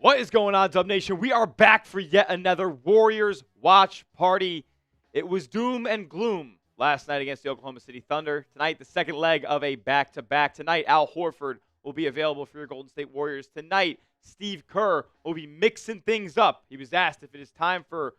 What is going on, Dub Nation? We are back for yet another Warriors watch party. It was doom and gloom last night against the Oklahoma City Thunder. Tonight, the second leg of a back-to-back. Tonight, Al Horford will be available for your Golden State Warriors. Tonight, Steve Kerr will be mixing things up. He was asked if it is time for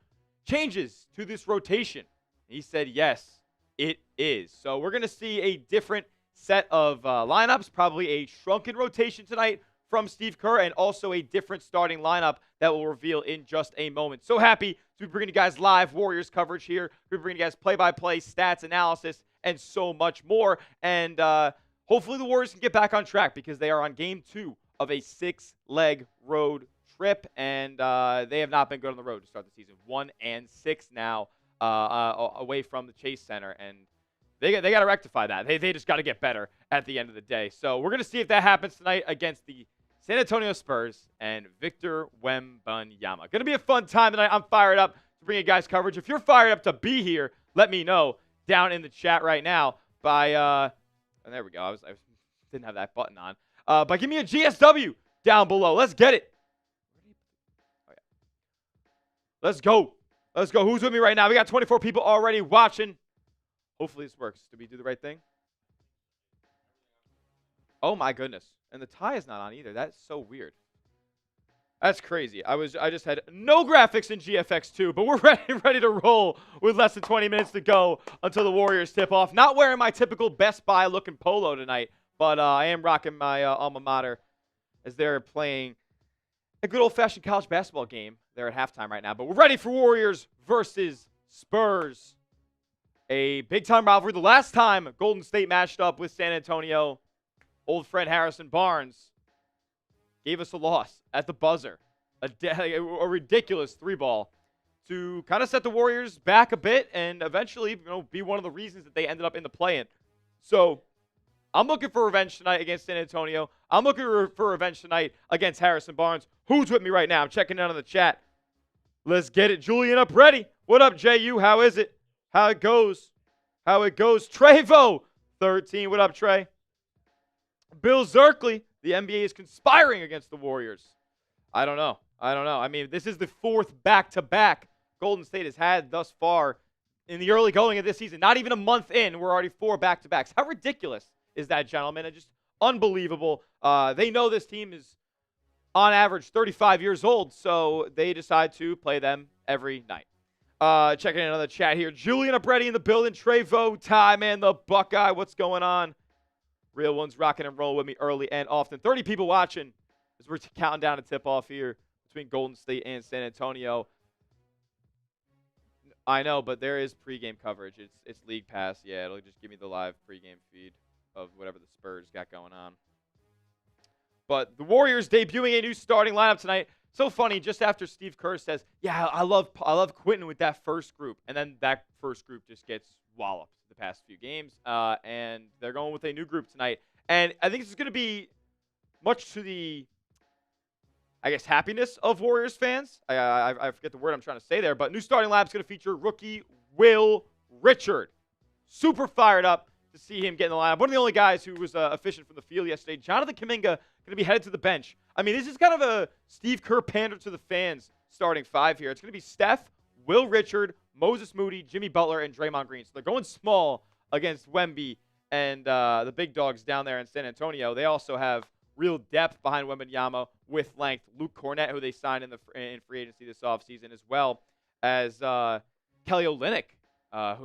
changes to this rotation. He said, yes, it is. So we're going to see a different set of lineups, probably a shrunken rotation tonight from Steve Kerr, and also a different starting lineup that we'll reveal in just a moment. So happy to be bringing you guys live Warriors coverage here. We're bringing you guys play-by-play, stats, analysis, and so much more. And hopefully the Warriors can get back on track because they are on game 2 of a 6-leg road trip, and they have not been good on the road to start the season. 1-6 now away from the Chase Center, and they got to rectify that. They just got to get better at the end of the day. So we're going to see if that happens tonight against the San Antonio Spurs and Victor Wembanyama. Going to be a fun time tonight. I'm fired up to bring you guys coverage. If you're fired up to be here, let me know down in the chat right now by and there we go. I didn't have that button on. But give me a GSW down below. Let's get it. Oh, yeah. Let's go. Let's go. Who's with me right now? We got 24 people already watching. Hopefully this works. Did we do the right thing? Oh my goodness. And the tie is not on either. That's so weird. That's crazy. I just had no graphics in GFX2, but we're ready to roll with less than 20 minutes to go until the Warriors tip off. Not wearing my typical Best Buy looking polo tonight, but I am rocking my alma mater as they're playing a good old-fashioned college basketball game. They're at halftime right now, but we're ready for Warriors versus Spurs. A big-time rivalry. The last time Golden State matched up with San Antonio, old friend Harrison Barnes gave us a loss at the buzzer. A ridiculous 3-ball to kind of set the Warriors back a bit and eventually, be one of the reasons that they ended up in the play-in. So I'm looking for revenge tonight against San Antonio. I'm looking for revenge tonight against Harrison Barnes. Who's with me right now? I'm checking out on the chat. Let's get it. Julian up ready. What up, JU? How is it? How it goes? Trevo 13. What up, Trey? Bill Zerkley. The NBA is conspiring against the Warriors. I don't know. I mean, this is the 4th back-to-back Golden State has had thus far in the early going of this season. Not even a month in, we're already 4 back-to-backs. How ridiculous is that, gentlemen? It's just unbelievable. They know this team is, on average, 35 years old, so they decide to play them every night. Checking in on the chat here. Julian Upready in the building. Trevo, Ty, man, the Buckeye. What's going on? Real ones rocking and rolling with me early and often. 30 people watching as we're counting down a tip-off here between Golden State and San Antonio. I know, but there is pregame coverage. It's League Pass. Yeah, it'll just give me the live pregame feed of whatever the Spurs got going on. But the Warriors debuting a new starting lineup tonight. So funny, just after Steve Kerr says, yeah, I love Quinten with that first group. And then that first group just gets walloped the past few games. And they're going with a new group tonight. And I think this is going to be much to the, happiness of Warriors fans. I forget the word I'm trying to say there. But new starting lineup is going to feature rookie Will Richard. Super fired up to see him get in the lineup. One of the only guys who was efficient from the field yesterday. Jonathan Kuminga going to be headed to the bench. I mean, this is kind of a Steve Kerr pander to the fans starting 5 here. It's going to be Steph, Will Richard, Moses Moody, Jimmy Butler, and Draymond Green. So they're going small against Wemby and the big dogs down there in San Antonio. They also have real depth behind Wembanyama with length. Luke Cornett, who they signed in free agency this offseason, as well as Kelly Olynyk,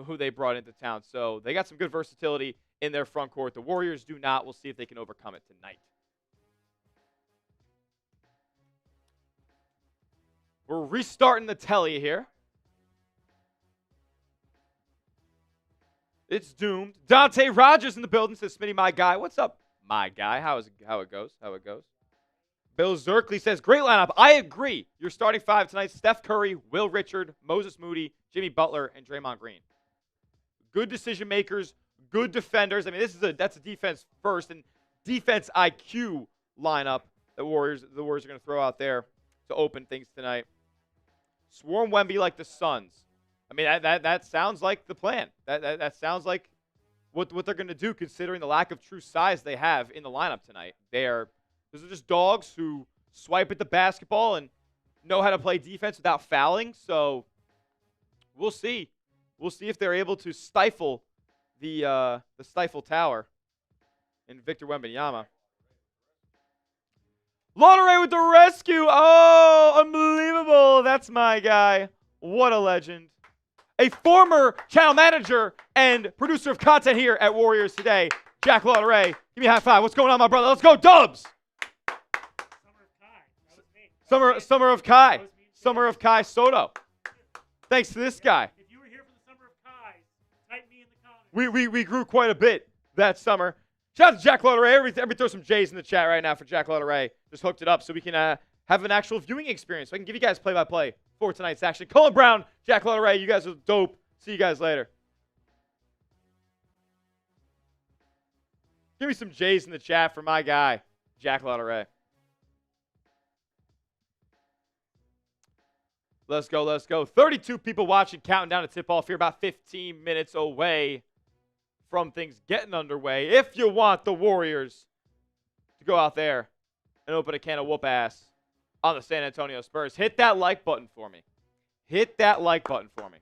who they brought into town. So they got some good versatility in their front court. The Warriors do not. We'll see if they can overcome it tonight. We're restarting the telly here. It's doomed. Dante Rogers in the building says, Smitty, my guy. What's up, my guy? How it goes? Bill Zerkley says, great lineup. I agree. Your starting 5 tonight, Steph Curry, Will Richard, Moses Moody, Jimmy Butler, and Draymond Green. Good decision makers, good defenders. I mean, that's a defense first and defense IQ lineup the Warriors are going to throw out there to open things tonight. Swarm Wemby like the Suns. I mean, that sounds like the plan. That sounds like what they're going to do, considering the lack of true size they have in the lineup tonight. Those are just dogs who swipe at the basketball and know how to play defense without fouling. So we'll see. We'll see if they're able to stifle the stifle tower in Victor Wembanyama. Lauderay with the rescue. Oh, unbelievable. That's my guy. What a legend. A former channel manager and producer of content here at Warriors Today, Jack Lauderay. Give me a high five. What's going on, my brother? Let's go, Dubs. Summer of Kai. Summer of Kai Soto. Thanks to this guy. If you were here for the Summer of Kai, type me in the comments. We grew quite a bit that summer. Shout out to Jack Lauderay. Everybody throw some J's in the chat right now for Jack Lauderay. Just hooked it up so we can have an actual viewing experience. So I can give you guys play-by-play for tonight's action. Colin Brown, Jack Lauderay, you guys are dope. See you guys later. Give me some J's in the chat for my guy, Jack Lauderay. Let's go, let's go. 32 people watching, counting down to tip-off here, about 15 minutes away from things getting underway. If you want the Warriors to go out there and open a can of whoop ass on the San Antonio Spurs, hit that like button for me. Hit that like button for me.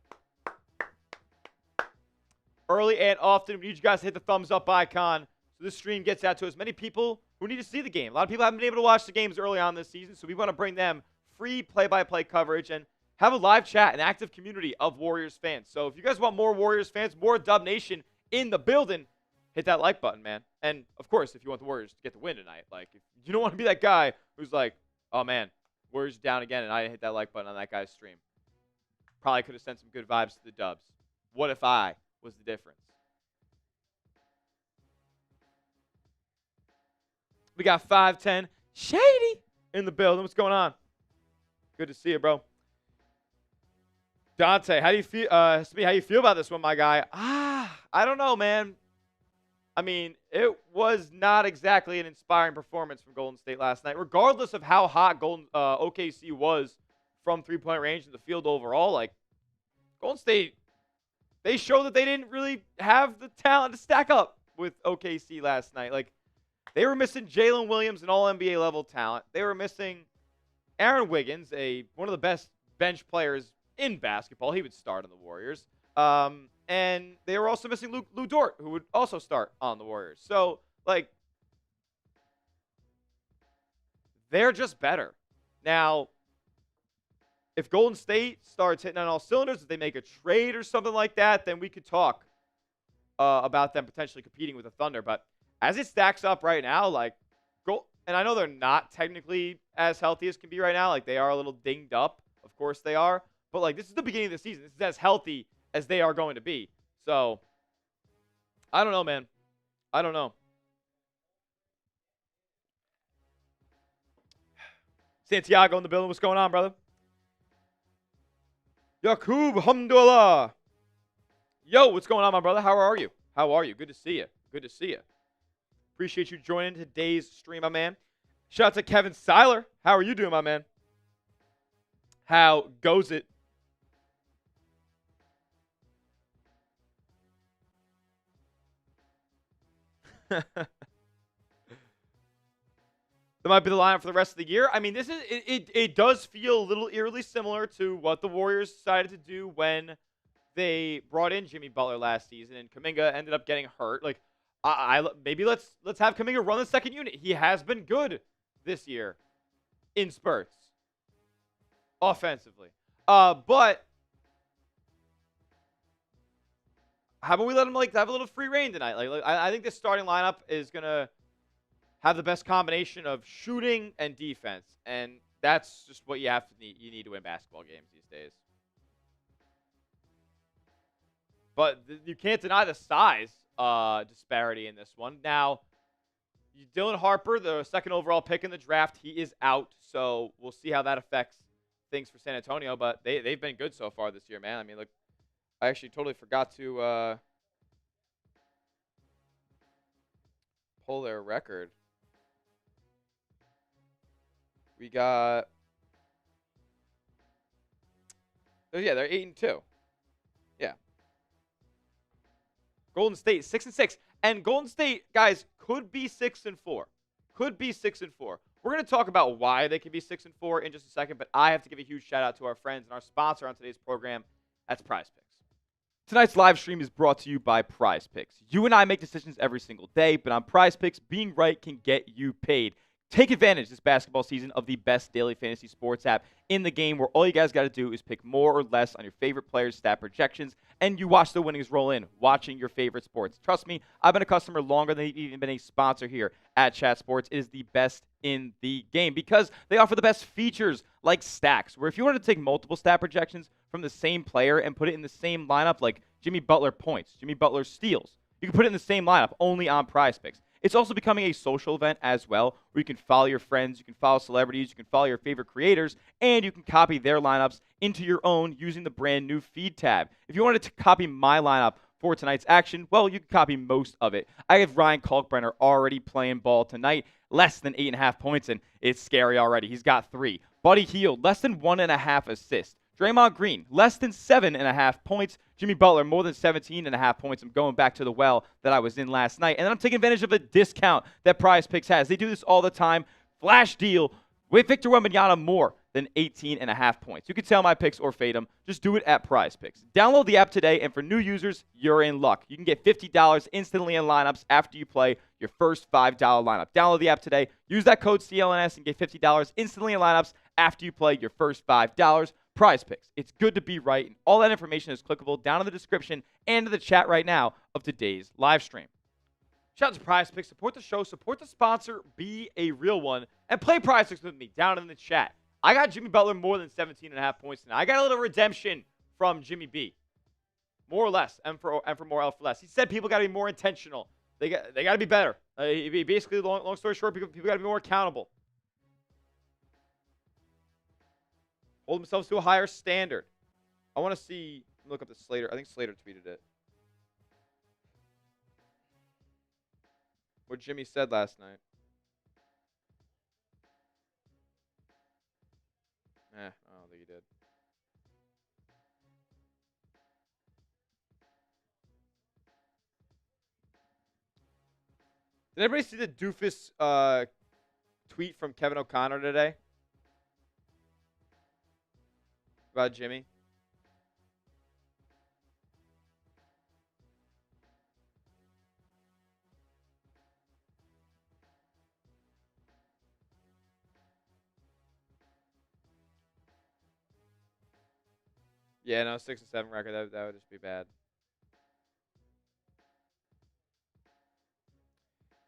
Early and often, we need you guys to hit the thumbs up icon so this stream gets out to as many people who need to see the game. A lot of people haven't been able to watch the games early on this season, so we want to bring them free play-by-play coverage and have a live chat, an active community of Warriors fans. So if you guys want more Warriors fans, more Dub Nation in the building, hit that like button, man. And, of course, if you want the Warriors to get the win tonight, like, if you don't want to be that guy who's like, oh, man, Warriors down again, and I didn't hit that like button on that guy's stream. Probably could have sent some good vibes to the Dubs. What if I was the difference? We got 5'10" Shady in the building. What's going on? Good to see you, bro. Dante, how do you feel? Smee, how you feel about this one, my guy? I don't know, man. I mean, it was not exactly an inspiring performance from Golden State last night. Regardless of how hot OKC was from three-point range in the field overall, like, Golden State, they showed that they didn't really have the talent to stack up with OKC last night. Like, they were missing Jalen Williams, an all-NBA level talent. They were missing Aaron Wiggins, one of the best bench players in basketball. He would start on the Warriors. And they were also missing Lou Dort, who would also start on the Warriors. So, like, they're just better. Now, if Golden State starts hitting on all cylinders, if they make a trade or something like that, then we could talk about them potentially competing with the Thunder. But as it stacks up right now, like, and I know they're not technically as healthy as can be right now. Like, they are a little dinged up. Of course they are. But, like, this is the beginning of the season. This is as healthy as they are going to be. So, I don't know, man. I don't know. Santiago in the building. What's going on, brother? Yakub Hamdullah. Yo, what's going on, my brother? How are you? How are you? Good to see you. Good to see you. Appreciate you joining today's stream, my man. Shout out to Kevin Seiler. How are you doing, my man? How goes it? That might be the lineup for the rest of the year. I mean, this is it does feel a little eerily similar to what the Warriors decided to do when they brought in Jimmy Butler last season and Kuminga ended up getting hurt. Like, maybe let's have Kuminga run the second unit. He has been good this year in spurts offensively. But how about we let him have a little free reign tonight? I think this starting lineup is gonna have the best combination of shooting and defense, and that's just what you need to win basketball games these days. But you can't deny the size disparity in this one. Now, Dylan Harper, the second overall pick in the draft, he is out, so we'll see how that affects things for San Antonio. But they've been good so far this year, man. I mean, look, I actually totally forgot to pull their record. We got, yeah, they're 8-2. Yeah. Golden State 6-6, and Golden State, guys, could be 6-4. Could be 6-4. We're going to talk about why they could be 6-4 in just a second, but I have to give a huge shout out to our friends and our sponsor on today's program. That's Prize Picks. Tonight's live stream is brought to you by Prize Picks. You and I make decisions every single day, but on Prize Picks, being right can get you paid. Take advantage this basketball season of the best daily fantasy sports app in the game, where all you guys got to do is pick more or less on your favorite players' stat projections, and you watch the winnings roll in, watching your favorite sports. Trust me, I've been a customer longer than they've even been a sponsor here at Chat Sports. It is the best in the game because they offer the best features like stacks, where if you wanted to take multiple stat projections from the same player and put it in the same lineup, like Jimmy Butler points, Jimmy Butler steals, you can put it in the same lineup only on Prize Picks. It's also becoming a social event as well, where you can follow your friends, you can follow celebrities, you can follow your favorite creators, and you can copy their lineups into your own using the brand new feed tab. If you wanted to copy my lineup for tonight's action, well, you can copy most of it. I have Ryan Kalkbrenner already playing ball tonight, less than 8.5 points, and it's scary already. He's got 3. Buddy Hield, less than 1.5 assists. Draymond Green, less than 7.5 points. Jimmy Butler, more than 17.5 points. I'm going back to the well that I was in last night. And then I'm taking advantage of a discount that Prize Picks has. They do this all the time. Flash deal with Victor Wembanyama, more than 18.5 points. You can sell my picks or fade them. Just do it at Prize Picks. Download the app today, and for new users, you're in luck. You can get $50 instantly in lineups after you play your first $5 lineup. Download the app today. Use that code CLNS and get $50 instantly in lineups after you play your first $5. Prize Picks. It's good to be right, and all that information is clickable down in the description and in the chat right now of today's live stream. Shout out to Prize Picks. Support the show, support the sponsor, be a real one, and play Prize Picks with me down in the chat. I got Jimmy Butler more than 17.5 points tonight. I got a little redemption from Jimmy B. More or less, M for more, L for less. He said people got to be more intentional. They got to be better. Basically, long story short, people got to be more accountable. Hold themselves to a higher standard. I want to see, look up the Slater. I think Slater tweeted it. What Jimmy said last night. I don't think he did. Did everybody see the doofus tweet from Kevin O'Connor today? About Jimmy? Yeah, no, 6-7 record. That would just be bad.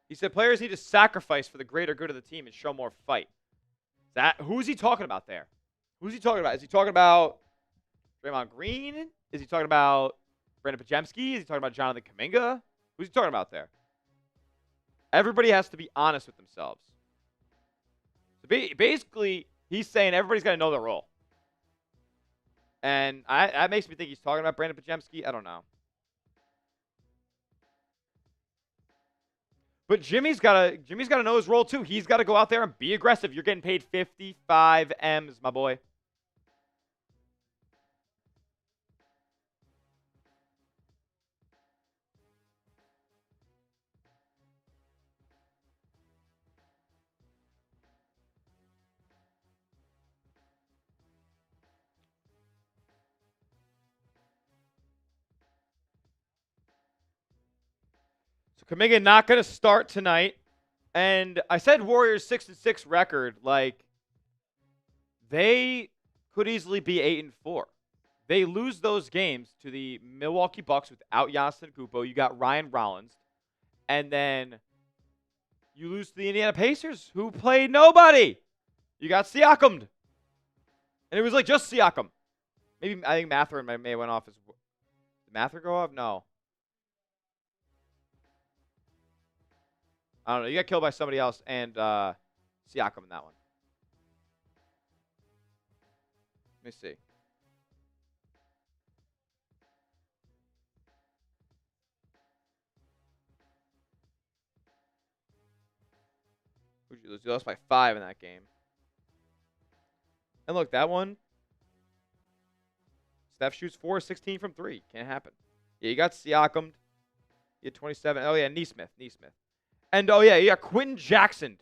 He said players need to sacrifice for the greater good of the team and show more fight. Who's he talking about there? Who's he talking about? Is he talking about Draymond Green? Is he talking about Brandon Pajemski? Is he talking about Jonathan Kuminga? Who's he talking about there? Everybody has to be honest with themselves. So basically, he's saying everybody's got to know their role. And that makes me think he's talking about Brandon Pajemski. I don't know. But Jimmy's got to know his role too. He's got to go out there and be aggressive. You're getting paid 55 M's, my boy. Kuminga not going to start tonight. And I said Warriors 6-6 record. Like, they could easily be 8-4. They lose those games to the Milwaukee Bucks without Giannis Antetokounmpo. You got Ryan Rollins. And then you lose to the Indiana Pacers, who played nobody. You got Siakam. And it was like just Siakam. Maybe, I think Mathurin may have went off. Did Mathurin go off? No. I don't know. You got killed by somebody else and Siakam in that one. Let me see. Who'd you lose? You lost by 5 in that game. And look, that one, Steph shoots 4-16 from 3. Can't happen. Yeah, you got Siakam. You had 27. Oh, yeah, Neesmith. And, oh, yeah, you got Quinten Jackson.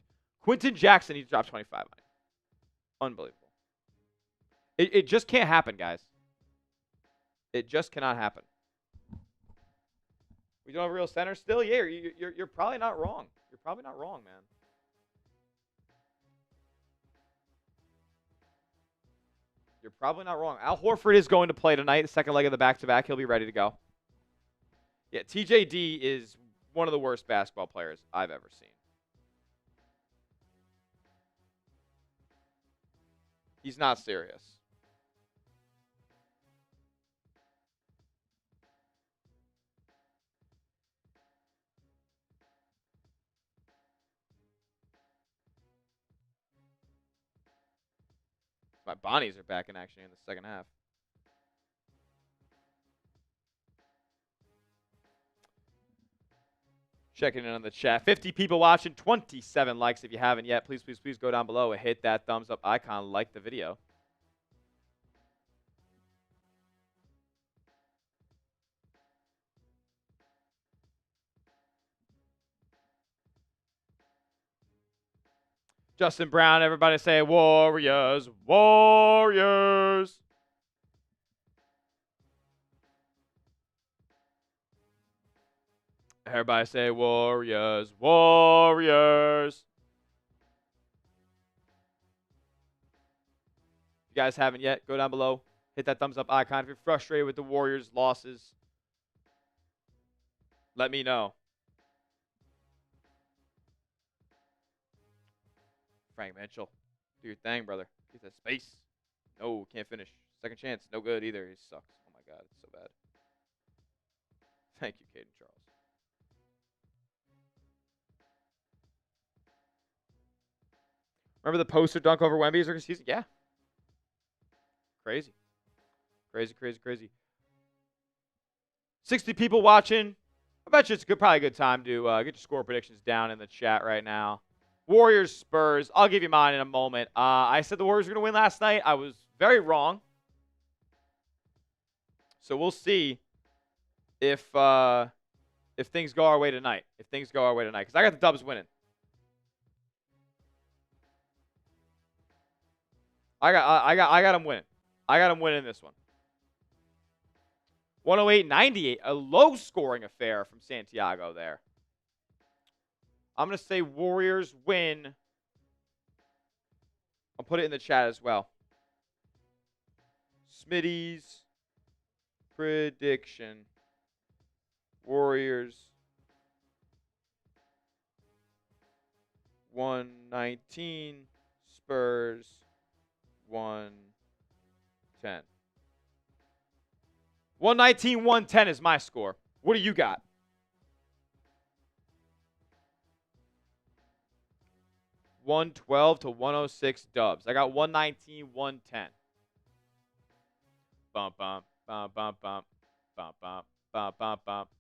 Quinten Jackson, he dropped 25 on you. Unbelievable. It just can't happen, guys. It just cannot happen. We don't have a real center still? Yeah, you're probably not wrong. You're probably not wrong, man. You're probably not wrong. Al Horford is going to play tonight, the second leg of the back-to-back. He'll be ready to go. Yeah, TJD is one of the worst basketball players I've ever seen. He's not serious. My Bonnies are back in action in the second half. Checking in on the chat. 50 people watching, 27 likes if you haven't yet. Please, please, please go down below and hit that thumbs up icon. Like the video. Justin Brown, everybody say Warriors, Warriors. Everybody say Warriors, Warriors. If you guys haven't yet, go down below. Hit that thumbs up icon. If you're frustrated with the Warriors' losses, let me know. Frank Mitchell, do your thing, brother. Get that space. No, can't finish. Second chance, no good either. He sucks. Oh my God, it's so bad. Thank you, Caden Charles. Remember the poster dunk over Wemby's rookie season? Yeah. Crazy. Crazy, crazy, crazy. 60 people watching. I bet you it's probably a good time to get your score predictions down in the chat right now. Warriors, Spurs. I'll give you mine in a moment. I said the Warriors were going to win last night. I was very wrong. So we'll see if things go our way tonight. If things go our way tonight. Because I got the Dubs winning. I got them winning. I got them winning this one. 108-98. A low-scoring affair from Santiago there. I'm going to say Warriors win. I'll put it in the chat as well. Smitty's prediction. Warriors 119. Spurs 110. 119-110 is my score. What do you got? 112 to 106 Dubs. I got 119-110. Bump bump bump bump bump bump bump bump bump bump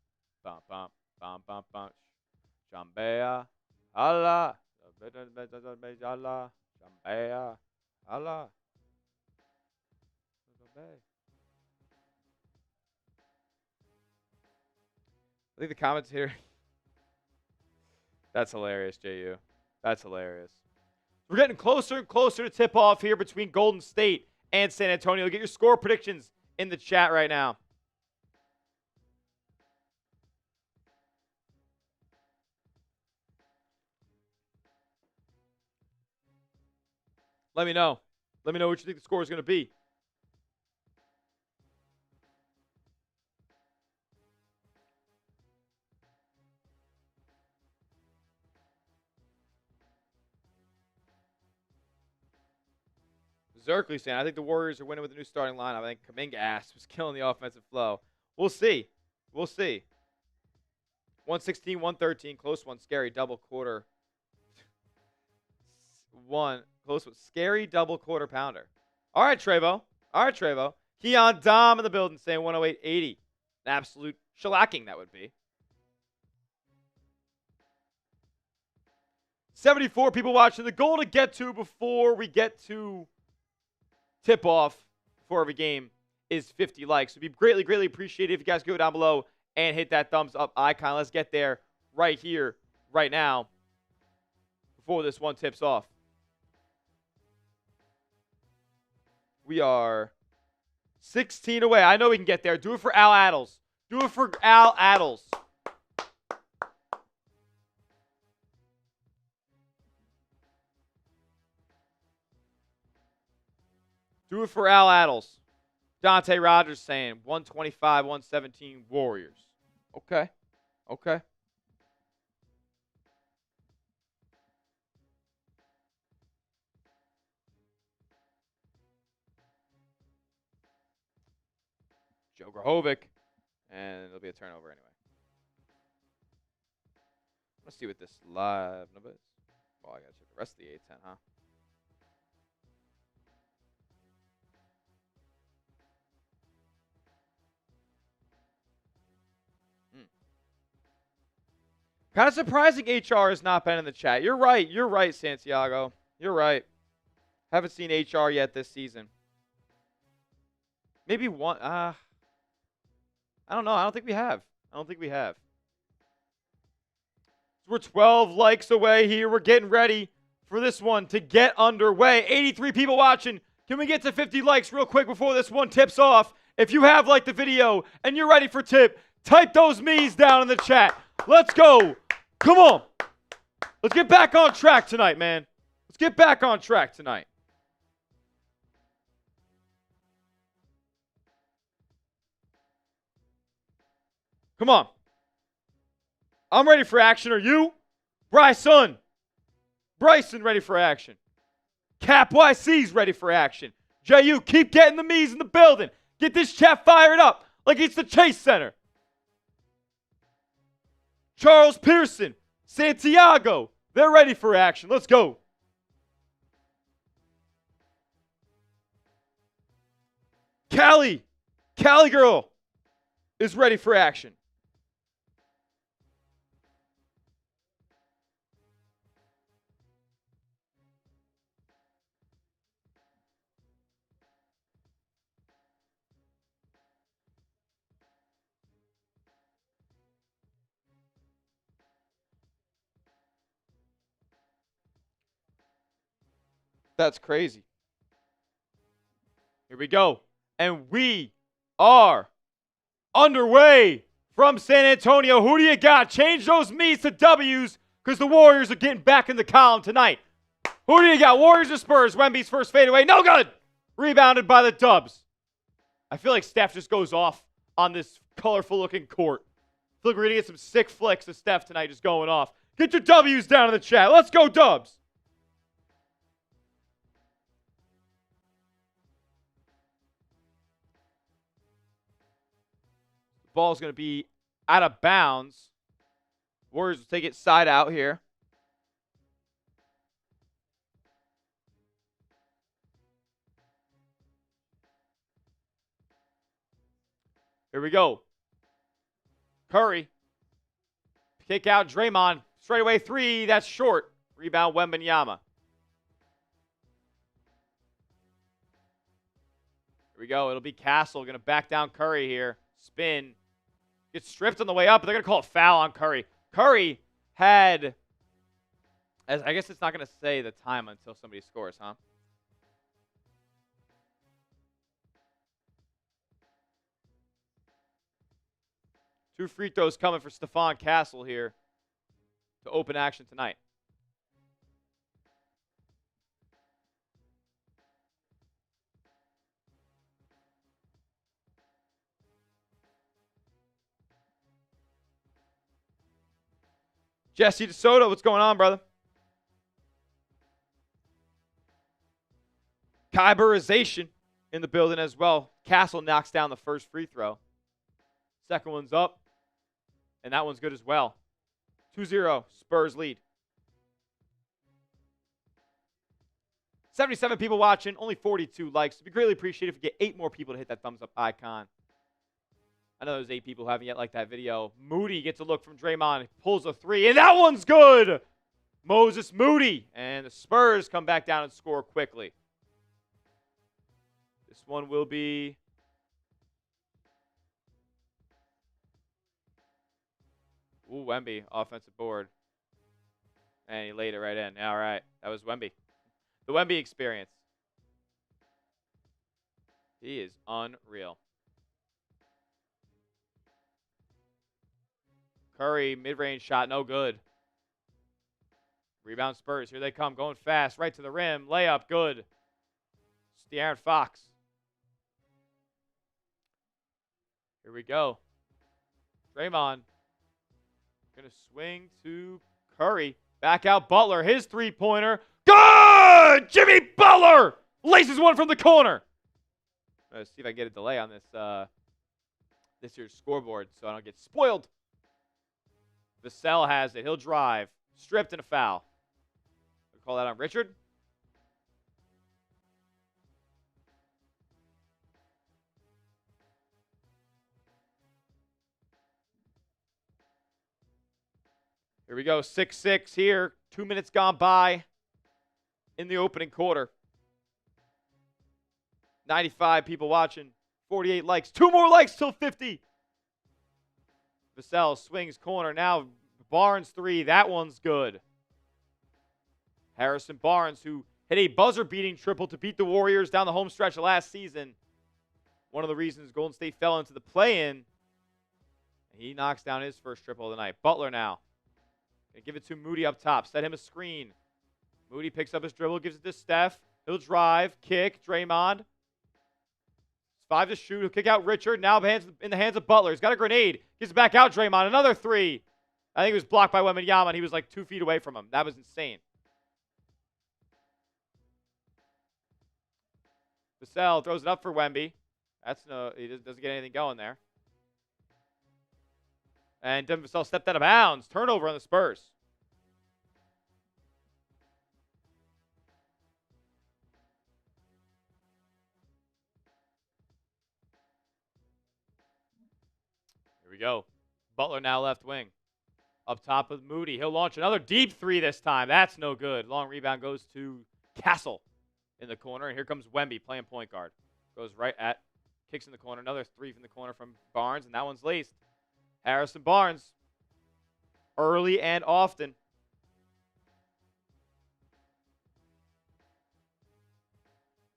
bump bump bump bump bump. Chambea Allah. Allah. Chambea Allah. I think the comments here. That's hilarious, JU. That's hilarious. We're getting closer and closer to tip-off here between Golden State and San Antonio. Get your score predictions in the chat right now. Let me know. Let me know what you think the score is going to be. Zerkley saying, I think the Warriors are winning with a new starting lineup. I think Kuminga ass was killing the offensive flow. We'll see. We'll see. 116-113. Close one. Scary double quarter. Close one. Scary double quarter pounder. All right, Trevo. All right, Trevo. Keon Dom in the building saying 108-80. An absolute shellacking that would be. 74 people watching. The goal to get to before we get to tip-off for every game is 50 likes. It would be greatly, greatly appreciated if you guys go down below and hit that thumbs up icon. Let's get there right here, right now, before this one tips off. We are 16 away. I know we can get there. Do it for Al Addles. Do it for Al Addles. Do it for Al Addles. Dante Rogers saying 125, 117 Warriors. Okay. Okay. Joe Grahovic. And it'll be a turnover anyway. Let's see what this live number is. Well, I gotta check the rest of the A10, huh? Kind of surprising HR has not been in the chat. You're right. You're right, Santiago. You're right. Haven't seen HR yet this season. Maybe one. I don't know. I don't think we have. We're 12 likes away here. We're getting ready for this one to get underway. 83 people watching. Can we get to 50 likes real quick before this one tips off? If you have liked the video and you're ready for tip, type those me's down in the chat. Let's go. Come on. Let's get back on track tonight, man. Let's get back on track tonight. Come on. I'm ready for action. Are you? Bryson ready for action. Cap YC's ready for action. JU, keep getting the me's in the building. Get this chat fired up like it's the Chase Center. Charles Pearson, Santiago, they're ready for action. Let's go. Cali girl is ready for action. That's crazy. Here we go. And we are underway from San Antonio. Who do you got? Change those me's to W's because the Warriors are getting back in the column tonight. Who do you got? Warriors or Spurs? Wemby's first fadeaway. No good. Rebounded by the Dubs. I feel like Steph just goes off on this colorful-looking court. I feel like we're going to get some sick flicks of Steph tonight just going off. Get your W's down in the chat. Let's go, Dubs. Ball's going to be out of bounds. Warriors will take it side out here. Here we go. Curry. Kick out Draymond. Straight away three. That's short. Rebound Wembanyama. Here we go. It'll be Castle. Going to back down Curry here. Spin. Gets stripped on the way up, but they're going to call a foul on Curry. Curry had, I guess it's not going to say the time until somebody scores, huh? Two free throws coming for Stephon Castle here to open action tonight. Jesse DeSoto, what's going on, brother? Kyberization in the building as well. Castle knocks down the first free throw. Second one's up. And that one's good as well. 2-0, Spurs lead. 77 people watching, only 42 likes. It'd be greatly appreciated if we get 8 more people to hit that thumbs up icon. I know there's 8 people who haven't yet liked that video. Moody gets a look from Draymond. Pulls a 3, and that one's good. Moses Moody. And the Spurs come back down and score quickly. This one will be... Ooh, Wemby, offensive board. And he laid it right in. All right. That was Wemby. The Wemby experience. He is unreal. Curry, mid-range shot, no good. Rebound Spurs. Here they come, going fast, right to the rim. Layup, good. It's De'Aaron Fox. Here we go. Draymond. Going to swing to Curry. Back out Butler. His three-pointer. Good! Jimmy Butler laces one from the corner. Let's see if I can get a delay on this year's scoreboard so I don't get spoiled. Vassell has it. He'll drive. Stripped and a foul. We'll call that on Richard. Here we go. 6-6 here. 2 minutes gone by in the opening quarter. 95 people watching. 48 likes. 2 more likes till 50. Vassell swings corner. Now Barnes 3. That one's good. Harrison Barnes, who hit a buzzer-beating triple to beat the Warriors down the home stretch of last season. One of the reasons Golden State fell into the play-in. He knocks down his first triple of the night. Butler now. Gonna give it to Moody up top. Set him a screen. Moody picks up his dribble, gives it to Steph. He'll drive, kick, Draymond. 5 to shoot. He'll kick out Richard. Now in the hands of Butler. He's got a grenade. Gives it back out, Draymond. Another 3. I think it was blocked by Wembanyama, and he was like 2 feet away from him. That was insane. Vassell throws it up for Wemby. He doesn't get anything going there. And Devin Vassell stepped out of bounds. Turnover on the Spurs. Here we go. Butler now left wing. Up top with Moody. He'll launch another deep 3 this time. That's no good. Long rebound goes to Castle in the corner. And here comes Wemby playing point guard. Goes right at, kicks in the corner. Another 3 from the corner from Barnes. And that one's laced. Harrison Barnes. Early and often.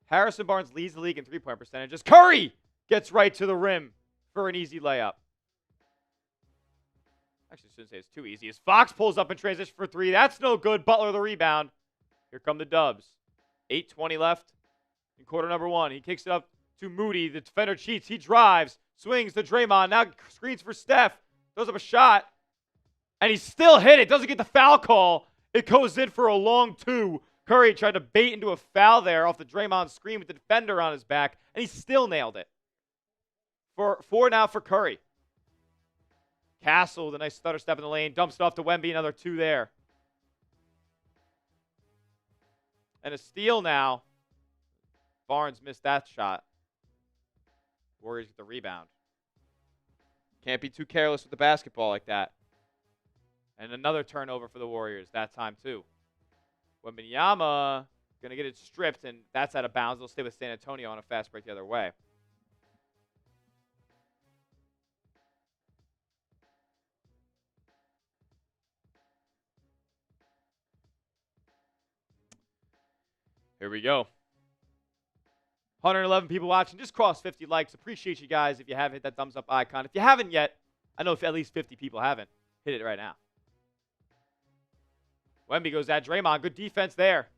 Harrison Barnes leads the league in three-point percentages. Curry gets right to the rim for an easy layup. Actually, I shouldn't say it's too easy. As Fox pulls up in transition for 3. That's no good. Butler the rebound. Here come the Dubs. 8:20 left in quarter number 1. He kicks it up to Moody. The defender cheats. He drives. Swings to Draymond. Now screens for Steph. Throws up a shot. And he still hit it. Doesn't get the foul call. It goes in for a long 2. Curry tried to bait into a foul there off the Draymond screen with the defender on his back. And he still nailed it. 4 now for Curry. Castle with a nice stutter step in the lane. Dumps it off to Wemby. Another 2 there. And a steal now. Barnes missed that shot. Warriors get the rebound. Can't be too careless with the basketball like that. And another turnover for the Warriors that time too. Wembanyama going to get it stripped, and that's out of bounds. They'll stay with San Antonio on a fast break the other way. Here we go. 111 people watching. Just crossed 50 likes. Appreciate you guys if you haven't hit that thumbs up icon. If you haven't yet, I know if at least 50 people haven't. Hit it right now. Wemby goes at Draymond. Good defense there.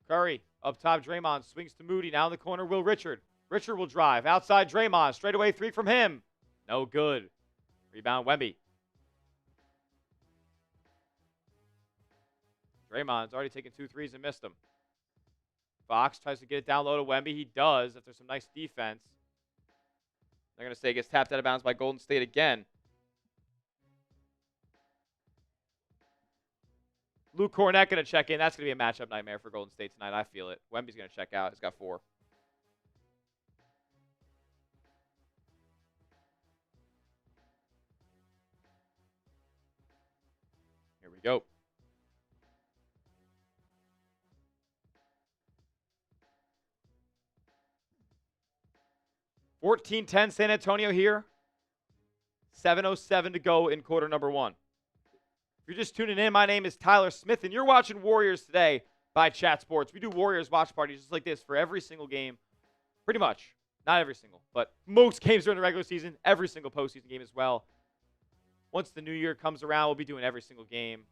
Curry up top. Draymond swings to Moody. Now in the corner, Will Richard. Richard will drive. Outside Draymond. Straight away 3 from him. No good. Rebound Wemby. Draymond's already taken 2 threes and missed them. Fox tries to get it down low to Wemby. He does after some nice defense. They're going to say it gets tapped out of bounds by Golden State again. Luke Cornett going to check in. That's going to be a matchup nightmare for Golden State tonight. I feel it. Wemby's going to check out. He's got 4. Here we go. (14-10) San Antonio here. 7:07 to go in quarter number 1. If you're just tuning in, my name is Tyler Smith, and you're watching Warriors Today by Chat Sports. We do Warriors watch parties just like this for every single game, pretty much. Not every single, but most games during the regular season, every single postseason game as well. Once the new year comes around, we'll be doing every single game.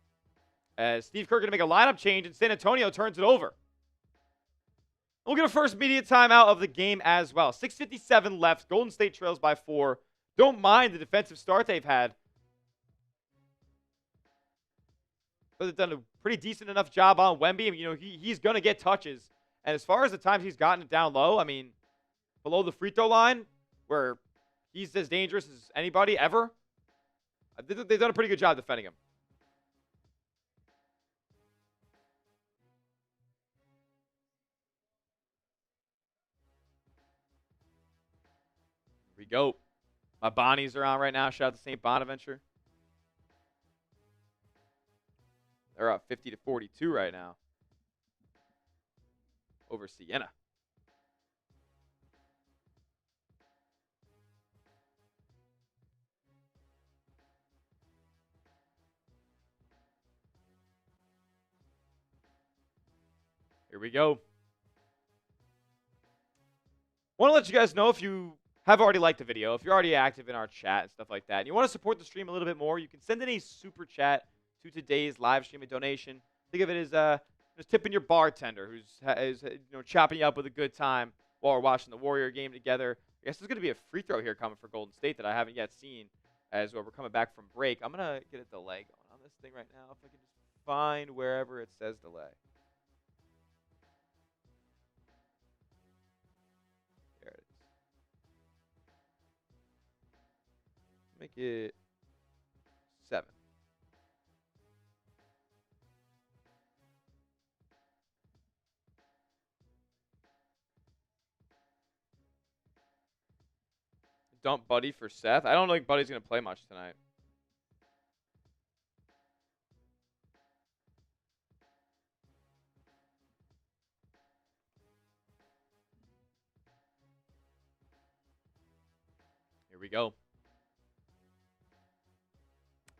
As Steve Kerr going to make a lineup change, and San Antonio turns it over. We'll get a first media timeout of the game as well. 6:57 left. Golden State trails by 4. Don't mind the defensive start they've had. But they've done a pretty decent enough job on Wemby. I mean, you know, he's going to get touches. And as far as the times he's gotten it down low, I mean, below the free throw line, where he's as dangerous as anybody ever, they've done a pretty good job defending him. Here we go. My Bonnies are on right now. Shout out to St. Bonaventure. They're up 50-42 right now over Siena. Here we go. Want to let you guys know, if you have already liked the video, if you're already active in our chat and stuff like that, and you want to support the stream a little bit more, you can send in a super chat to today's live stream, a donation. Think of it as just tipping your bartender who's chopping you up with a good time while we're watching the Warrior game together. I guess there's going to be a free throw here coming for Golden State that I haven't yet seen as we're coming back from break. I'm going to get a delay going on this thing right now if I can just find wherever it says delay. There it is. Make it 7. Dump Buddy for Seth. I don't think Buddy's going to play much tonight. Here we go.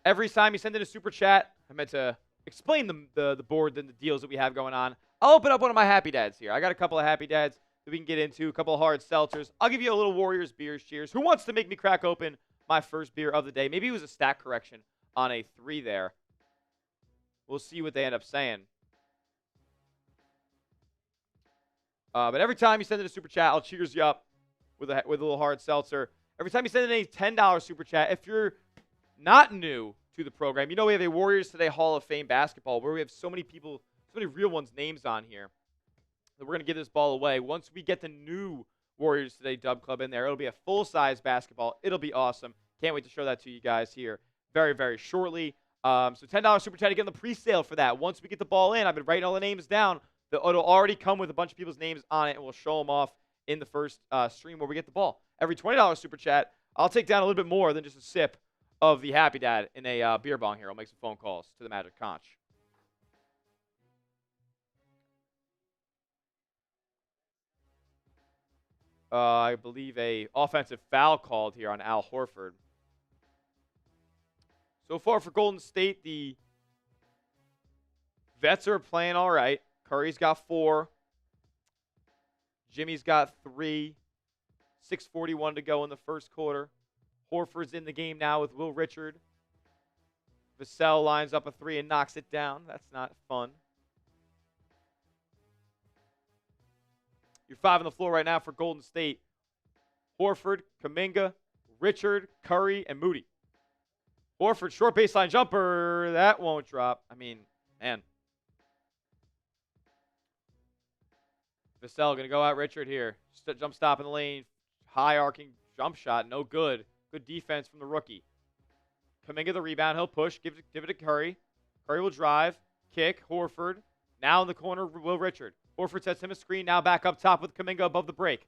Every time you send in a super chat, I meant to explain the board and the deals that we have going on. I'll open up one of my Happy Dads here. I got a couple of Happy Dads that we can get into, a couple of hard seltzers. I'll give you a little Warriors beers cheers. Who wants to make me crack open my first beer of the day? Maybe it was a stat correction on a 3 there. We'll see what they end up saying. But every time you send in a super chat, I'll cheers you up with a little hard seltzer. Every time you send in a $10 super chat, if you're not new to the program, you know we have a Warriors Today Hall of Fame basketball where we have so many people, so many real ones' names on here. We're going to give this ball away. Once we get the new Warriors Today Dub Club in there, it'll be a full-size basketball. It'll be awesome. Can't wait to show that to you guys here very, very shortly. So $10 super chat to get on the pre-sale for that. Once we get the ball in, I've been writing all the names down. It'll already come with a bunch of people's names on it, and we'll show them off in the first stream where we get the ball. Every $20 super chat, I'll take down a little bit more than just a sip of the Happy Dad in a beer bong here. I'll make some phone calls to the Magic Conch. I believe a offensive foul called here on Al Horford. So far for Golden State, the vets are playing all right. Curry's got 4. Jimmy's got 3. 6:41 to go in the first quarter. Horford's in the game now with Will Richard. Vassell lines up a 3 and knocks it down. That's not fun. You're 5 on the floor right now for Golden State. Horford, Kuminga, Richard, Curry, and Moody. Horford, short baseline jumper. That won't drop. I mean, man. Vassell going to go out Richard here. Jump stop in the lane. High arcing jump shot. No good. Good defense from the rookie. Kuminga the rebound. He'll push. Give it to Curry. Curry will drive. Kick. Horford. Now in the corner, Will Richard. Horford sets him a screen. Now back up top with Kuminga above the break.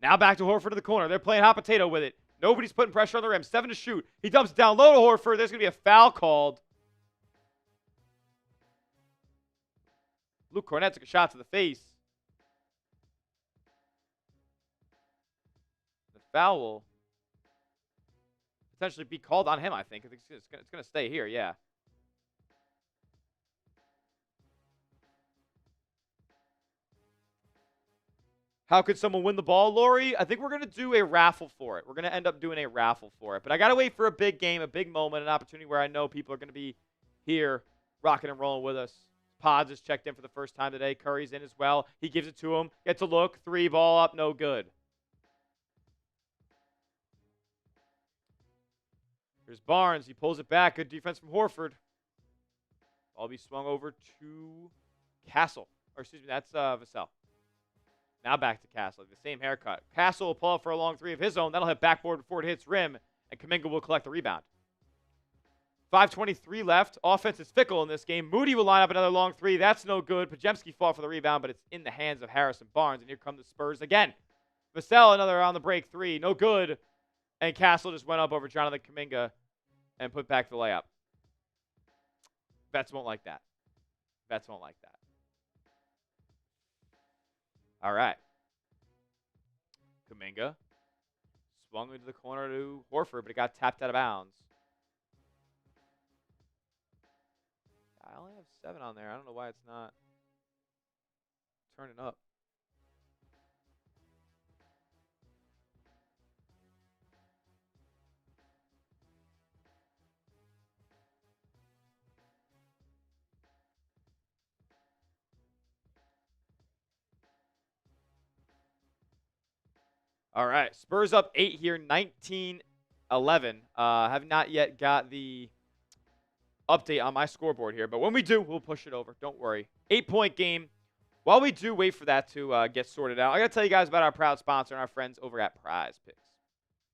Now back to Horford in the corner. They're playing hot potato with it. Nobody's putting pressure on the rim. 7 to shoot. He dumps down low to Horford. There's going to be a foul called. Luke Cornett took a shot to the face. The foul will potentially be called on him, I think. It's going to stay here, yeah. How could someone win the ball, Lori? I think we're going to do a raffle for it. We're going to end up doing a raffle for it. But I got to wait for a big game, a big moment, an opportunity where I know people are going to be here rocking and rolling with us. Pods is checked in for the first time today. Curry's in as well. He gives it to him. Gets a look. 3 ball up. No good. Here's Barnes. He pulls it back. Good defense from Horford. Ball be swung over to Castle. Or excuse me, that's Vassell. Now back to Castle. The same haircut. Castle will pull up for a long 3 of his own. That'll hit backboard before it hits rim. And Kuminga will collect the rebound. 5:23 left. Offense is fickle in this game. Moody will line up another long 3. That's no good. Pajemski fought for the rebound, but it's in the hands of Harrison Barnes. And here come the Spurs again. Vassell, another on the break 3. No good. And Castle just went up over Jonathan Kuminga and put back the layup. Vets won't like that. Vets won't like that. All right. Kuminga swung into the corner to Horford, but it got tapped out of bounds. I only have 7 on there. I don't know why it's not turning up. All right, Spurs up 8 here, 19-11. Have not yet got the update on my scoreboard here, but when we do, we'll push it over. Don't worry. 8-point game. While we do wait for that to get sorted out, I got to tell you guys about our proud sponsor and our friends over at Prize Picks.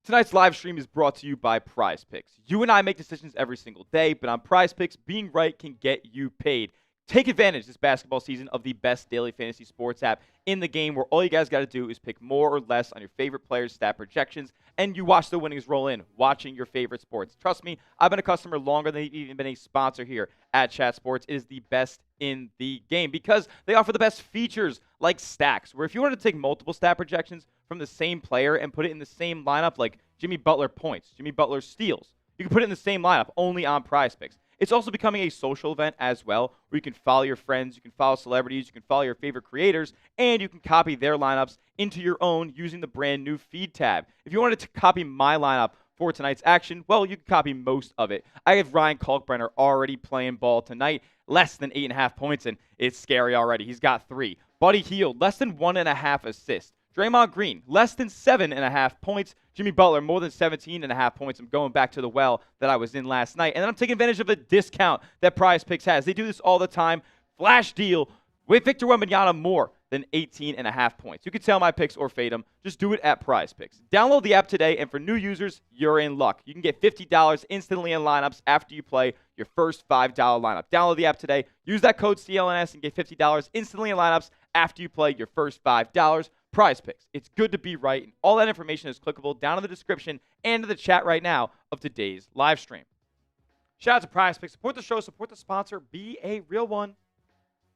Tonight's live stream is brought to you by Prize Picks. You and I make decisions every single day, but on Prize Picks, being right can get you paid. Take advantage this basketball season of the best daily fantasy sports app in the game, where all you guys got to do is pick more or less on your favorite players' stat projections, and you watch the winnings roll in, watching your favorite sports. Trust me, I've been a customer longer than they've even been a sponsor here at Chat Sports. It is the best in the game because they offer the best features like stacks, where if you want to take multiple stat projections from the same player and put it in the same lineup, like Jimmy Butler points, Jimmy Butler steals, you can put it in the same lineup only on Prize Picks. It's also becoming a social event as well, where you can follow your friends, you can follow celebrities, you can follow your favorite creators, and you can copy their lineups into your own using the brand new feed tab. If you wanted to copy my lineup for tonight's action, well, you can copy most of it. I have Ryan Kalkbrenner already playing ball tonight, less than 8.5 points, and it's scary already. He's got 3. Buddy Hield, less than 1.5 assists. Draymond Green, less than 7.5 points. Jimmy Butler, more than 17.5 points. I'm going back to the well that I was in last night. And then I'm taking advantage of the discount that Prize Picks has. They do this all the time. Flash deal with Victor Wembanyama, more than 18.5 points. You can sell my picks or fade them. Just do it at Prize Picks. Download the app today, and for new users, you're in luck. You can get $50 instantly in lineups after you play your first $5 lineup. Download the app today. Use that code CLNS and get $50 instantly in lineups after you play your first $5. Prize Picks. It's good to be right, and all that information is clickable down in the description and in the chat right now of today's live stream. Shout out to Prize Picks. Support the show. Support the sponsor. Be a real one.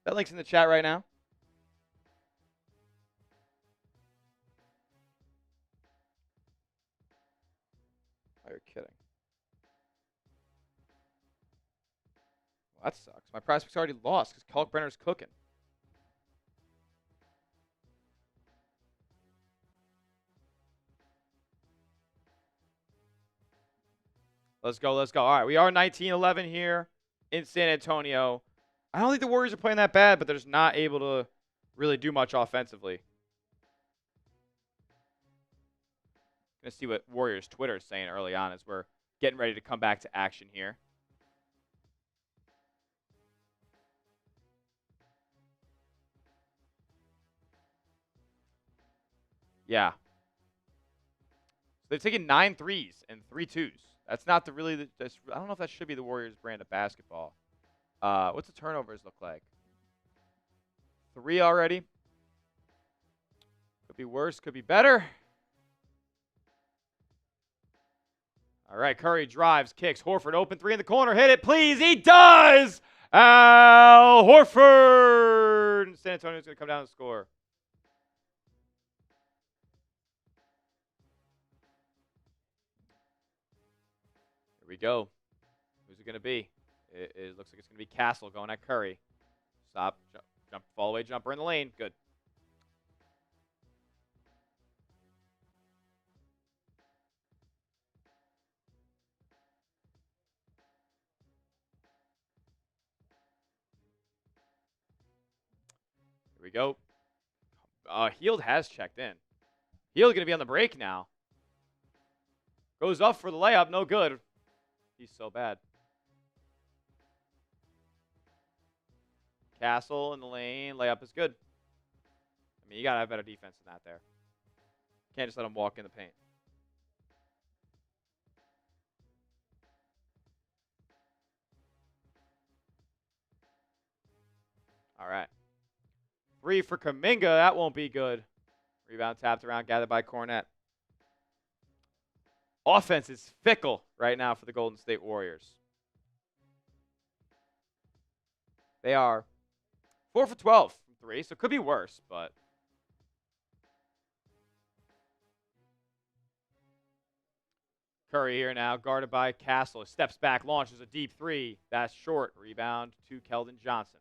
That link's in the chat right now. Oh, you're kidding. Well, that sucks. My Prize Picks already lost because Kalkbrenner's cooking. Let's go, let's go. All right, we are 19-11 here in San Antonio. I don't think the Warriors are playing that bad, but they're just not able to really do much offensively. Gonna see what Warriors Twitter is saying early on as we're getting ready to come back to action here. Yeah. So they've taken 9 threes and 3 twos. That's not the really. I don't know if that should be the Warriors' brand of basketball. What's the turnovers look like? 3 already. Could be worse. Could be better. All right, Curry drives, kicks. Horford open 3 in the corner. Hit it, please. He does. Al Horford. San Antonio's going to come down and score. Here we go. Who's it going to be? It looks like it's going to be Castle going at Curry. Stop. Jump. Fall away jumper in the lane. Good. we go. Heald has checked in. Heald going to be on the break now. Goes up for the layup. No good. He's so bad. Castle in the lane. Layup is good. I mean, you got to have better defense than that there. Can't just let him walk in the paint. All right. 3 for Kuminga. That won't be good. Rebound tapped around, gathered by Cornette. Offense is fickle right now for the Golden State Warriors. They are 4 for 12 from 3, so it could be worse, but Curry here now, guarded by Castle. Steps back, launches a deep 3. That's short. Rebound to Keldon Johnson.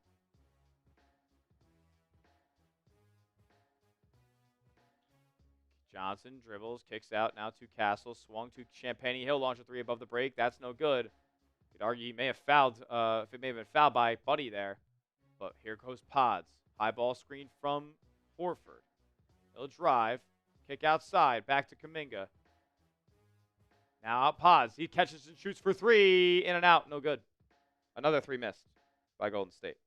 Johnson dribbles, kicks out now to Castle. Swung to Champagnie. He'll launch a 3 above the break. That's no good. You could argue he may have fouled, if it may have been fouled by Buddy there. But here goes Pods. High ball screen from Horford. He'll drive, kick outside, back to Kuminga. Now out Pods. He catches and shoots for 3. In and out. No good. Another 3 missed by Golden State.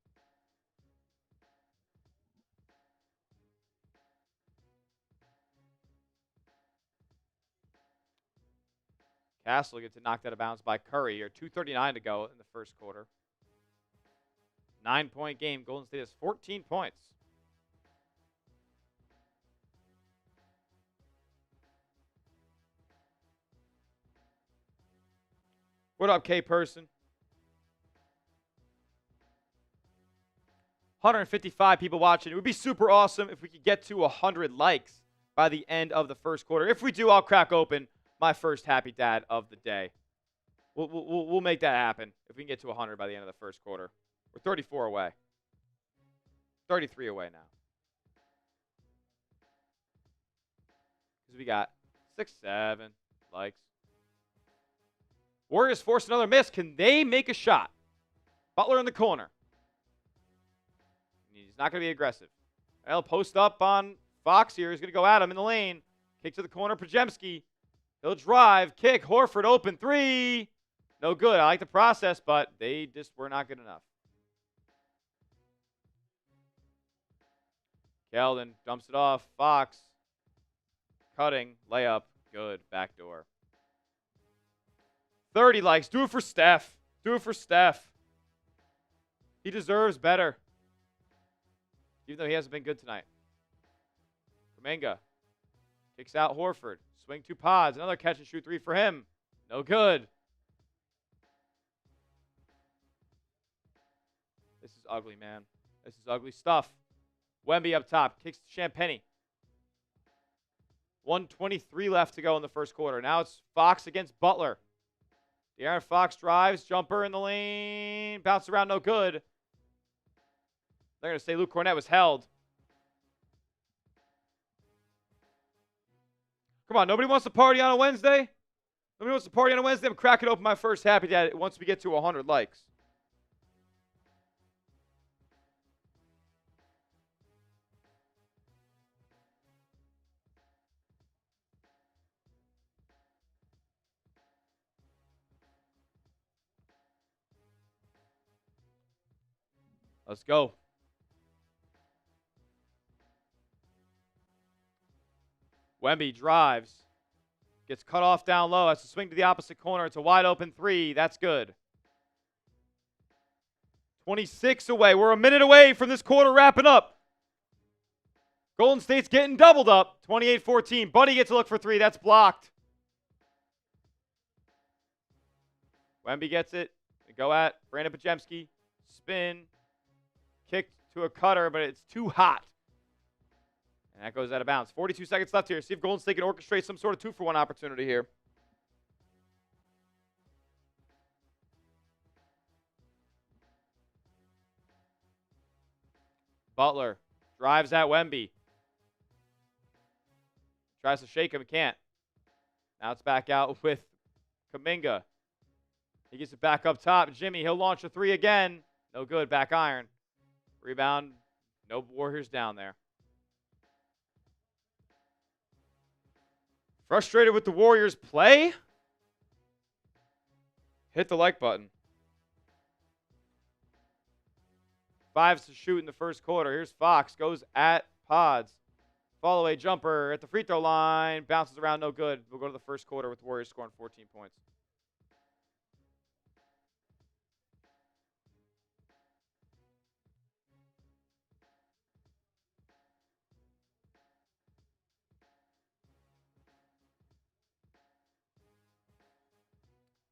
Castle gets it knocked out of bounds by Curry here. 2:39 to go in the first quarter. 9-point game. Golden State has 14 points. What up, K-Person? 155 people watching. It would be super awesome if we could get to 100 likes by the end of the first quarter. If we do, I'll crack open my first Happy Dad of the day. We'll make that happen if we can get to 100 by the end of the first quarter. We're 34 away. 33 away now. Because we got 6, 7 likes. Warriors force another miss. Can they make a shot? Butler in the corner. He's not going to be aggressive. He'll post up on Fox here. He's going to go at him in the lane. Kick to the corner. Pregame. He'll drive, kick, Horford open, 3. No good. I like the process, but they just were not good enough. Keldon dumps it off. Fox. Cutting, layup, good, backdoor. 30 likes. Do it for Steph. Do it for Steph. He deserves better. Even though he hasn't been good tonight. Kuminga. Kicks out Horford. Swing 2 Pods. Another catch and shoot 3 for him. No good. This is ugly, man. This is ugly stuff. Wemby up top. Kicks to Champagnie. 1:23 left to go in the first quarter. Now it's Fox against Butler. De'Aaron Fox drives. Jumper in the lane. Bounce around. No good. They're going to say Luke Cornette was held. Come on, nobody wants to party on a Wednesday? Nobody wants to party on a Wednesday? I'm cracking open my first Happy Dad once we get to 100 likes. Let's go. Wemby drives. Gets cut off down low. Has to swing to the opposite corner. It's a wide open 3. That's good. 26 away. We're a minute away from this quarter wrapping up. Golden State's getting doubled up. 28-14. Buddy gets a look for 3. That's blocked. Wemby gets it. They go at Brandon Pregame. Spin. Kick to a cutter, but it's too hot. And that goes out of bounds. 42 seconds left here. See if Golden State can orchestrate some sort of 2-for-1 opportunity here. Butler drives at Wemby. Tries to shake him. Can't. Now it's back out with Kuminga. He gets it back up top. Jimmy, he'll launch a 3 again. No good. Back iron. Rebound. No Warriors down there. Frustrated with the Warriors play? Hit the like button. 5 to shoot in the first quarter. Here's Fox. Goes at Pods. Fall away jumper at the free throw line. Bounces around, no good. We'll go to the first quarter with the Warriors scoring 14 points.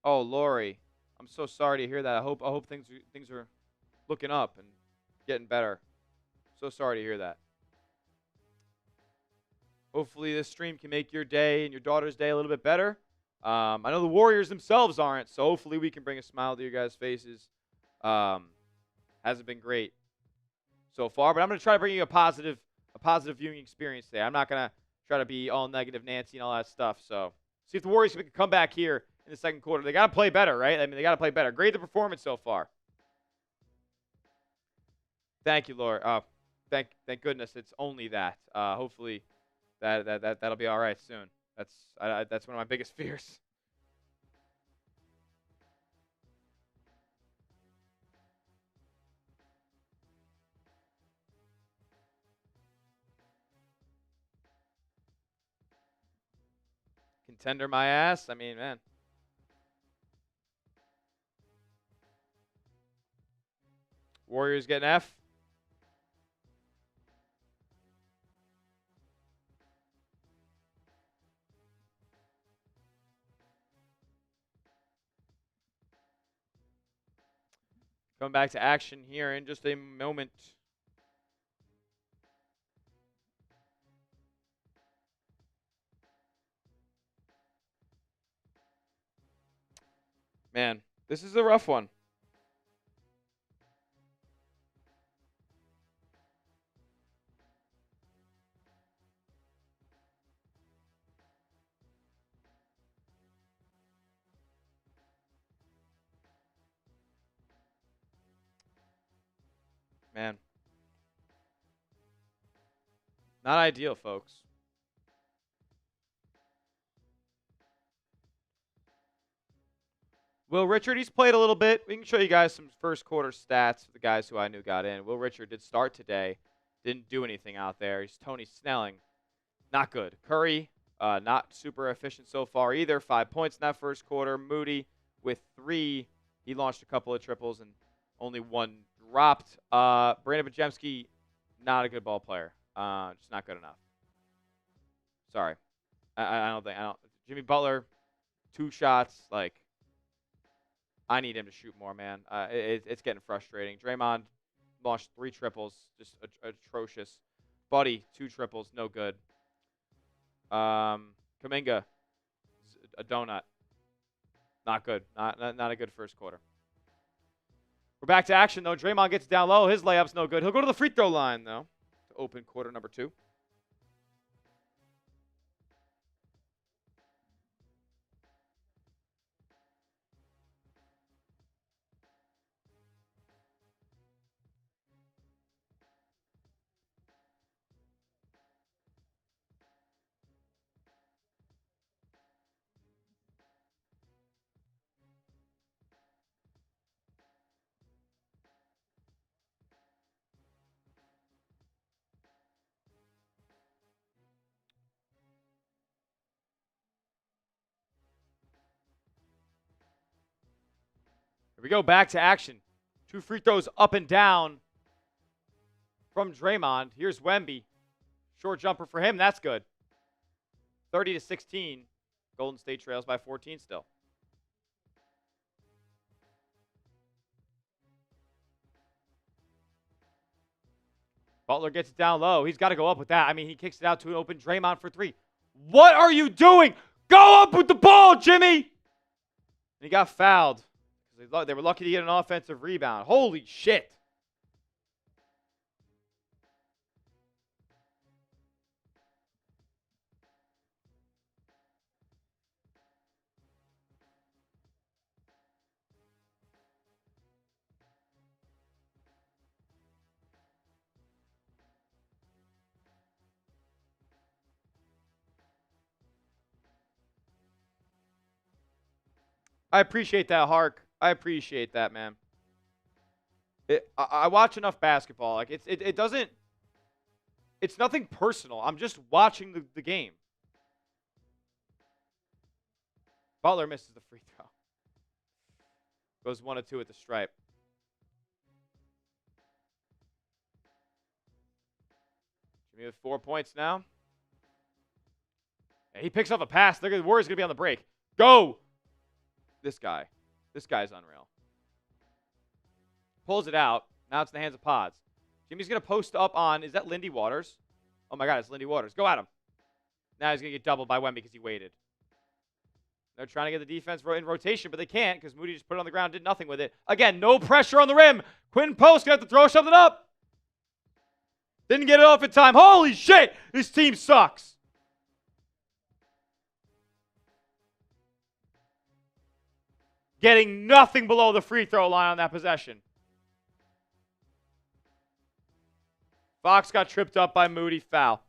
Oh, Lori. I'm so sorry to hear that. I hope things are looking up and getting better. So sorry to hear that. Hopefully this stream can make your day and your daughter's day a little bit better. I know the Warriors themselves aren't, so hopefully we can bring a smile to your guys' faces. Hasn't been great so far, but I'm going to try to bring you a positive viewing experience today. I'm not going to try to be all negative Nancy and all that stuff. So see if the Warriors can come back here in the second quarter. They got to play better, right? I mean, they got to play better. Grade the performance so far. Thank you, Laura. Thank goodness it's only that. Hopefully that'll be all right soon. That's one of my biggest fears. Contender my ass. I mean, man. Warriors get an F. Coming back to action here in just a moment. Man, this is a rough one. Man. Not ideal, folks. Will Richard, he's played a little bit. We can show you guys some first quarter stats for the guys who I knew got in. Will Richard did start today. Didn't do anything out there. He's Tony Snelling. Not good. Curry, not super efficient so far either. 5 points in that first quarter. Moody with 3. He launched a couple of triples and only 1 dropped. Brandon Bajemski, not a good ball player. Just not good enough. Sorry. I don't think. Jimmy Butler, 2 shots. Like, I need him to shoot more, man. It's getting frustrating. Draymond launched 3 triples, just atrocious. Buddy, 2 triples, no good. Kuminga, a donut. Not good. Not a good first quarter. We're back to action, though. Draymond gets down low. His layup's no good. He'll go to the free throw line, though, to open quarter number 2. Here we go, back to action. 2 free throws up and down from Draymond. Here's Wemby. Short jumper for him. That's good. 30-16. Golden State trails by 14 still. Butler gets it down low. He's got to go up with that. I mean, he kicks it out to an open Draymond for 3. What are you doing? Go up with the ball, Jimmy! And he got fouled. They were lucky to get an offensive rebound. Holy shit. I appreciate that, Hark. I appreciate that, man. I watch enough basketball. Like it doesn't. It's nothing personal. I'm just watching the game. Butler misses the free throw. Goes 1 of 2 at the stripe. Jimmy with 4 points now. And he picks up a pass. The Warriors going to be on the break. Go! This guy's unreal. Pulls it out. Now it's in the hands of Pods. Jimmy's going to post up on, is that Lindy Waters? Oh my God, it's Lindy Waters. Go at him. Now he's going to get doubled by Wemby because he waited. They're trying to get the defense in rotation, but they can't because Moody just put it on the ground, did nothing with it. Again, no pressure on the rim. Quinten Post going to have to throw something up. Didn't get it off in time. Holy shit, this team sucks. Getting nothing below the free throw line on that possession. Fox got tripped up by Moody. Foul.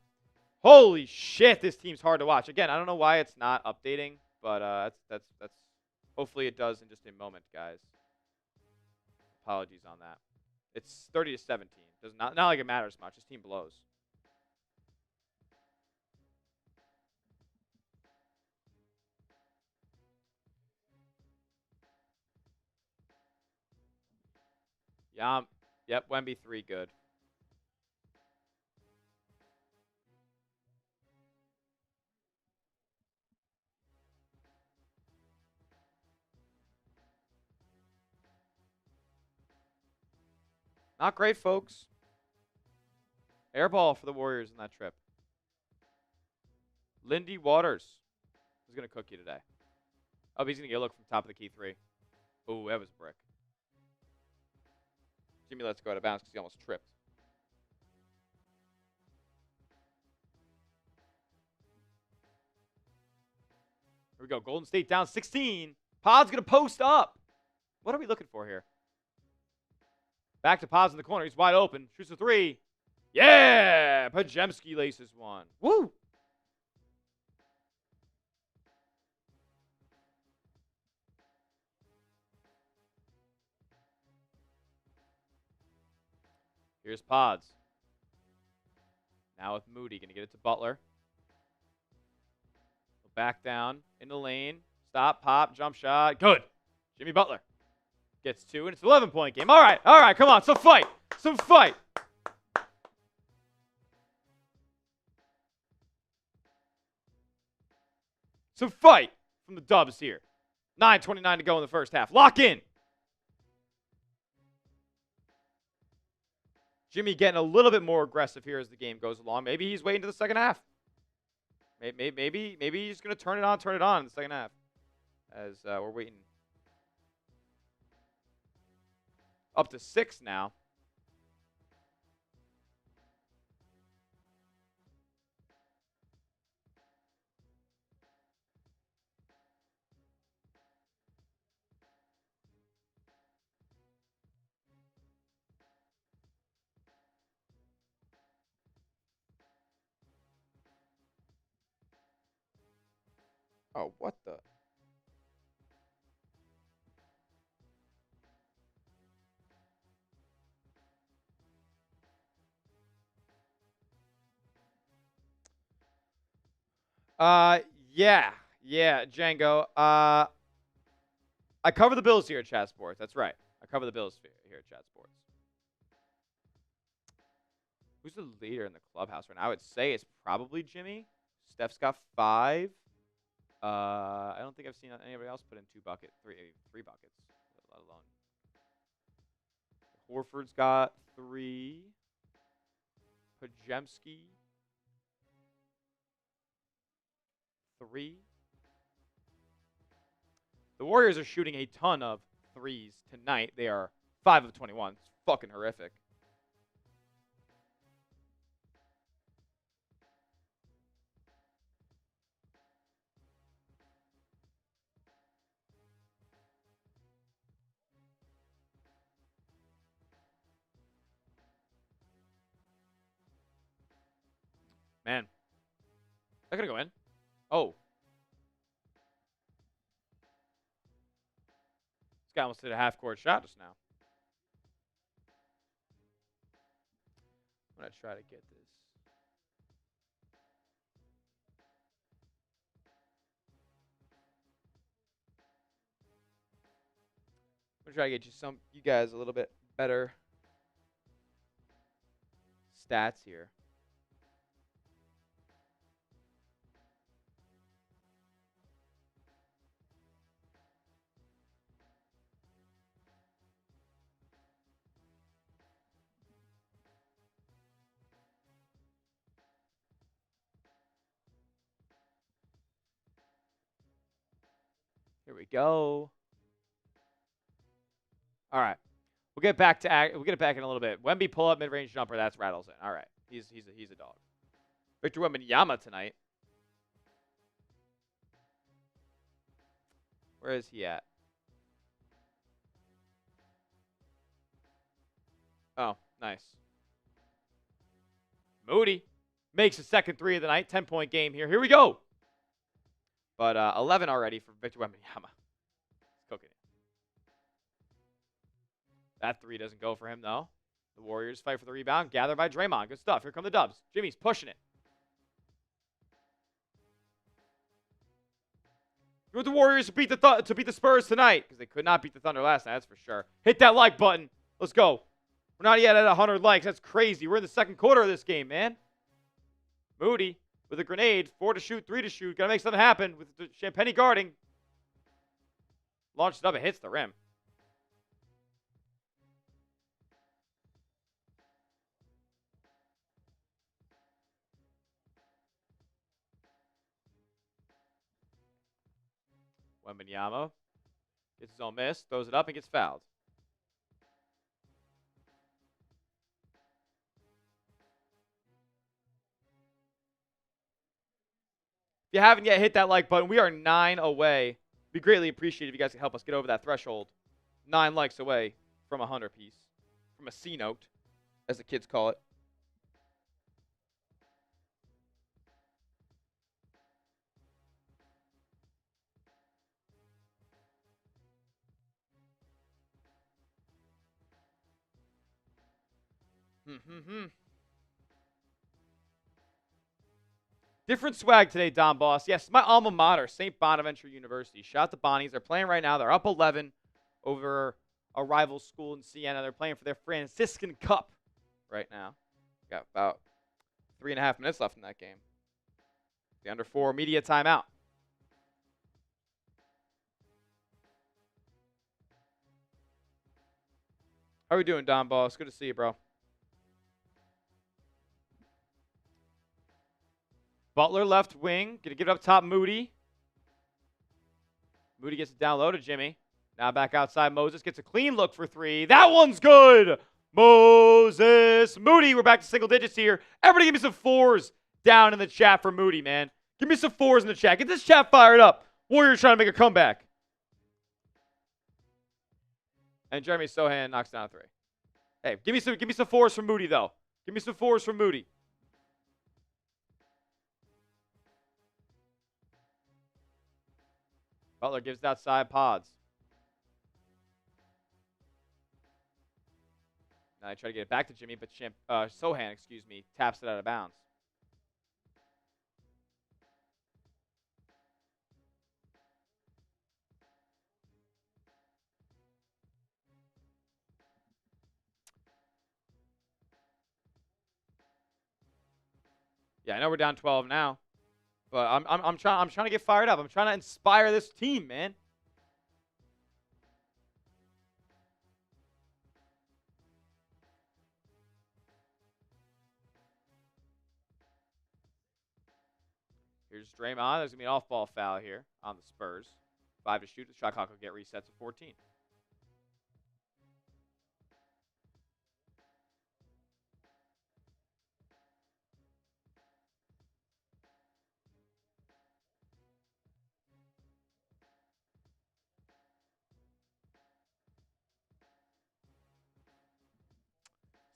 Holy shit, this team's hard to watch. Again, I don't know why it's not updating, but that's hopefully it does in just a moment, guys. Apologies on that. It's 30-17. Does not like it matters much. This team blows. Yep, Wemby 3 good. Not great, folks. Air ball for the Warriors in that trip. Lindy Waters is going to cook you today. Oh, he's going to get a look from top of the key 3. Oh, that was a brick. Jimmy lets go out of bounds because he almost tripped. Here we go. Golden State down 16. Pod's going to post up. What are we looking for here? Back to Pods in the corner. He's wide open. Shoots a 3. Yeah! Pajemski laces 1. Woo! Here's Pods. Now with Moody. Going to get it to Butler. Back down in the lane. Stop, pop, jump shot. Good. Jimmy Butler gets 2, and it's an 11-point game. All right, come on. Some fight. Some fight. Some fight from the Dubs here. 9:29 to go in the first half. Lock in. Jimmy getting a little bit more aggressive here as the game goes along. Maybe he's waiting to the second half. Maybe he's going to turn it on in the second half as we're waiting. Up to 6 now. Oh, what the? Yeah, Django. I cover the Bills here at Chat Sports. That's right. I cover the Bills here at Chat Sports. Who's the leader in the clubhouse right now? I would say it's probably Jimmy. Steph's got 5. I don't think I've seen anybody else put in 3 buckets, let alone. Horford's got 3. Pajemski 3. The Warriors are shooting a ton of 3s tonight. They are 5 of 21. It's fucking horrific. Man. They're going to go in. Oh. guy almost hit a half-court shot just now. I'm going to try to get this. I'm going to try to get you guys a little bit better stats here. Here we go. All right. We'll get back to we'll get it back in a little bit. Wemby pull up mid-range jumper, that's rattles in. All right. He's a dog. Victor Wembanyama tonight. Where is he at? Oh, nice. Moody makes a second three of the night. 10-point game here. Here we go. But 11 already for Victor Wembanyama. He's cooking it. That three doesn't go for him, though. The Warriors fight for the rebound. Gathered by Draymond. Good stuff. Here come the Dubs. Jimmy's pushing it. You want the Warriors to beat the Spurs tonight, because they could not beat the Thunder last night, that's for sure. Hit that like button. Let's go. We're not yet at 100 likes. That's crazy. We're in the second quarter of this game, man. Moody with a grenade. 4 to shoot, 3 to shoot. Got to make something happen with the Champagny guarding. Launched it up. It hits the rim. Wembanyama gets his own miss, throws it up, and gets fouled. If you haven't yet hit that like button, we are 9 away. It'd be greatly appreciated if you guys could help us get over that threshold. 9 likes away from a 100 piece. From a C note, as the kids call it. Different swag today, Don Boss. Yes, my alma mater, St. Bonaventure University. Shout out the Bonnies. They're playing right now. They're up 11 over a rival school in Siena. They're playing for their Franciscan Cup right now. Got about 3.5 minutes left in that game. The under 4 media timeout. How are we doing, Don Boss? Good to see you, bro. Butler left wing. Going to give it up top, Moody. Moody gets it down low to Jimmy. Now back outside. Moses gets a clean look for 3. That one's good. Moses. Moody, we're back to single digits here. Everybody give me some 4s down in the chat for Moody, man. Give me some 4s in the chat. Get this chat fired up. Warriors trying to make a comeback. And Jeremy Sohan knocks down a 3. Hey, give me some 4s from Moody, though. Give me some 4s from Moody. Butler gives it outside Pods. Now I try to get it back to Jimmy, but Sohan, taps it out of bounds. Yeah, I know we're down 12 now. But I'm trying to get fired up. I'm trying to inspire this team, man. Here's Draymond. There's going to be an off-ball foul here on the Spurs. 5 to shoot. The shot clock will get reset to 14.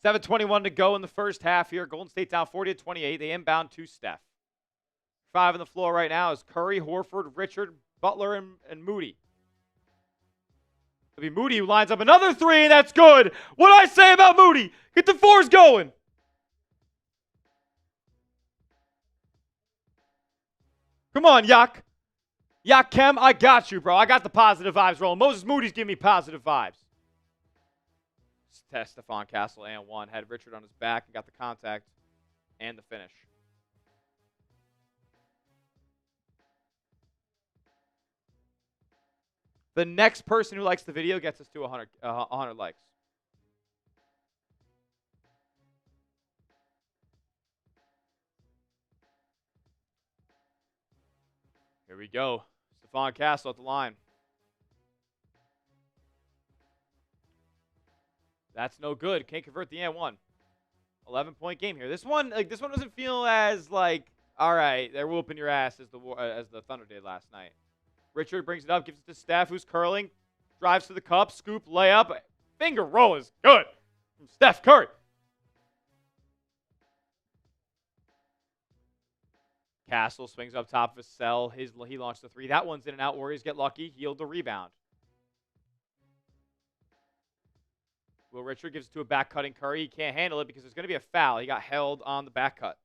.7:21 to go in the first half here. Golden State down 40-28. They inbound to Steph. 5 on the floor right now is Curry, Horford, Richard, Butler, and Moody. It'll be Moody who lines up another three, and that's good. What do I say about Moody? Get the fours going. Come on, Yak. Yak Kem, I got you, bro. I got the positive vibes rolling. Moses Moody's giving me positive vibes. Stephon Castle and one. Had Richard on his back and got the contact and the finish. The next person who likes the video gets us to 100 likes. Here we go. Stephon Castle at the line. That's no good. Can't convert the and one. 11-point game here. This one doesn't feel as like, all right, they're whooping your ass as the Thunder did last night. Richard brings it up, gives it to Steph, who's curling, drives to the cup, scoop, layup. Finger roll is good from Steph Curry. Castle swings up top of Vassell. He launched the three. That one's in and out. Warriors get lucky. Yield the rebound. Will Richard gives it to a back-cutting Curry. He can't handle it because there's going to be a foul. He got held on the back cut.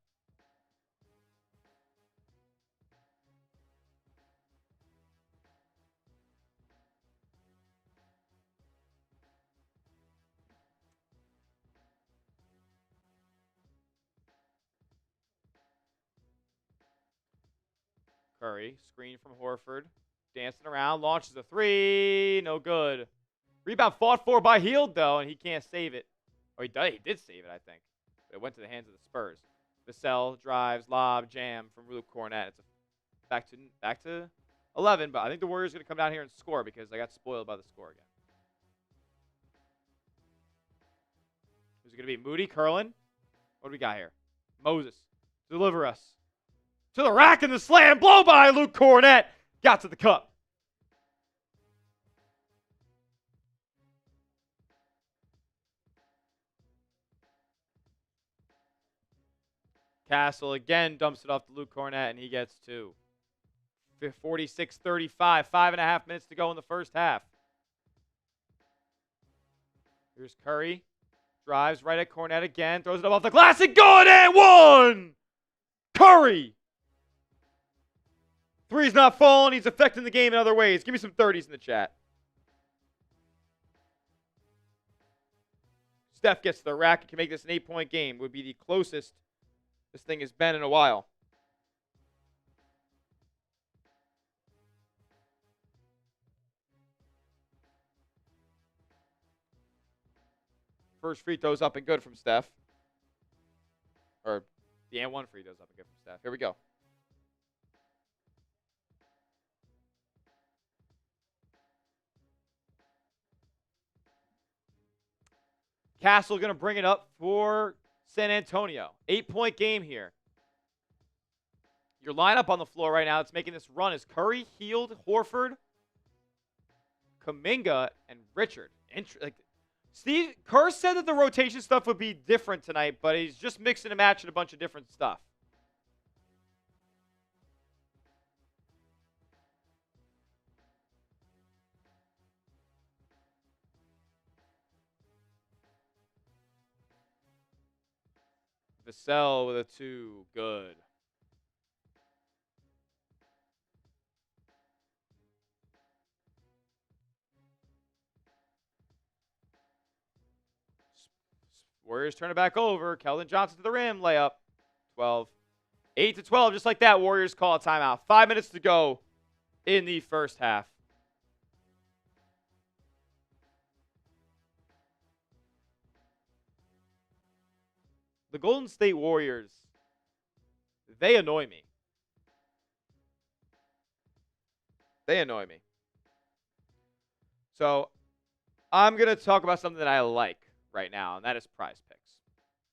Curry, screen from Horford. Dancing around, launches a three. No good. Rebound fought for by Hield, though, and he can't save it. Or he did save it, I think. But it went to the hands of the Spurs. Vassell drives, lob, jam from Luke Cornett. It's back to 11, but I think the Warriors are going to come down here and score because I got spoiled by the score again. Who's it going to be? Moody, curling. What do we got here? Moses, deliver us. To the rack and the slam. Blow by Luke Cornett. Got to the cup. Castle again dumps it off to Luke Cornett, and he gets two. 46-35. 5.5 minutes to go in the first half. Here's Curry. Drives right at Cornett again. Throws it up off the glass and good and one! Curry! Three's not falling. He's affecting the game in other ways. Give me some 30s in the chat. Steph gets to the rack and can make this an 8-point game. Would be the closest this thing has been in a while. First free throws up and good from Steph. Or the and one free throws up and good from Steph. Here we go. Castle going to bring it up for San Antonio. 8-point game here. Your lineup on the floor right now that's making this run is Curry, Hield, Horford, Kuminga, and Richard. Steve Kerr said that the rotation stuff would be different tonight, but he's just mixing and matching a bunch of different stuff. Vassell with a 2. Good. Warriors turn it back over. Keldon Johnson to the rim. Layup. 12. 8-12. Just like that, Warriors call a timeout. 5 minutes to go in the first half. The Golden State Warriors, they annoy me. They annoy me. So I'm going to talk about something that I like right now, and that is Prize Picks.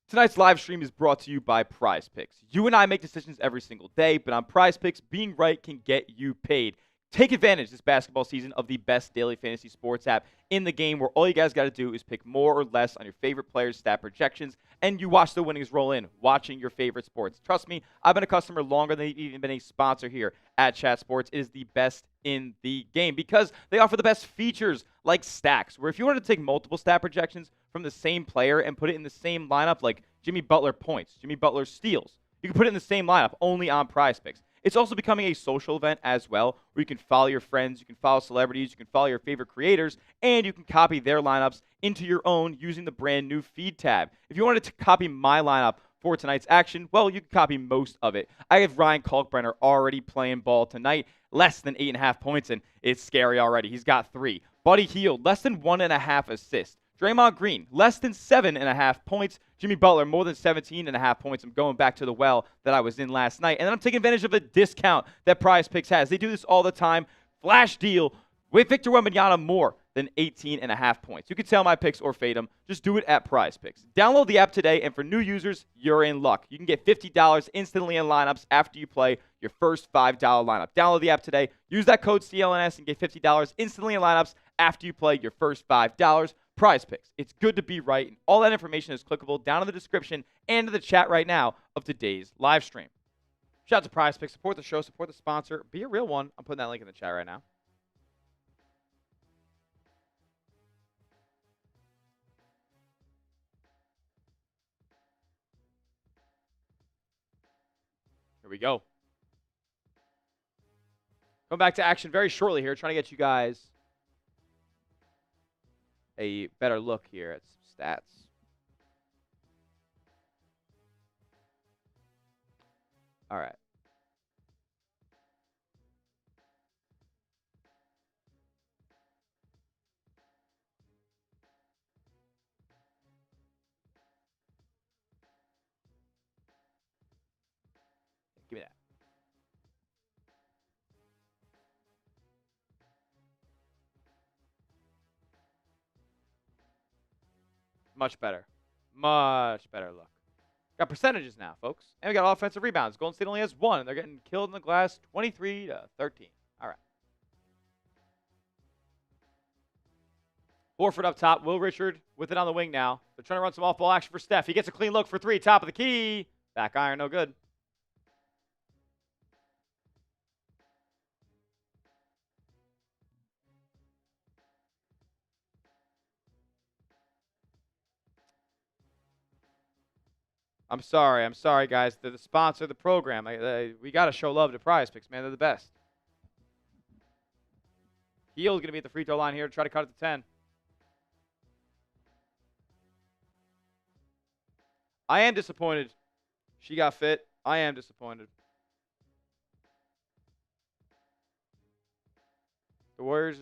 Tonight's live stream is brought to you by Prize Picks. You and I make decisions every single day, but on Prize Picks, being right can get you paid. Take advantage this basketball season of the best daily fantasy sports app in the game, where all you guys got to do is pick more or less on your favorite players' stat projections, and you watch the winnings roll in, watching your favorite sports. Trust me, I've been a customer longer than they've even been a sponsor here at Chat Sports. It is the best in the game because they offer the best features like stacks, where if you wanted to take multiple stat projections from the same player and put it in the same lineup, like Jimmy Butler points, Jimmy Butler steals, you can put it in the same lineup only on Prize Picks. It's also becoming a social event as well, where you can follow your friends, you can follow celebrities, you can follow your favorite creators, and you can copy their lineups into your own using the brand new feed tab. If you wanted to copy my lineup for tonight's action, well, you can copy most of it. I have Ryan Kalkbrenner already playing ball tonight, less than 8.5 points, and it's scary already. He's got 3. Buddy Hield, less than 1.5 assists. Draymond Green, less than 7.5 points. Jimmy Butler, more than 17.5 points. I'm going back to the well that I was in last night. And then I'm taking advantage of a discount that Prize Picks has. They do this all the time. Flash deal with Victor Wembanyama more than 18.5 points. You can sell my picks or fade them. Just do it at Prize Picks. Download the app today, and for new users, you're in luck. You can get $50 instantly in lineups after you play your first $5 lineup. Download the app today. Use that code CLNS and get $50 instantly in lineups after you play your first $5. Prize Picks. It's good to be right, and all that information is clickable down in the description and in the chat right now of today's live stream. Shout out to Prize Picks. Support the show. Support the sponsor. Be a real one. I'm putting that link in the chat right now. Here we go. Come back to action very shortly here. Trying to get you guys a better look here at some stats. All right. Give me that. Much better. Much better look. Got percentages now, folks. And we got offensive rebounds. Golden State only has 1, and they're getting killed in the glass 23-13. All right. Horford up top. Will Richard with it on the wing now. They're trying to run some off-ball action for Steph. He gets a clean look for 3. Top of the key. Back iron, no good. I'm sorry, guys. They're the sponsor of the program. We got to show love to Prize Picks, man. They're the best. Hield's going to be at the free throw line here to try to cut it to 10. I am disappointed. She got fit. I am disappointed. The Warriors,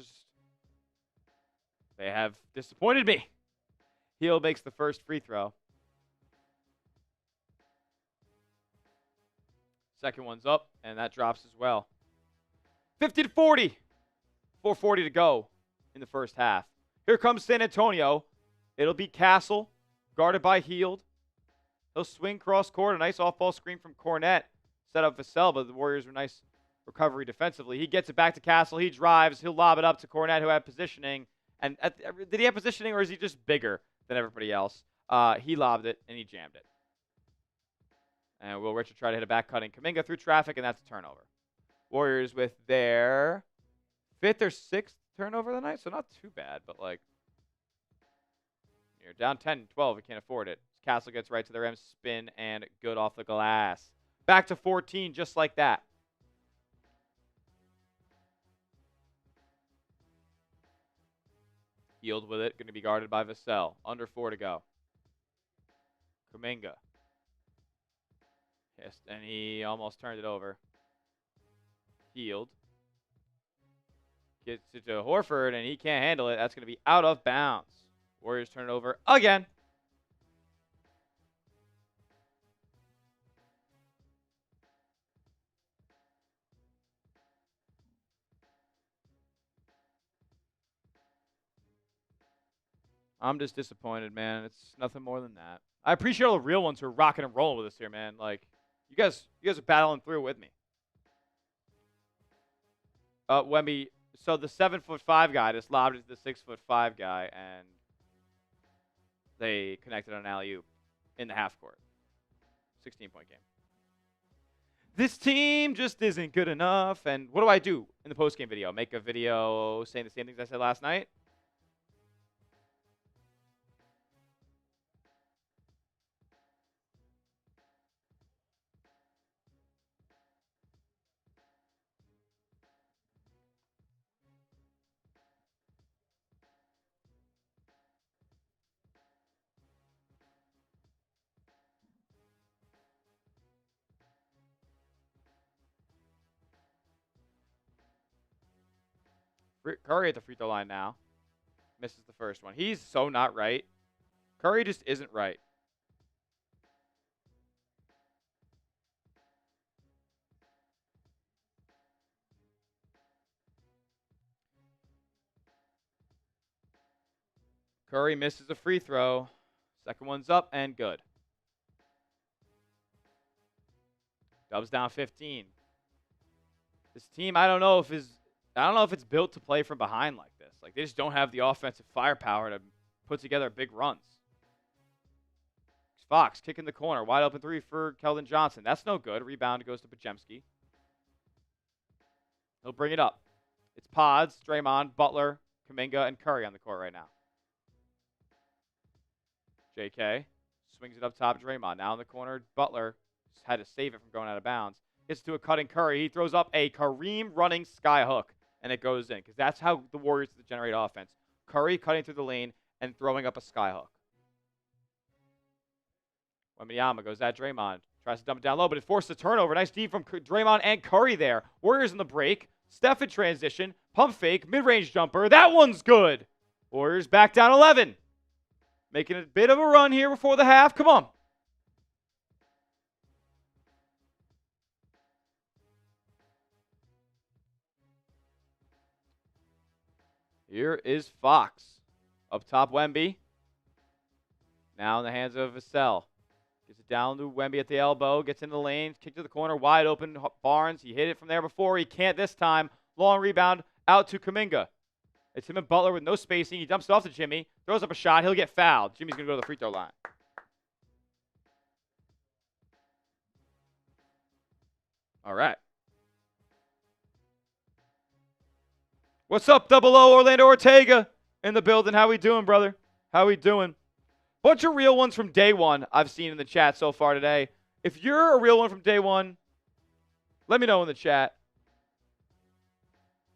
they have disappointed me. Hield makes the first free throw. Second one's up, and that drops as well. 50-40. 4:40 to go in the first half. Here comes San Antonio. It'll be Castle, guarded by Hield. He'll swing cross court. A nice off-ball screen from Cornette. Set up Vassell, but the Warriors were nice recovery defensively. He gets it back to Castle. He drives. He'll lob it up to Cornette, who had positioning. And did he have positioning, or is he just bigger than everybody else? He lobbed it, and he jammed it. And Will Richard try to hit a back-cutting Kuminga through traffic, and that's a turnover. Warriors with their 5th or 6th turnover of the night, so not too bad, but like, you're down 10-12, you can't afford it. Castle gets right to the rim, spin, and good off the glass. Back to 14, just like that. Hield with it, going to be guarded by Vassell. Under 4 to go. Kuminga. Yes, and he almost turned it over. Hield. Gets it to Horford, and he can't handle it. That's going to be out of bounds. Warriors turn it over again. I'm just disappointed, man. It's nothing more than that. I appreciate all the real ones who are rocking and rolling with us here, man. Like, you guys are battling through with me. Wemby, so the 7'5" guy just lobbed it to the 6'5" guy, and they connected on an alley-oop in the half court. 16-point game. This team just isn't good enough. And what do I do in the postgame video? Make a video saying the same things I said last night? Curry at the free throw line now. Misses the first one. He's so not right. Curry just isn't right. Curry misses a free throw. Second one's up and good. Dubs down 15. This team, I don't know if it's built to play from behind like this. Like, they just don't have the offensive firepower to put together big runs. Fox kicking the corner. Wide open three for Keldon Johnson. That's no good. Rebound goes to Pajemski. He'll bring it up. It's Pods, Draymond, Butler, Kuminga, and Curry on the court right now. JK swings it up top. Draymond now in the corner. Butler had to save it from going out of bounds. Gets to a cutting Curry. He throws up a Kareem running sky hook, and it goes in because that's how the Warriors generate offense. Curry cutting through the lane and throwing up a sky hook. Wembanyama goes at Draymond. Tries to dump it down low, but it forces a turnover. Nice deep from Draymond and Curry there. Warriors in the break. Steph in transition. Pump fake. Mid-range jumper. That one's good. Warriors back down 11. Making a bit of a run here before the half. Come on. Here is Fox. Up top, Wemby. Now in the hands of Vassell. Gets it down to Wemby at the elbow. Gets in the lane. Kick to the corner. Wide open. Barnes. He hit it from there before. He can't this time. Long rebound out to Kuminga. It's him and Butler with no spacing. He dumps it off to Jimmy. Throws up a shot. He'll get fouled. Jimmy's going to go to the free throw line. All right. What's up, Double O, Orlando Ortega in the building? How we doing, brother? How we doing? Bunch of real ones from day one I've seen in the chat so far today. If you're a real one from day one, let me know in the chat.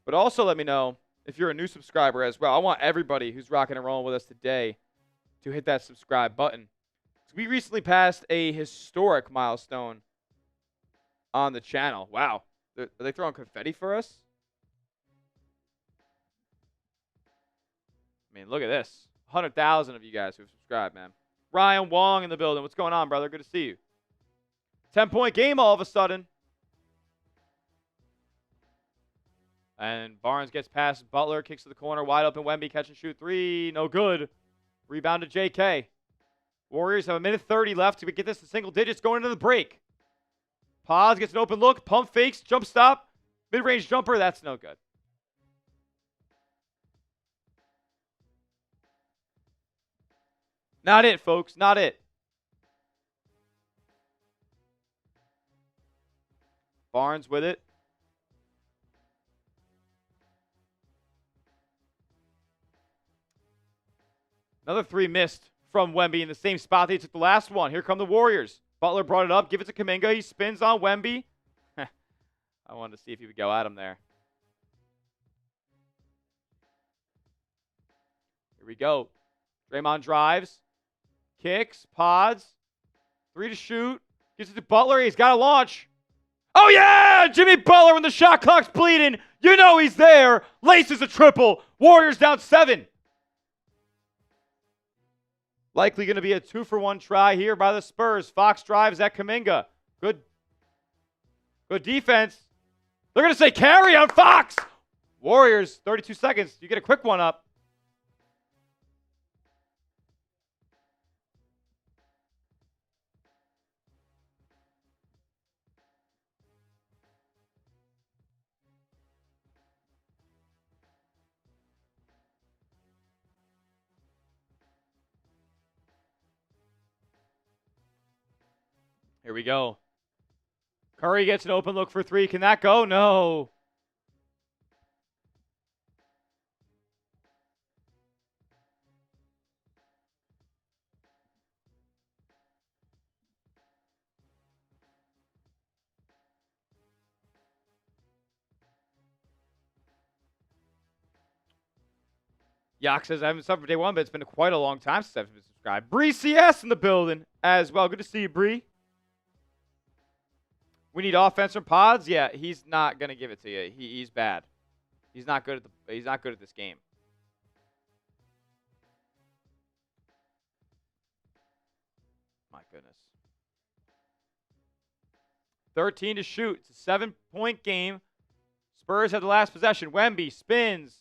But also let me know if you're a new subscriber as well. I want everybody who's rocking and rolling with us today to hit that subscribe button. So we recently passed a historic milestone on the channel. Wow. Are they throwing confetti for us? I mean, look at this. 100,000 of you guys who have subscribed, man. Ryan Wong in the building. What's going on, brother? Good to see you. 10-point game all of a sudden. And Barnes gets past Butler, kicks to the corner, wide open. Wemby catch and shoot three. No good. Rebound to JK. Warriors have a minute 30 left to get this to single digits going into the break. Paz gets an open look. Pump fakes. Jump stop. Mid-range jumper. That's no good. Not it, folks. Not it. Barnes with it. Another three missed from Wemby in the same spot they took the last one. Here come the Warriors. Butler brought it up. Give it to Kuminga. He spins on Wemby. I wanted to see if he would go at him there. Here we go. Draymond drives. Kicks. Pods. Three to shoot. Gets it to Butler. He's got to launch. Oh, yeah! Jimmy Butler when the shot clock's bleeding. You know he's there. Laces a triple. Warriors down 7. Likely going to be a 2-for-1 try here by the Spurs. Fox drives at Kuminga. Good defense. They're going to say carry on Fox. Warriors, 32 seconds. You get a quick one up. Here we go. Curry gets an open look for three. Can that go? No. Yak says, I haven't subbed for day one, but it's been quite a long time since I've been subscribed. Bree CS in the building as well. Good to see you, Bree. We need offense from Pods. Yeah, he's not gonna give it to you. He's bad. He's not good at this game. My goodness. 13 to shoot. It's a 7-point game. Spurs have the last possession. Wemby spins,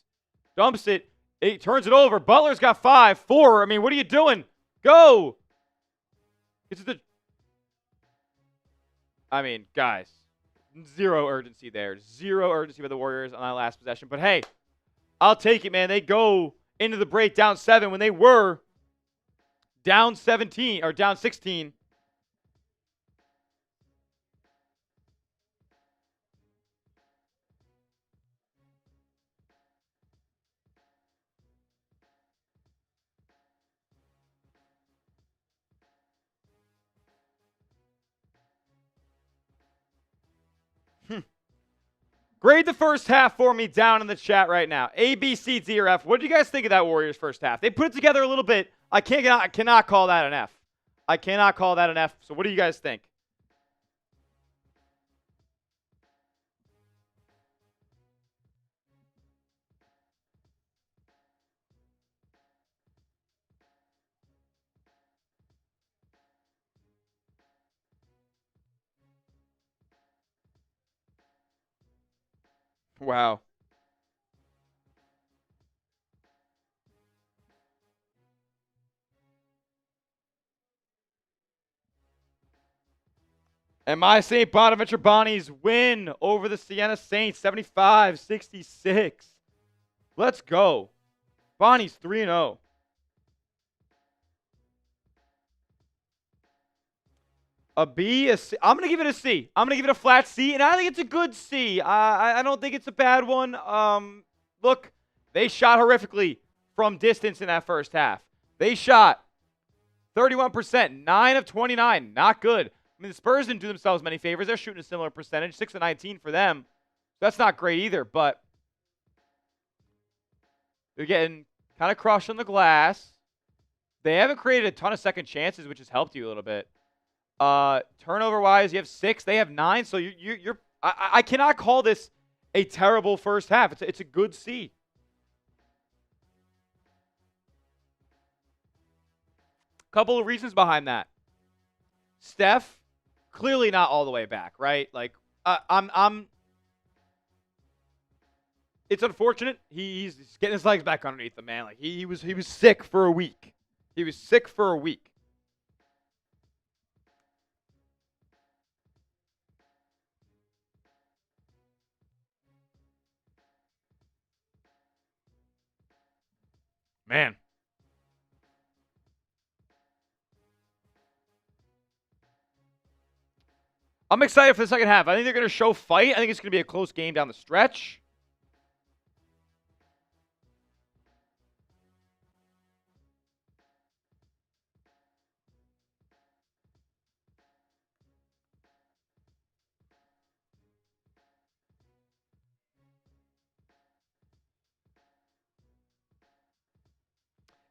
dumps it. He turns it over. Butler's got 5, 4. I mean, what are you doing? Go. I mean, guys, zero urgency there. Zero urgency by the Warriors on that last possession. But hey, I'll take it, man. They go into the break down 7 when they were down 17 or down 16. Grade the first half for me down in the chat right now. A, B, C, D, or F. What did you guys think of that Warriors first half? They put it together a little bit. I cannot call that an F. I cannot call that an F. So what do you guys think? Wow. And my St. Bonaventure Bonnies win over the Siena Saints, 75-66. Let's go. Bonnies 3-0. A B, a C. I'm going to give it a C. I'm going to give it a flat C, and I think it's a good C. I don't think it's a bad one. Look, they shot horrifically from distance in that first half. They shot 31%, 9 of 29. Not good. I mean, the Spurs didn't do themselves many favors. They're shooting a similar percentage, 6 of 19 for them. That's not great either, but they're getting kind of crushed on the glass. They haven't created a ton of second chances, which has helped you a little bit. Turnover-wise, you have 6. They have 9. So I cannot call this a terrible first half. It's a good C. Couple of reasons behind that. Steph, clearly not all the way back, right? Like, it's unfortunate. He's getting his legs back underneath him, man. Like he was sick for a week. He was sick for a week. Man. I'm excited for the second half. I think they're going to show fight. I think it's going to be a close game down the stretch.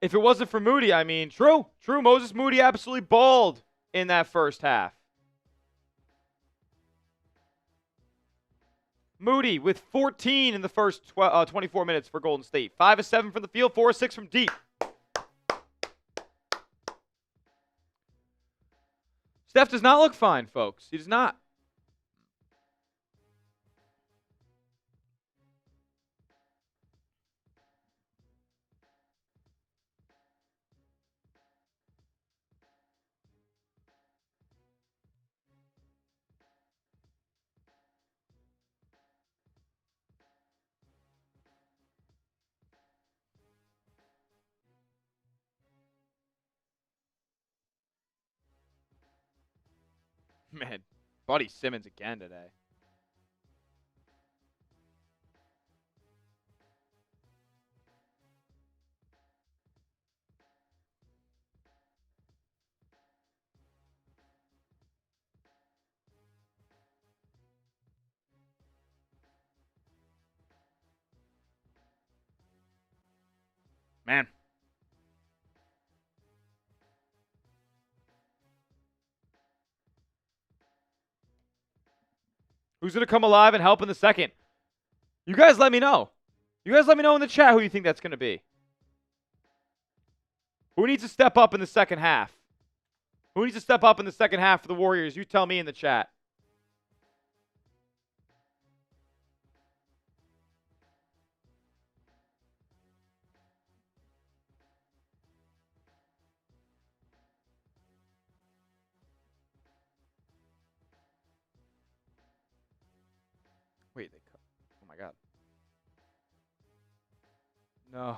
If it wasn't for Moody, I mean, true. Moses Moody absolutely balled in that first half. Moody with 14 in the first 24 minutes for Golden State. 5 of 7 from the field, 4 of 6 from deep. Steph does not look fine, folks. He does not. Man, Buddy Simmons again today. Man. Who's going to come alive and help in the second? You guys let me know. You guys let me know in the chat who you think that's going to be. Who needs to step up in the second half? Who needs to step up in the second half for the Warriors? You tell me in the chat. Wait, they cut. Oh my God. No.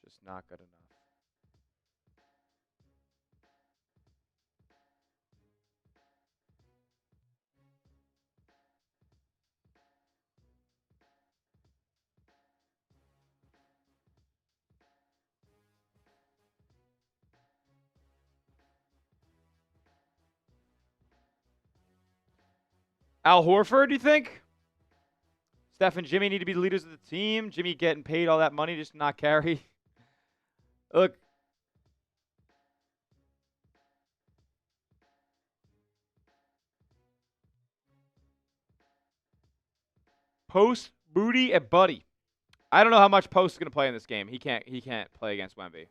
Just not good enough. Al Horford, do you think? Steph and Jimmy need to be the leaders of the team. Jimmy getting paid all that money just to not carry. Look. Post, Booty, and Buddy. I don't know how much Post is going to play in this game. He can't play against Wemby.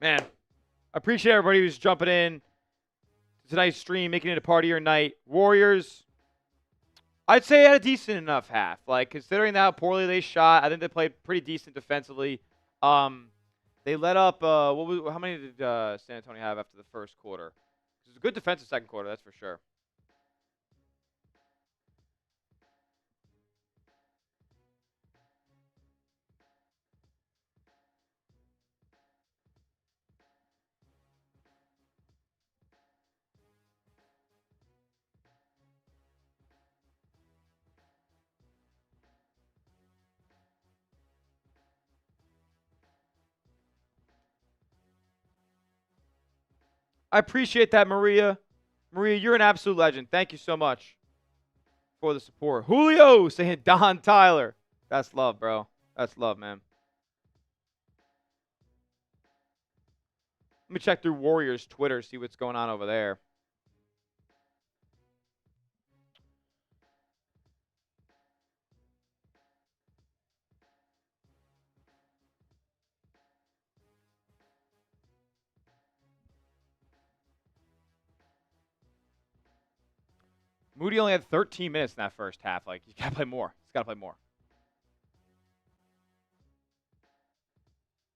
Man, I appreciate everybody who's jumping in to tonight's stream, making it a part of your night. Warriors, I'd say had a decent enough half. Like, considering how poorly they shot, I think they played pretty decent defensively. They let up, how many did San Antonio have after the first quarter? It was a good defensive second quarter, that's for sure. I appreciate that, Maria. Maria, you're an absolute legend. Thank you so much for the support. Julio saying Don Tyler. That's love, bro. That's love, man. Let me check through Warriors Twitter, see what's going on over there. Moody only had 13 minutes in that first half. Like, you gotta play more. He's gotta play more.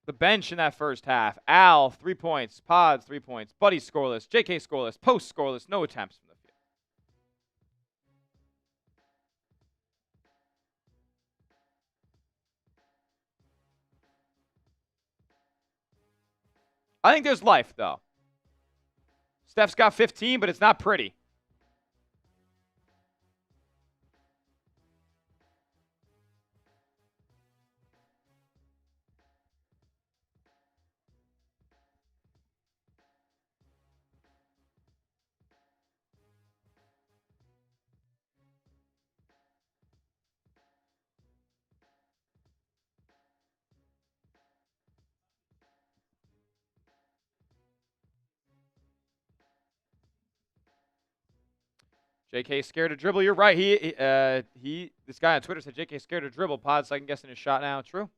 The bench in that first half. Al, 3 points. Pods, 3 points. Buddy, scoreless. JK, scoreless. Post, scoreless. No attempts from the field. I think there's life, though. Steph's got 15, but it's not pretty. JK scared to dribble. You're right. This guy on Twitter said JK scared to dribble. Pod second guessing his shot now. True.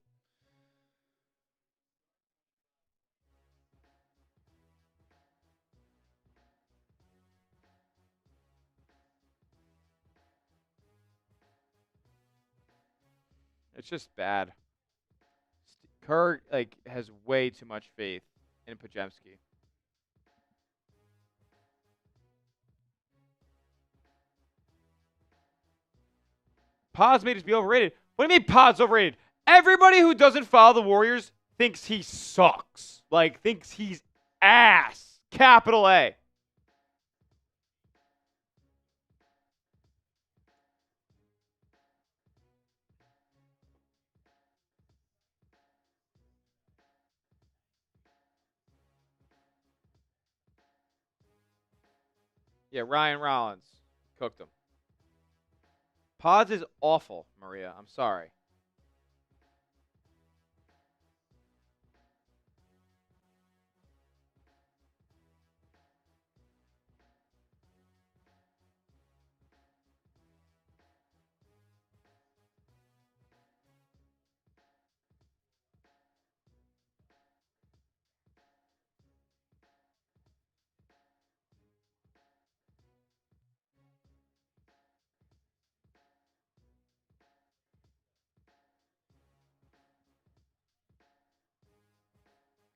It's just bad. Kerr has way too much faith in Pajemski. Pods made us be overrated. What do you mean Pods overrated? Everybody who doesn't follow the Warriors thinks he sucks. Thinks he's ass. Capital A. Yeah, Ryan Rollins cooked him. Pods is awful, Maria. I'm sorry.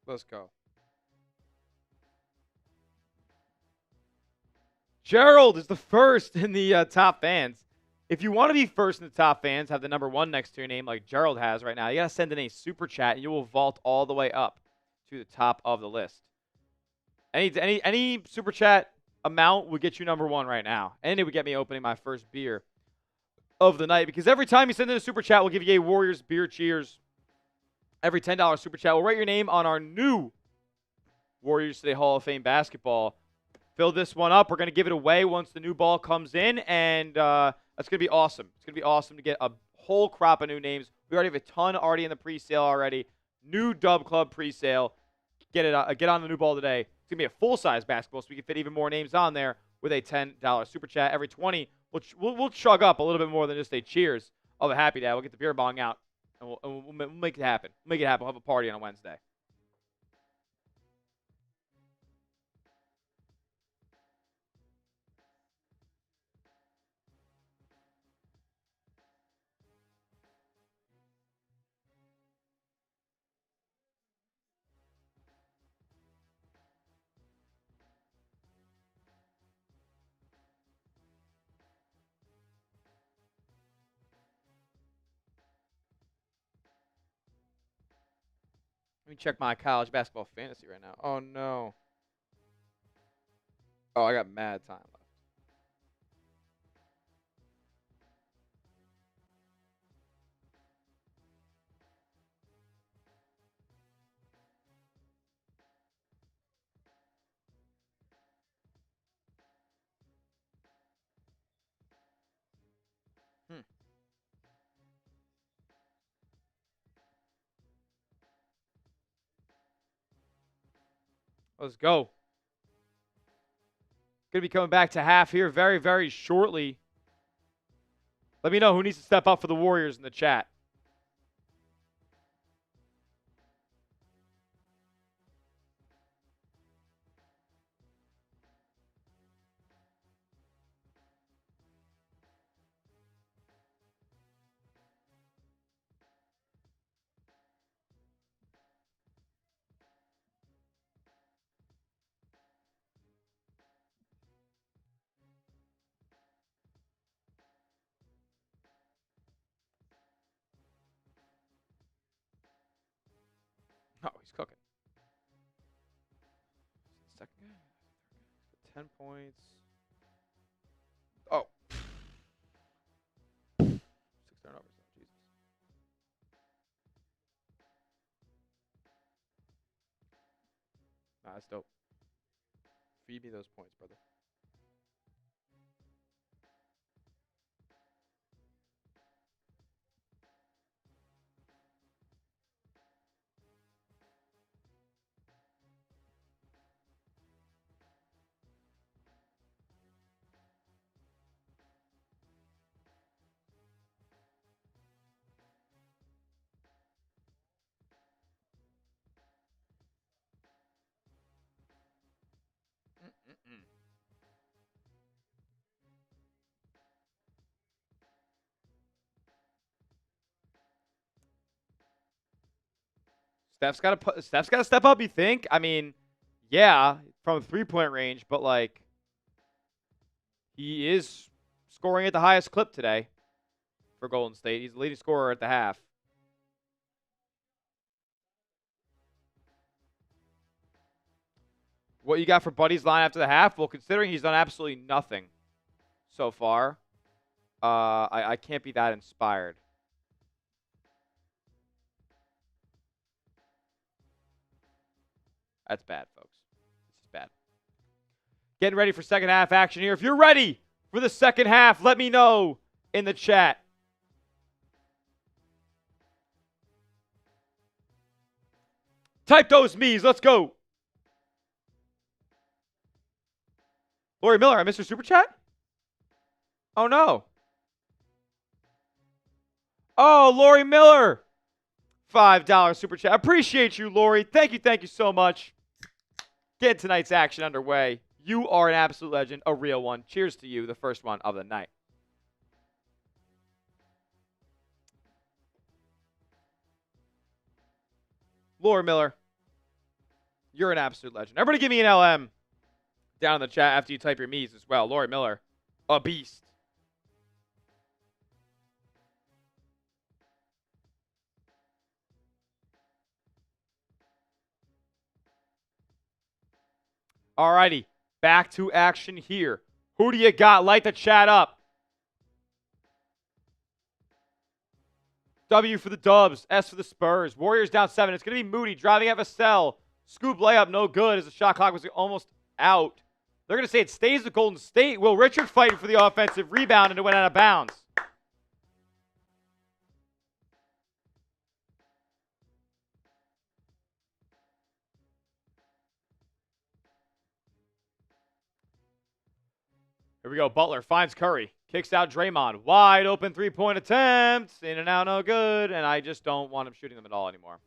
Let's go. Gerald is the first in the top fans. If you want to be first in the top fans, have the number 1 next to your name like Gerald has right now, you got to send in a super chat and you will vault all the way up to the top of the list. Any super chat amount would get you number 1 right now. And it would get me opening my first beer of the night, because every time you send in a super chat, we'll give you a Warriors beer cheers. Every $10 super chat, we'll write your name on our new Warriors Today Hall of Fame basketball. Fill this one up. We're going to give it away once the new ball comes in, and that's going to be awesome. It's going to be awesome to get a whole crop of new names. We already have a ton already in the pre-sale already. New Dub Club pre-sale. Get on the new ball today. It's going to be a full-size basketball, so we can fit even more names on there with a $10 super chat. Every 20, we'll chug up a little bit more than just a cheers of a happy dad. We'll get the beer bong out, and we'll make it happen. We'll make it happen. We'll have a party on a Wednesday. Let me check my college basketball fantasy right now. Oh, no. Oh, I got mad time left. Let's go. Going to be coming back to half here very, very shortly. Let me know who needs to step up for the Warriors in the chat. Oh, he's cooking. Second guy. 10 points. Oh. 6 turnovers. Jesus. Nah, that's dope. Feed me those points, brother. Steph's got to step up, you think? I mean, yeah, from 3-point range, but like he is scoring at the highest clip today for Golden State. He's the leading scorer at the half. What you got for Buddy's line after the half? Well, considering he's done absolutely nothing so far, I can't be that inspired. That's bad, folks. This is bad. Getting ready for second half action here. If you're ready for the second half, let me know in the chat. Type those me's. Let's go. Lori Miller, I missed your super chat? Oh, no. Oh, Lori Miller. $5 super chat. Appreciate you, Lori. Thank you so much. Get tonight's action underway. You are an absolute legend, a real one. Cheers to you, the first one of the night. Lori Miller, you're an absolute legend. Everybody give me an LM down in the chat after you type your me's as well. Lori Miller, a beast. Alrighty, back to action here. Who do you got? Light the chat up. W for the Dubs. S for the Spurs. Warriors down 7. It's going to be Moody driving at Vassell. Scoop layup, no good as the shot clock was almost out. They're going to say it stays with Golden State. Will Richard fighting for the offensive rebound and it went out of bounds. Here we go. Butler finds Curry. Kicks out Draymond. Wide open three-point attempt. In and out, no good. And I just don't want him shooting them at all anymore.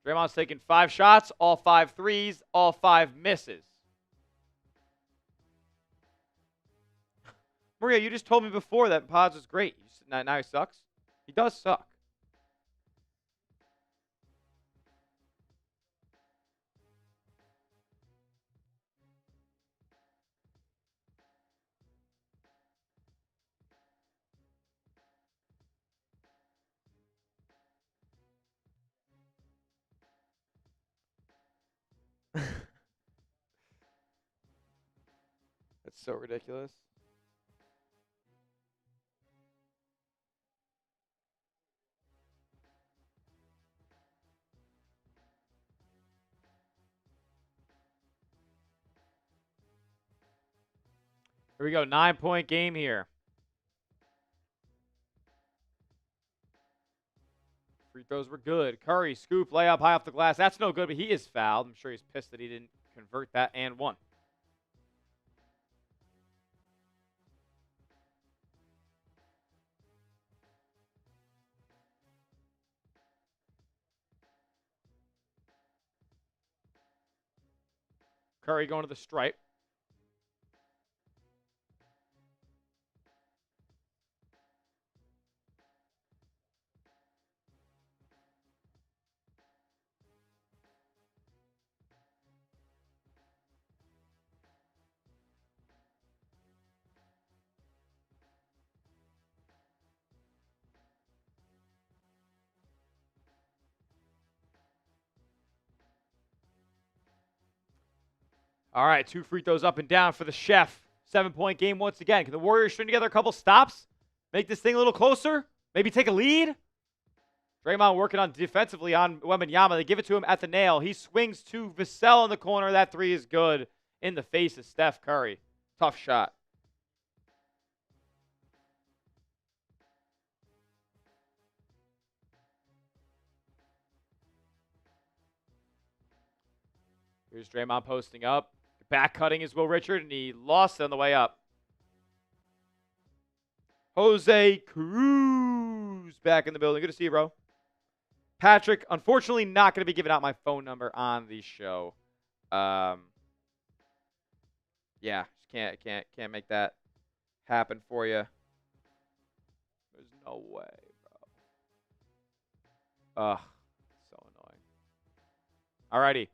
Draymond's taking 5 shots, all 5 threes, all 5 misses. Maria, you just told me before that Pods was great. Now he sucks? He does suck. That's so ridiculous. Here we go. 9-point game here. Free throws were good. Curry, scoop, layup, high off the glass. That's no good, but he is fouled. I'm sure he's pissed that he didn't convert that and won. Curry going to the stripe. All right, 2 free throws up and down for the chef. 7-point game once again. Can the Warriors string together a couple stops? Make this thing a little closer? Maybe take a lead? Draymond working on defensively on Wembanyama. They give it to him at the nail. He swings to Vassell in the corner. That 3 is good in the face of Steph Curry. Tough shot. Here's Draymond posting up. Back cutting is Will Richard, and he lost it on the way up. Jose Cruz back in the building. Good to see you, bro. Patrick, unfortunately, not going to be giving out my phone number on the show. Yeah, just can't make that happen for you. There's no way, bro. Ugh, so annoying. Alrighty.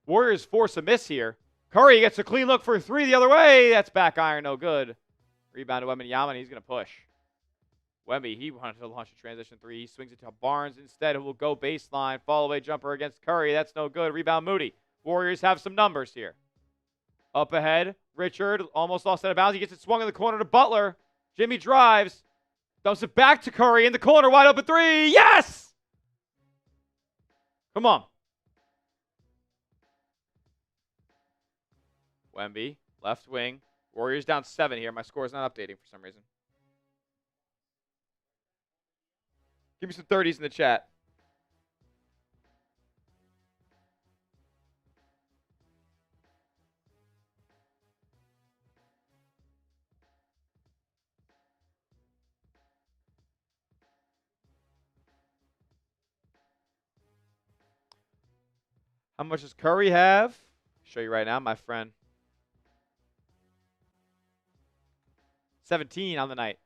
Warriors force a miss here. Curry gets a clean look for 3 the other way. That's back iron, no good. Rebound to Wembanyama, and he's going to push. Wemby, he wanted to launch a transition 3. He swings it to Barnes instead, who will go baseline. Fall-away jumper against Curry. That's no good. Rebound Moody. Warriors have some numbers here. Up ahead, Richard almost lost out of bounds. He gets it swung in the corner to Butler. Jimmy drives. Dumps it back to Curry in the corner. Wide open 3. Yes! Come on. Wemby, left wing. Warriors down 7 here. My score is not updating for some reason. Give me some 30s in the chat. How much does Curry have? I'll show you right now, my friend. 17 on the night.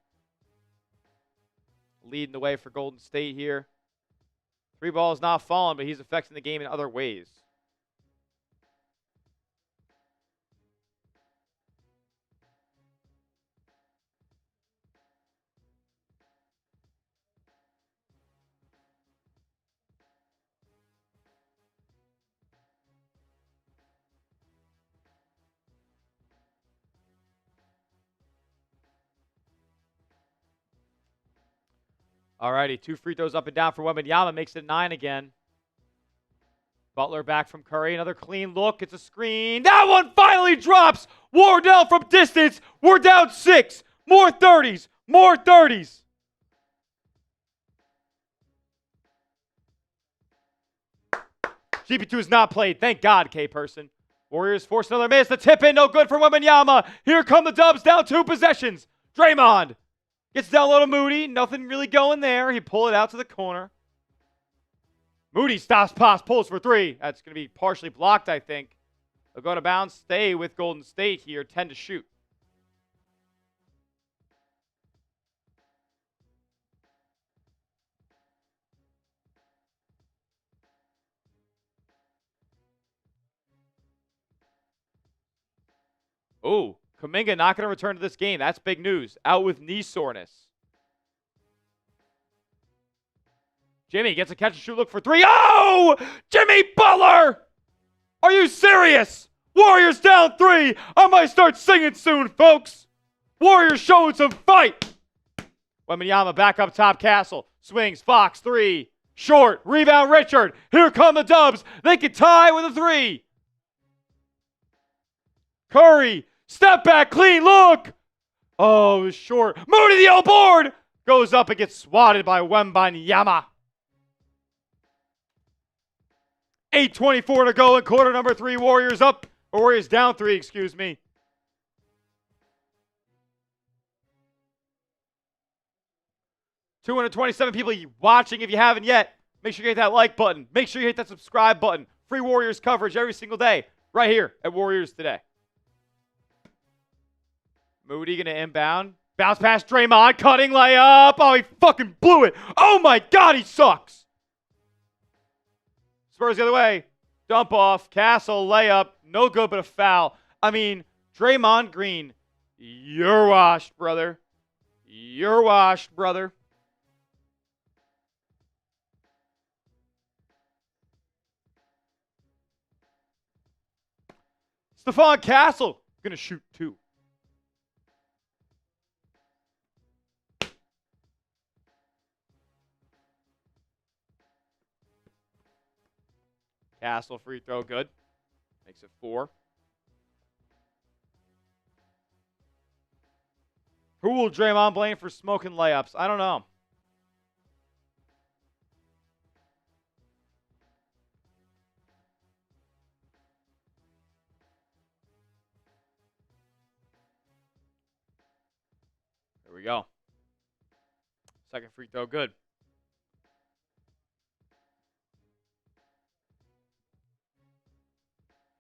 Leading the way for Golden State here. 3 balls not falling, but he's affecting the game in other ways. Alrighty, 2 free throws up and down for Wembanyama. Makes it 9 again. Butler back from Curry. Another clean look. It's a screen. That one finally drops. Wardell from distance. We're down 6. More 30s. More 30s. GP2 is not played. Thank God, K-Person. Warriors force another miss. The tip in. No good for Wembanyama. Here come the Dubs. Down 2 possessions. Draymond. Gets down low to Moody. Nothing really going there. He pulled it out to the corner. Moody stops pass, pulls for 3. That's going to be partially blocked, I think. They'll go to bounds, stay with Golden State here. 10 to shoot. Oh, Kuminga not going to return to this game. That's big news. Out with knee soreness. Jimmy gets a catch and shoot look for 3. Oh! Jimmy Butler! Are you serious? Warriors down 3. I might start singing soon, folks. Warriors showing some fight. Wembanyama back up top. Castle swings. Fox 3. Short. Rebound Richard. Here come the Dubs. They can tie with a 3. Curry. Step back, clean look. Oh, it was short. Moody the old board. Goes up and gets swatted by Wembanyama. 8:24 to go in quarter number 3. Warriors up. Or Warriors down 3, excuse me. $227 people watching. If you haven't yet, make sure you hit that like button. Make sure you hit that subscribe button. Free Warriors coverage every single day right here at Warriors Today. Moody going to inbound. Bounce past Draymond. Cutting layup. Oh, he fucking blew it. Oh, my God, he sucks. Spurs the other way. Dump off. Castle layup. No good, but a foul. I mean, Draymond Green, you're washed, brother. You're washed, brother. Stephon Castle going to shoot 2. Castle free throw good. Makes it 4. Who will Draymond blame for smoking layups? I don't know. There we go. Second free throw good.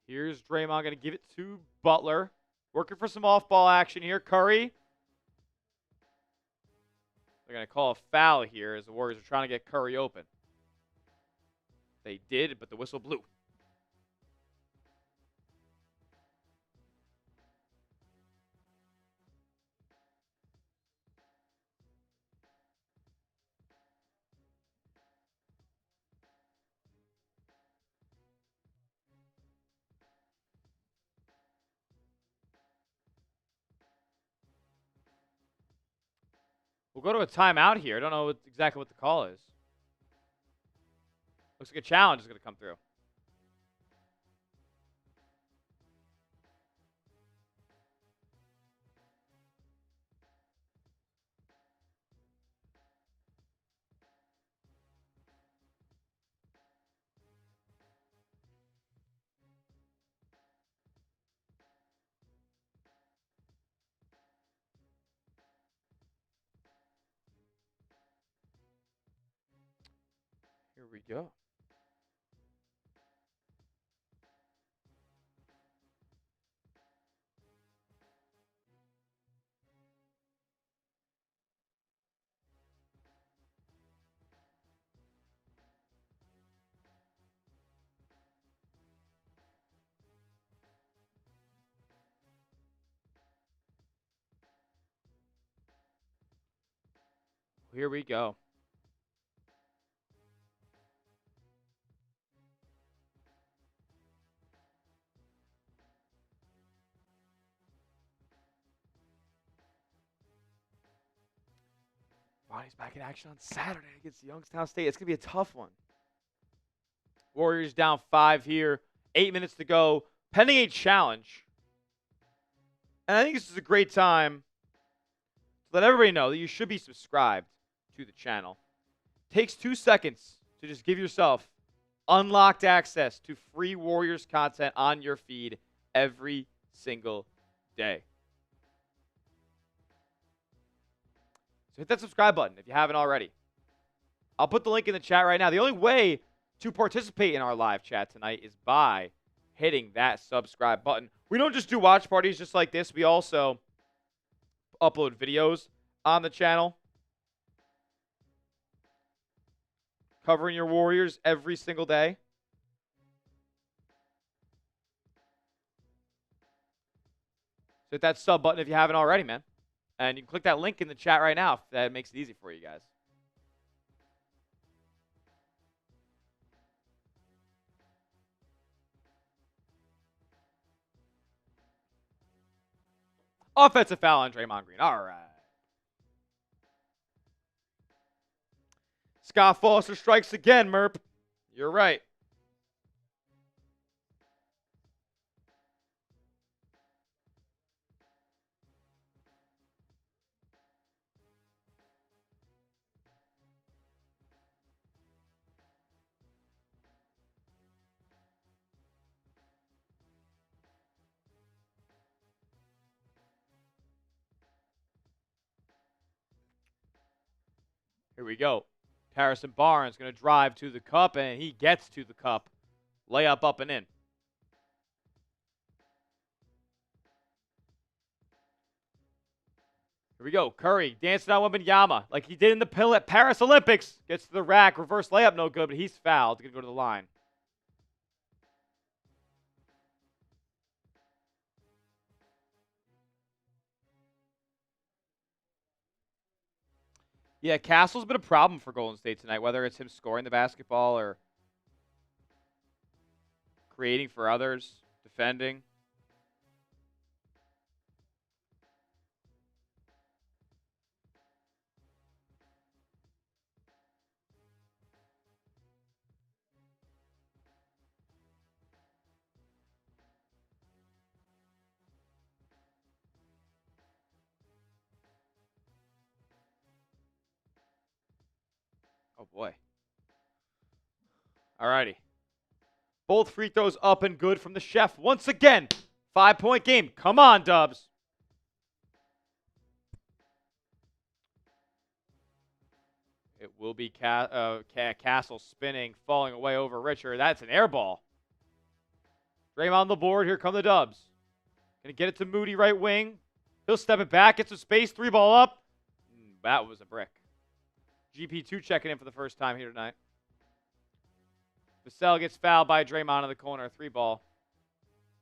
Here's Draymond going to give it to Butler. Working for some off-ball action here. Curry. They're going to call a foul here as the Warriors are trying to get Curry open. They did, but the whistle blew. We'll go to a timeout here. I don't know exactly what the call is. Looks like a challenge is going to come through. Here we go. Here we go. Ronnie's back in action on Saturday against Youngstown State. It's going to be a tough one. Warriors down 5 here. 8 minutes to go. Pending a challenge. And I think this is a great time to let everybody know that you should be subscribed to the channel. Takes 2 seconds to just give yourself unlocked access to free Warriors content on your feed every single day. So hit that subscribe button if you haven't already. I'll put the link in the chat right now. The only way to participate in our live chat tonight is by hitting that subscribe button. We don't just do watch parties just like this. We also upload videos on the channel covering your Warriors every single day. So hit that sub button if you haven't already, man. And you can click that link in the chat right now if that makes it easy for you guys. Offensive foul on Draymond Green. All right. Scott Foster strikes again, Merp. You're right. Here we go. Harrison Barnes going to drive to the cup, and he gets to the cup. Layup up and in. Here we go. Curry dancing on Wembanyama like he did in the Paris Olympics. Gets to the rack. Reverse layup, no good, but he's fouled. Going to go to the line. Yeah, Castle's been a problem for Golden State tonight, whether it's him scoring the basketball or creating for others, defending. Oh, boy. All righty. Both free throws up and good from the chef. Once again, 5-point game. Come on, Dubs. It will be Castle spinning, falling away over Richard. That's an air ball. Draymond on the board. Here come the Dubs. Going to get it to Moody, right wing. He'll step it back. Get some space. 3-ball up. That was a brick. GP2 checking in for the first time here tonight. Vassell gets fouled by Draymond in the corner. 3-ball.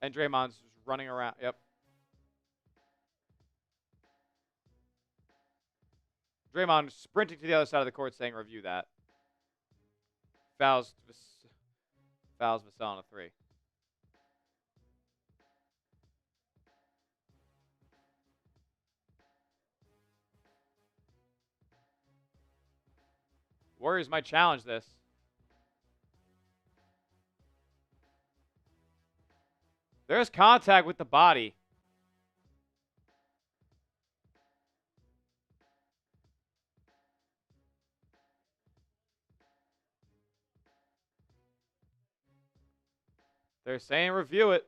And Draymond's just running around. Yep. Draymond sprinting to the other side of the court saying, review that. Fouls Vassell on a 3. Warriors might challenge this. There's contact with the body. They're saying review it.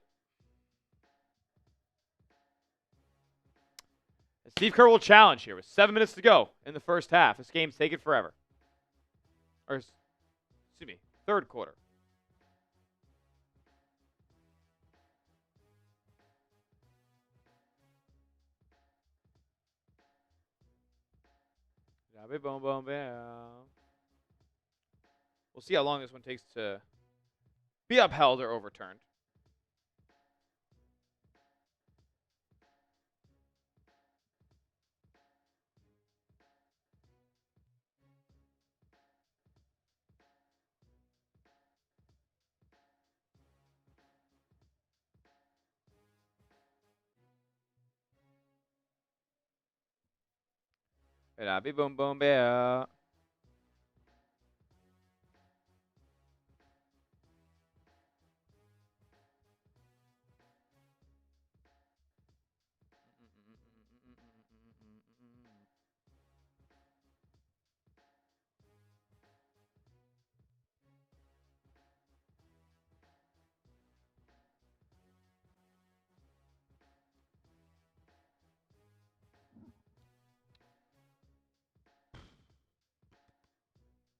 And Steve Kerr will challenge here with 7 minutes to go in the first half. This game's taken forever. Or, excuse me, third quarter. We'll see how long this one takes to be upheld or overturned. Boom, boom, bear.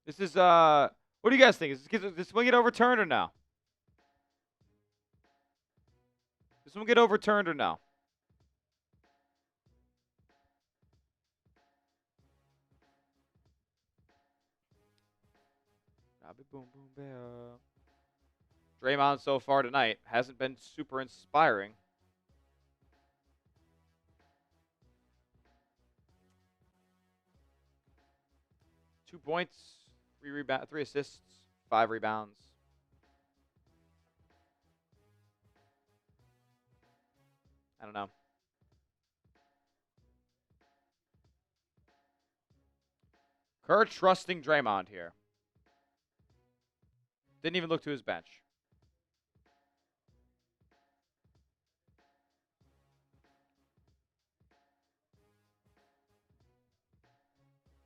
This is, what do you guys think? Is this one get overturned or no? This one get overturned or no? Boom, boom, bear. Draymond so far tonight hasn't been super inspiring. Two points, 3 assists, 5 rebounds. I don't know. Kerr trusting Draymond here. Didn't even look to his bench.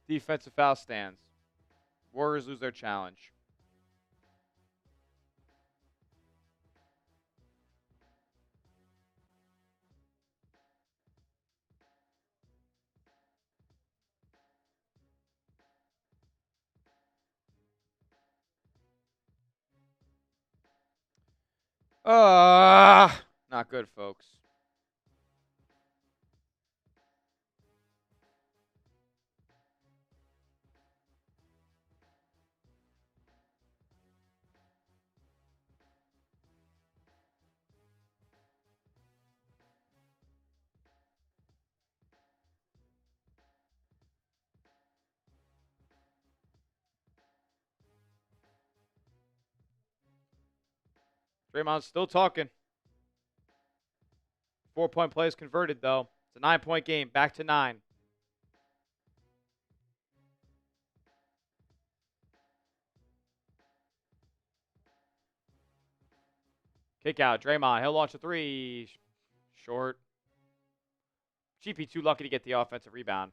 Defensive foul stands. Warriors lose their challenge. Not good, folks. Draymond's still talking. 4-point plays converted, though. It's a 9-point game. Back to 9. Kick out. Draymond. He'll launch a 3. Short. GP too lucky to get the offensive rebound.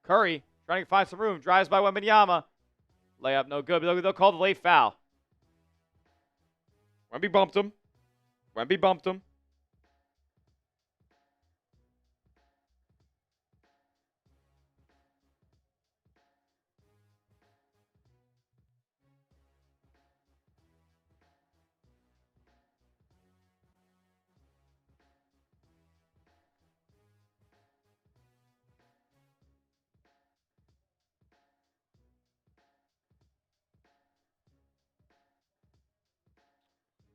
Curry trying to find some room. Drives by Wembanyama. Layup no good. They'll call the late foul. Wemby bumped him. Wemby bumped him.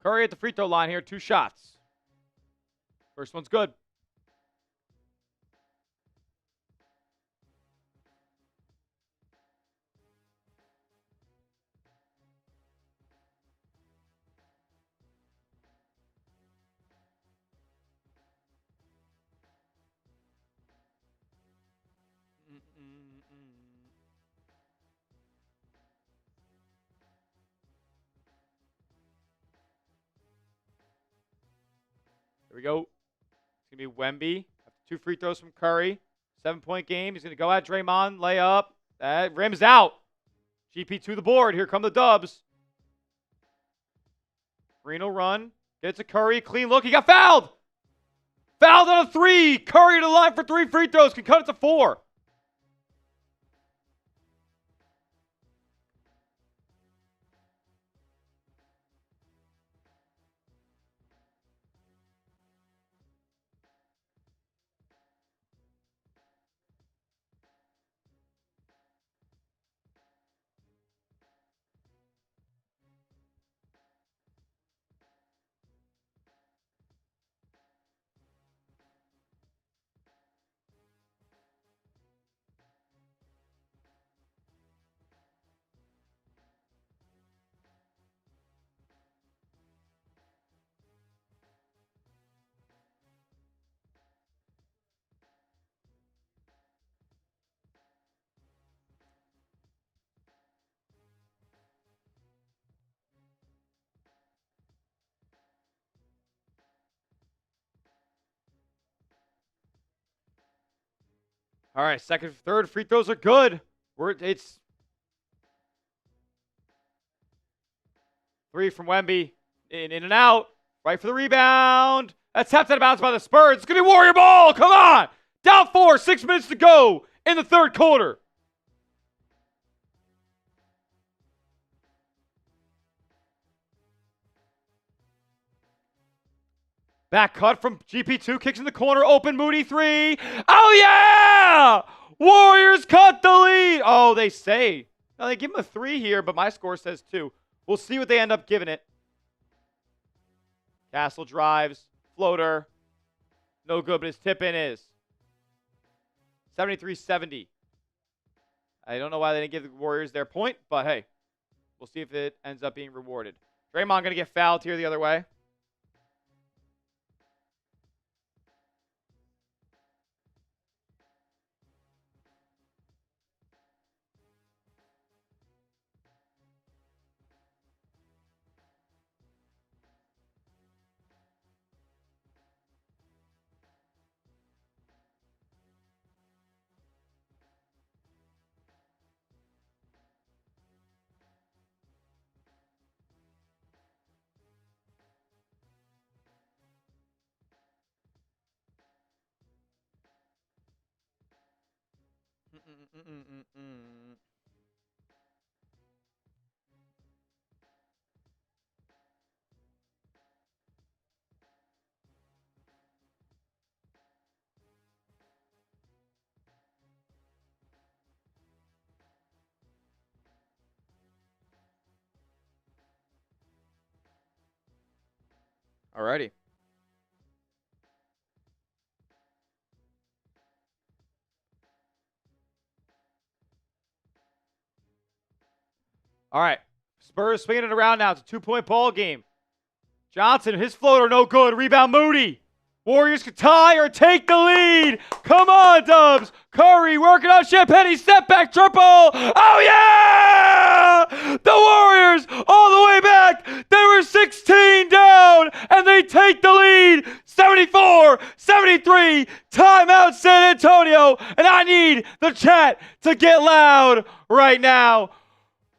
Curry at the free throw line here. 2 shots. First one's good. Here we go. It's going to be Wemby. 2 free throws from Curry. 7-point game. He's going to go at Draymond. Layup. That rims out. GP to the board. Here come the Dubs. Green will run. Get it to Curry. Clean look. He got fouled. Fouled on a 3. Curry to the line for 3 free throws. Can cut it to 4. All right, second, third free throws are good. It's 3 from Wemby. In and out. Right for the rebound. That's tapped out of bounds by the Spurs. It's going to be Warrior ball. Come on. Down 4. 6 minutes to go in the third quarter. Back cut from GP2. Kicks in the corner. Open Moody 3. Oh, yeah! Warriors cut the lead. Oh, they say. Now, they give him a 3 here, but my score says 2. We'll see what they end up giving it. Castle drives. Floater. No good, but his tip-in is. 73-70. I don't know why they didn't give the Warriors their point, but hey. We'll see if it ends up being rewarded. Draymond going to get fouled here the other way. Alrighty. All right. Spurs swinging it around now. It's a 2-point ball game. Johnson, his floater, no good. Rebound, Moody. Warriors can tie or take the lead. Come on, Dubs. Curry working on Champagne. Step back triple. Oh, yeah! The Warriors all the way back. They were 16 down, and they take the lead. 74-73. Timeout, San Antonio. And I need the chat to get loud right now.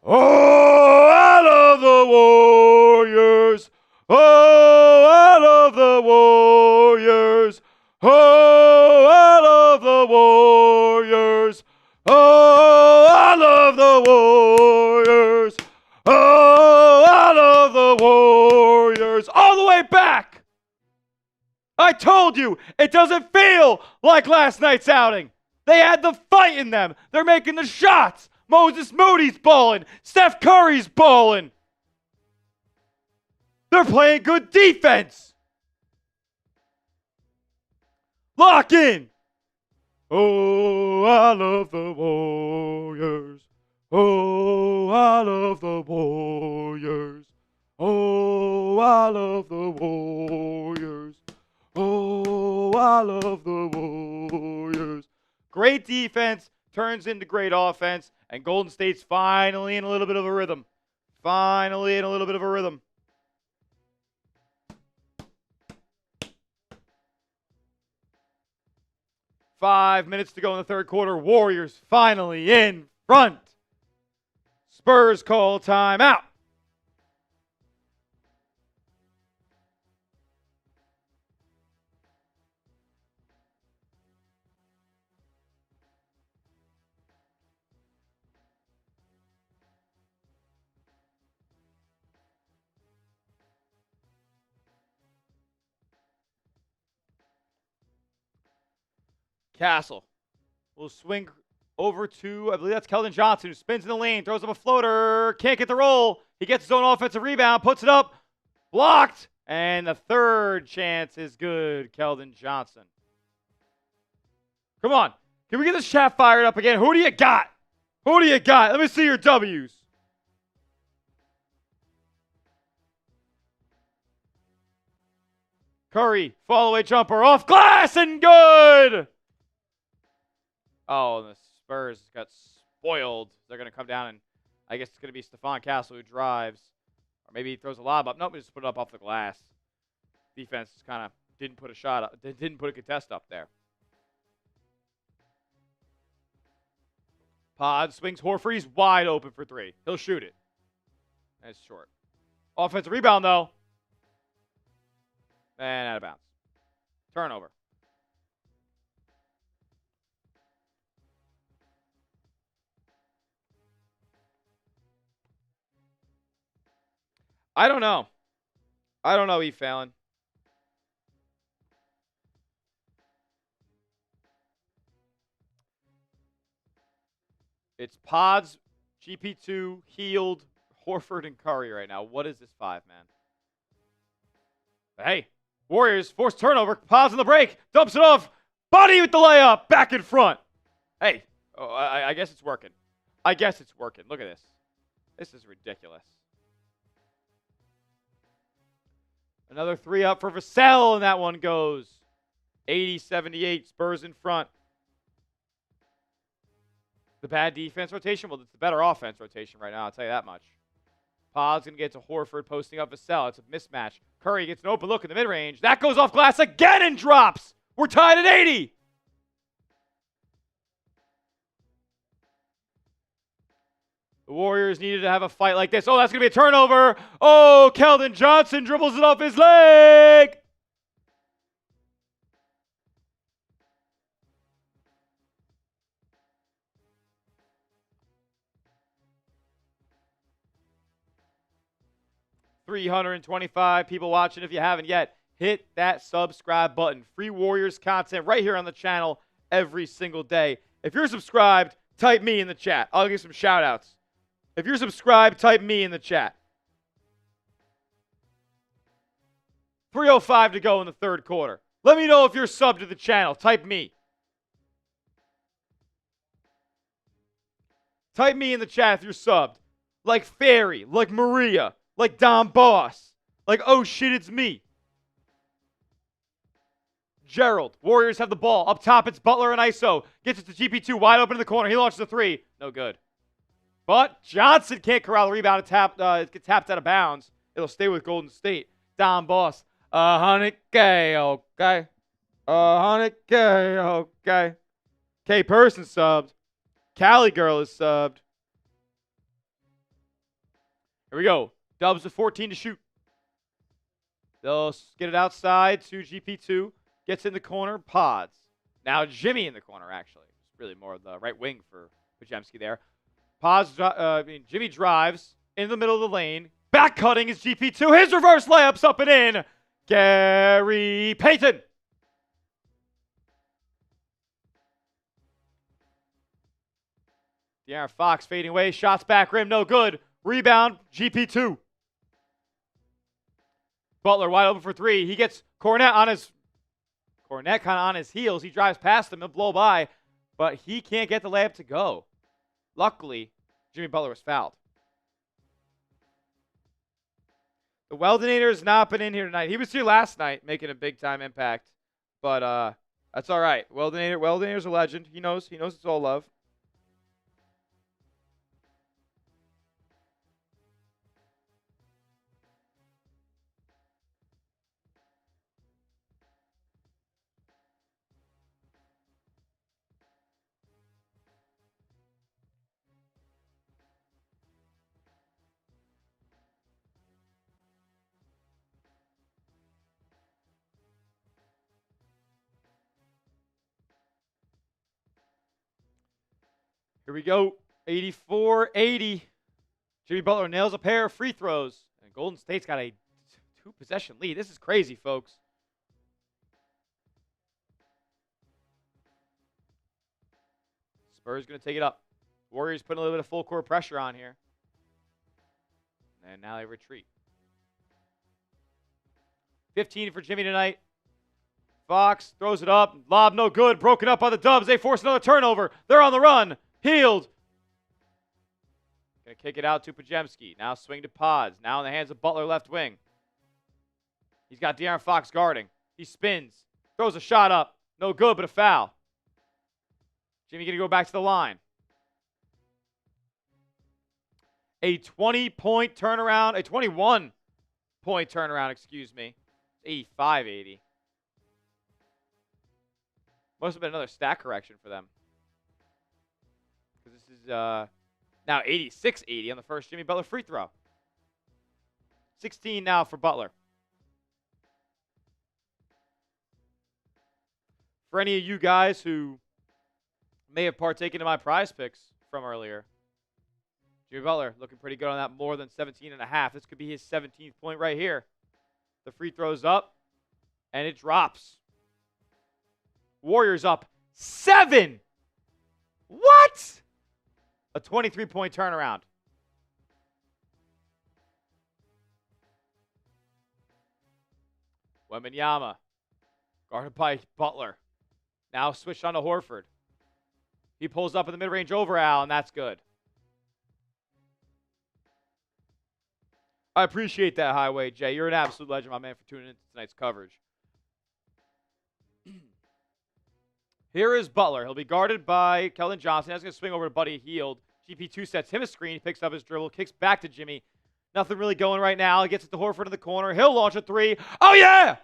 Oh, I love the Warriors. Oh, I love the Warriors. Oh, I love the Warriors. Oh, I love the Warriors. Oh, I love the Warriors. All the way back. I told you, it doesn't feel like last night's outing. They had the fight in them. They're making the shots. Moses Moody's balling. Steph Curry's balling. They're playing good defense. Lock in. Oh, I love the Warriors. Oh, I love the Warriors. Oh, I love the Warriors. Oh, I love the Warriors. Great defense turns into great offense, and Golden State's finally in a little bit of a rhythm. Finally in a little bit of a rhythm. Five minutes to go in the third quarter. Warriors finally in front. Spurs call timeout. Castle will swing over to, I believe that's Keldon Johnson, who spins in the lane, throws up a floater, can't get the roll. He gets his own offensive rebound, puts it up, blocked, and the third chance is good, Keldon Johnson. Come on, can we get this chat fired up again? Who do you got? Who do you got? Let me see your W's. Curry, fall-away jumper, off glass, and good! Oh, the Spurs got spoiled. They're going to come down, and I guess it's going to be Stephon Castle who drives. Or maybe he throws a lob up. Nope, he just put it up off the glass. Defense just kind of didn't put a shot up. They didn't put a contest up there. Pod swings Horford. He's wide open for three. He'll shoot it. That's short. Offensive rebound, though. And out of bounds. Turnover. I don't know. I don't know, E. Fallon. It's Pods, GP2, Healed, Horford, and Curry right now. What is this five, man? Hey, Warriors force turnover. Pods on the break. Dumps it off. Body with the layup. Back in front. Hey, I guess it's working. I guess it's working. Look at this. This is ridiculous. Another three up for Vassell, and that one goes. 80-78, Spurs in front. The bad defense rotation? Well, it's the better offense rotation right now, I'll tell you that much. Pod's going to get to Horford, posting up Vassell. It's a mismatch. Curry gets an open look in the mid-range. That goes off glass again and drops. We're tied at 80. The Warriors needed to have a fight like this. Oh, that's going to be a turnover. Oh, Keldon Johnson dribbles it off his leg. $325 people watching. If you haven't yet, hit that subscribe button. Free Warriors content right here on the channel every single day. If you're subscribed, type me in the chat. I'll give some shout outs. If you're subscribed, type me in the chat. 3:05 to go in the third quarter. Let me know if you're subbed to the channel. Type me. Type me in the chat if you're subbed. Like Fairy, like Maria, like Don Boss, like oh shit, it's me. Gerald. Warriors have the ball. Up top, it's Butler and ISO. Gets it to GP2, wide open in the corner. He launches a three. No good. But Johnson can't corral the rebound. It gets tapped out of bounds. It'll stay with Golden State. Don Boss. 100K, okay. 100K, okay. K Person subbed. Cali Girl is subbed. Here we go. Dubs with 14 to shoot. They'll get it outside to GP2. Gets in the corner. Pods. Now Jimmy in the corner, actually. It's really more of the right wing for Pajemski there. Jimmy drives in the middle of the lane. Back cutting is GP2. His reverse layups up and in. Gary Payton. De'Aaron Fox fading away. Shots back rim. No good. Rebound. GP2. Butler wide open for three. He gets Cornet kind of on his heels. He drives past him and blow by, but he can't get the layup to go. Luckily, Jimmy Butler was fouled. The Weldinator has not been in here tonight. He was here last night making a big-time impact, but that's all right. Weldinator's a legend. He knows it's all love. Here we go. 84-80. Jimmy Butler nails a pair of free throws. And Golden State's got a 2-possession lead. This is crazy, folks. Spurs going to take it up. Warriors putting a little bit of full court pressure on here. And now they retreat. 15 for Jimmy tonight. Fox throws it up. Lob no good. Broken up by the Dubs. They force another turnover. They're on the run. Healed. Going to kick it out to Pajemski. Now swing to Pods. Now in the hands of Butler left wing. He's got De'Aaron Fox guarding. He spins. Throws a shot up. No good, but a foul. Jimmy going to go back to the line. A 20-point turnaround. A 21-point turnaround, excuse me. 85-80. Must have been another stat correction for them. Because this is now 86-80 on the first Jimmy Butler free throw. 16 now for Butler. For any of you guys who may have partaken in my prize picks from earlier, Jimmy Butler looking pretty good on that, more than 17.5. This could be his 17th point right here. The free throw's up, and it drops. Warriors up 7. What? A 23-point turnaround. Wembanyama, guarded by Butler. Now switched on to Horford. He pulls up in the mid-range over Al, and that's good. I appreciate that, Highway Jay. You're an absolute legend, my man, for tuning into tonight's coverage. Here is Butler. He'll be guarded by Keldon Johnson. That's going to swing over to Buddy Hield. GP2 sets him a screen. He picks up his dribble, kicks back to Jimmy. Nothing really going right now. He gets it to Horford in the corner. He'll launch a three. Oh, yeah!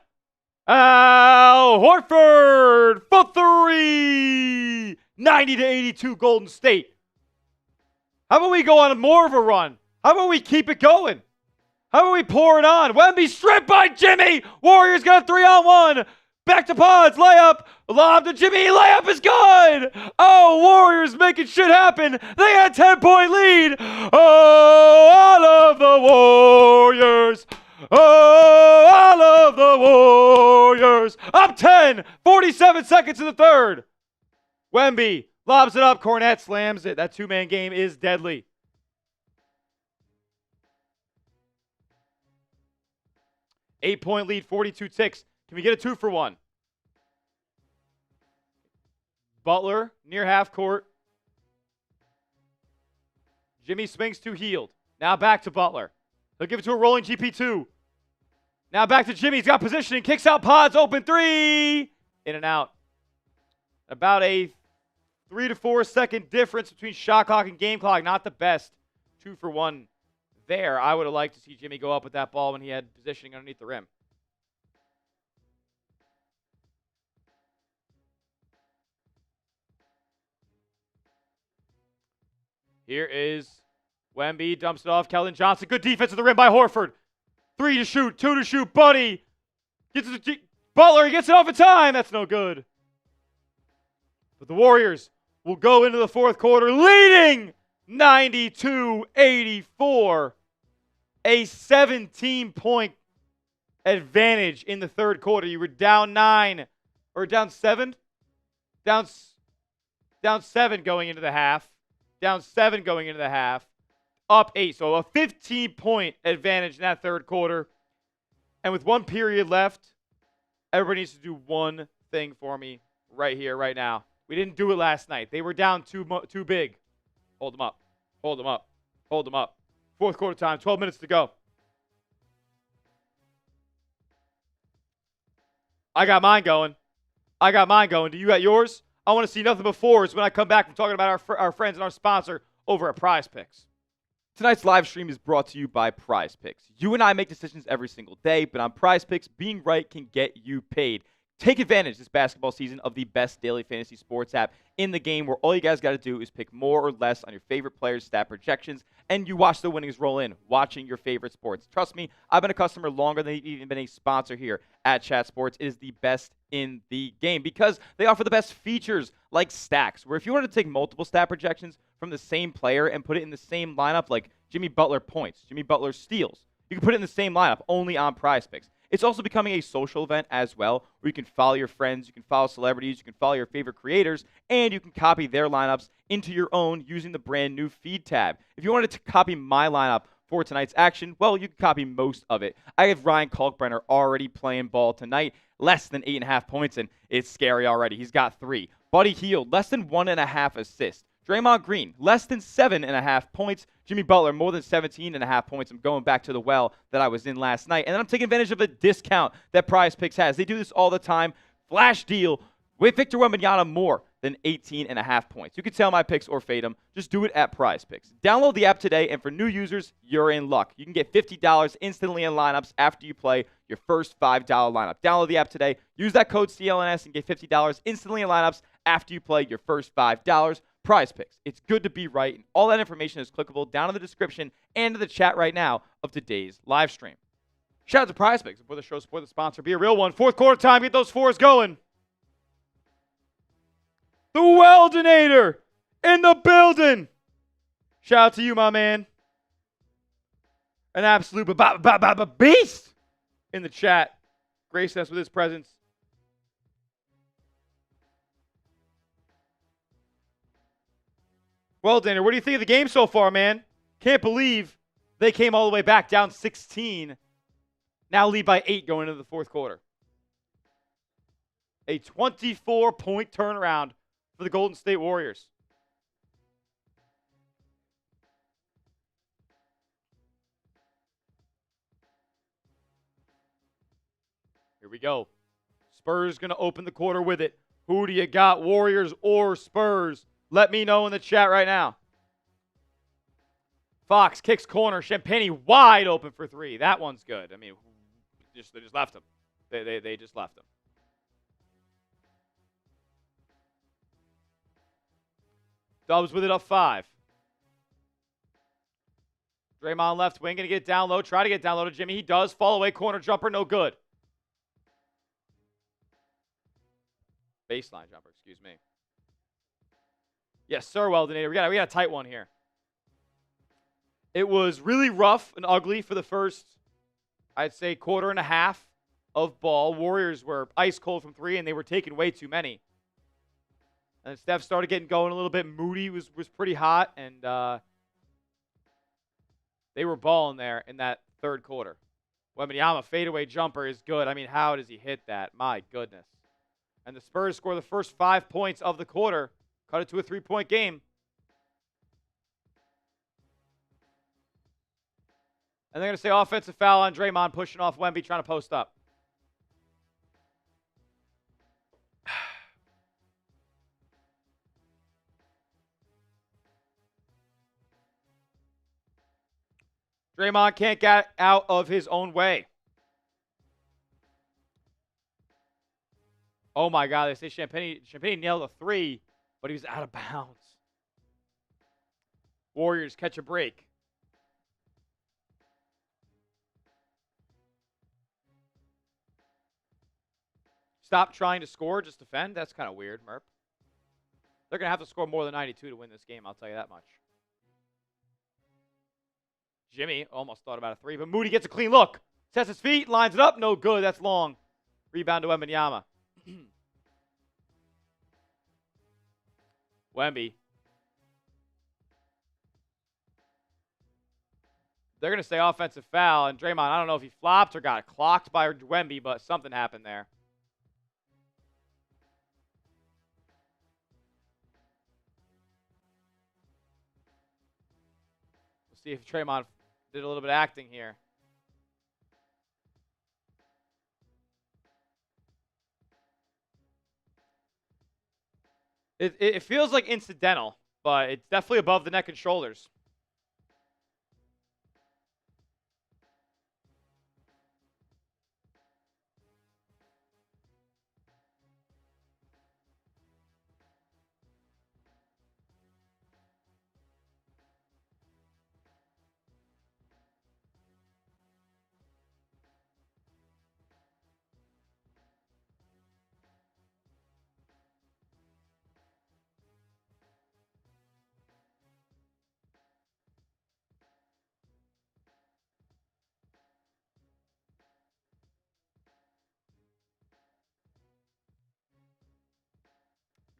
Al Horford for three! 90-82 Golden State. How about we go on more of a run? How about we keep it going? How about we pour it on? Wemby stripped by Jimmy. Warriors got a 3-on-1. Back to Pods, layup, lob to Jimmy, layup is good! Oh, Warriors making shit happen. They got a 10-point lead. Oh, I love the Warriors. Oh, I love the Warriors. Up 10, 47 seconds in the third. Wemby lobs it up, Cornet slams it. That two-man game is deadly. Eight-point lead, 42 ticks. Can we get a 2-for-1? Butler near half court. Jimmy swings to Hield. Now back to Butler. He'll give it to a rolling GP2. Now back to Jimmy. He's got positioning. Kicks out Pods. Open three. In and out. About a 3 to 4 second difference between shot clock and game clock. Not the best 2-for-1 there. I would have liked to see Jimmy go up with that ball when he had positioning underneath the rim. Here is Wemby, dumps it off. Keldon Johnson, good defense at the rim by Horford. 3 to shoot, 2 to shoot. Buddy gets it to Butler. He gets it off in time. That's no good. But the Warriors will go into the fourth quarter leading 92-84. A 17-point advantage in the third quarter. You were down 9 or down 7? Down 7 going into the half. Down 7 going into the half. Up 8. So a 15-point advantage in that third quarter. And with 1 period left, everybody needs to do one thing for me right here, right now. We didn't do it last night. They were down too big. Hold them up. Hold them up. Hold them up. Fourth quarter time. 12 minutes to go. I got mine going. I got mine going. Do you got yours? I want to see nothing but fours when I come back from talking about our friends and our sponsor over at Prize Picks. Tonight's live stream is brought to you by Prize Picks. You and I make decisions every single day, but on Prize Picks, being right can get you paid. Take advantage this basketball season of the best daily fantasy sports app in the game, where all you guys got to do is pick more or less on your favorite players' stat projections, and you watch the winnings roll in, watching your favorite sports. Trust me, I've been a customer longer than they've even been a sponsor here at Chat Sports. It is the best in the game because they offer the best features like stacks, where if you wanted to take multiple stat projections from the same player and put it in the same lineup, like Jimmy Butler points, Jimmy Butler steals, you can put it in the same lineup only on Prize Picks. It's also becoming a social event as well, where you can follow your friends, you can follow celebrities, you can follow your favorite creators, and you can copy their lineups into your own using the brand new feed tab. If you wanted to copy my lineup for tonight's action, well, you can copy most of it. I have Ryan Kalkbrenner already playing ball tonight, less than 8.5 points, and it's scary already. He's got 3. Buddy Hield, less than 1.5 assists. Draymond Green, less than 7.5 points. Jimmy Butler, more than 17.5 points. I'm going back to the well that I was in last night. And then I'm taking advantage of a discount that Prize Picks has. They do this all the time. Flash deal with Victor Wembanyama more than 18.5 points. You can sell my picks or fade them. Just do it at Prize Picks. Download the app today, and for new users, you're in luck. You can get $50 instantly in lineups after you play your first $5 lineup. Download the app today. Use that code CLNS and get $50 instantly in lineups after you play your first $5. Prize Picks. It's good to be right, and all that information is clickable down in the description and in the chat right now of today's live stream. Shout out to Prize Picks. Support the show, support the sponsor. Be a real one. Fourth quarter time. Get those fours going. The Weldinator in the building. Shout out to you, my man. An absolute beast in the chat. Gracing us with his presence. Well, Danner, what do you think of the game so far, man? Can't believe they came all the way back down 16. Now lead by 8 going into the fourth quarter. A 24-point turnaround for the Golden State Warriors. Here we go. Spurs going to open the quarter with it. Who do you got, Warriors or Spurs? Let me know in the chat right now. Fox kicks corner. Champagne wide open for 3. That one's good. I mean, they just left him. They just left him. Dubs with it up 5. Draymond left wing. Going to get down low. Try to get down low to Jimmy. He does. Fall away. Corner jumper. No good. Baseline jumper. Excuse me. Yes, sir, Weldinator. We got a tight one here. It was really rough and ugly for the first, I'd say, quarter and a half of ball. Warriors were ice cold from 3, and they were taking way too many. And Steph started getting going a little bit. Moody was pretty hot, and they were balling there in that third quarter. Wembanyama fadeaway jumper is good. I mean, how does he hit that? My goodness. And the Spurs score the first 5 points of the quarter. Cut it to a 3-point game. And they're going to say offensive foul on Draymond, pushing off Wemby, trying to post up. Draymond can't get out of his own way. Oh, my God. They say Champagne nailed a 3, but he was out of bounds. Warriors catch a break. Stop trying to score, just defend? That's kind of weird, Merp. They're going to have to score more than 92 to win this game, I'll tell you that much. Jimmy almost thought about a 3, but Moody gets a clean look. Sets his feet, lines it up. No good. That's long. Rebound to Wembanyama. Wemby. They're going to say offensive foul, and Draymond, I don't know if he flopped or got clocked by Wemby, but something happened there. We'll see if Draymond did a little bit of acting here. It feels like incidental, but it's definitely above the neck and shoulders.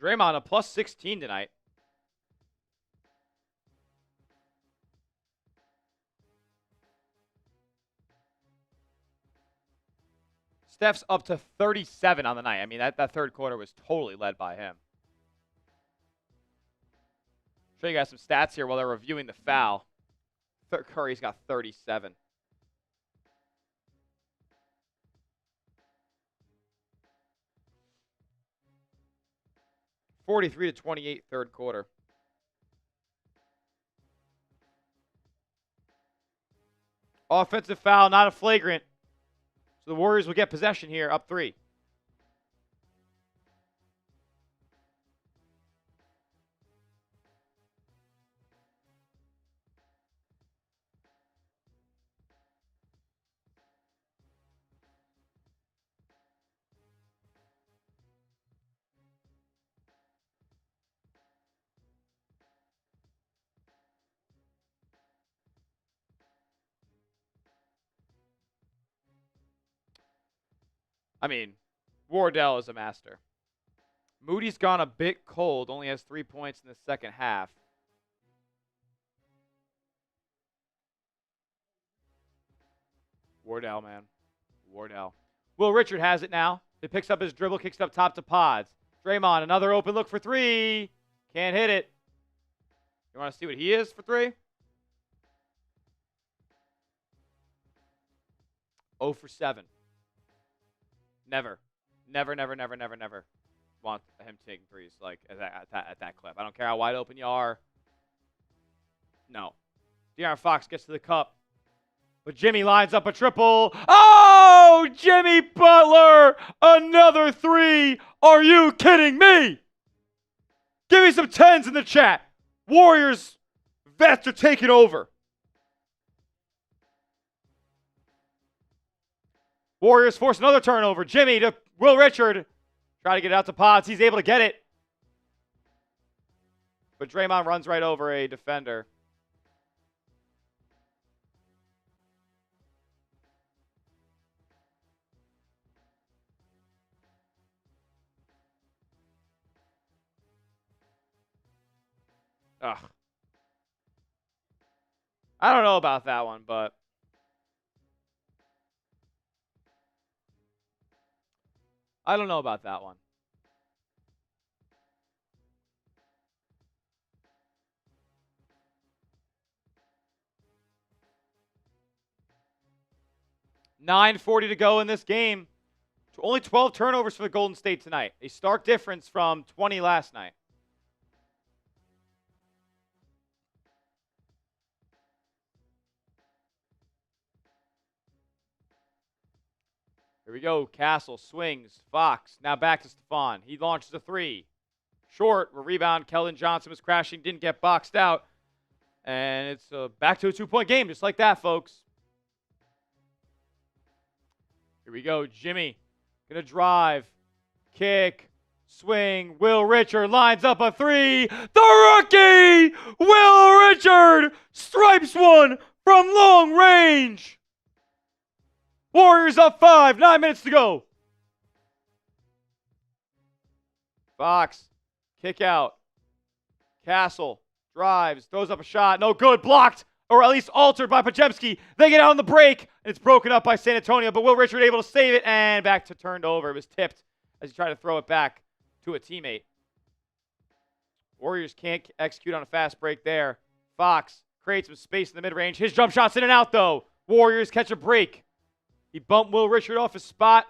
Draymond, a plus 16 tonight. Steph's up to 37 on the night. I mean, that third quarter was totally led by him. Show you guys some stats here while they're reviewing the foul. Curry's got 37. (43-28) third quarter. Offensive foul, not a flagrant. So the Warriors will get possession here, up 3. I mean, Wardell is a master. Moody's gone a bit cold, only has 3 points in the second half. Wardell, man. Wardell. Will Richard has it now. He picks up his dribble, kicks it up top to Pods. Draymond, another open look for 3. Can't hit it. You want to see what he is for 3? 0 for 7. Never want him taking threes like at that clip. I don't care how wide open you are. No. De'Aaron Fox gets to the cup. But Jimmy lines up a triple. Oh, Jimmy Butler, another 3. Are you kidding me? Give me some 10s in the chat. Warriors vets are taking over. Warriors force another turnover. Jimmy to Will Richard. Try to get it out to Potts. He's able to get it. But Draymond runs right over a defender. Ugh. I don't know about that one, but I don't know about that one. $9:40 to go in this game. Only 12 turnovers for the Golden State tonight. A stark difference from 20 last night. Here we go. Castle swings. Fox now back to Stephon. He launches a 3. Short. Rebound. Keldon Johnson was crashing. Didn't get boxed out. And it's back to a 2-point game just like that, folks. Here we go. Jimmy going to drive. Kick. Swing. Will Richard lines up a 3. The rookie! Will Richard stripes one from long range. Warriors up 5. 9 minutes to go. Fox. Kick out. Castle. Drives. Throws up a shot. No good. Blocked or at least altered by Podziemski. They get out on the break, and it's broken up by San Antonio, but Will Richard able to save it, and back to turned over. It was tipped as he tried to throw it back to a teammate. Warriors can't execute on a fast break there. Fox creates some space in the mid-range. His jump shot's in and out, though. Warriors catch a break. He bumped Will Richard off his spot.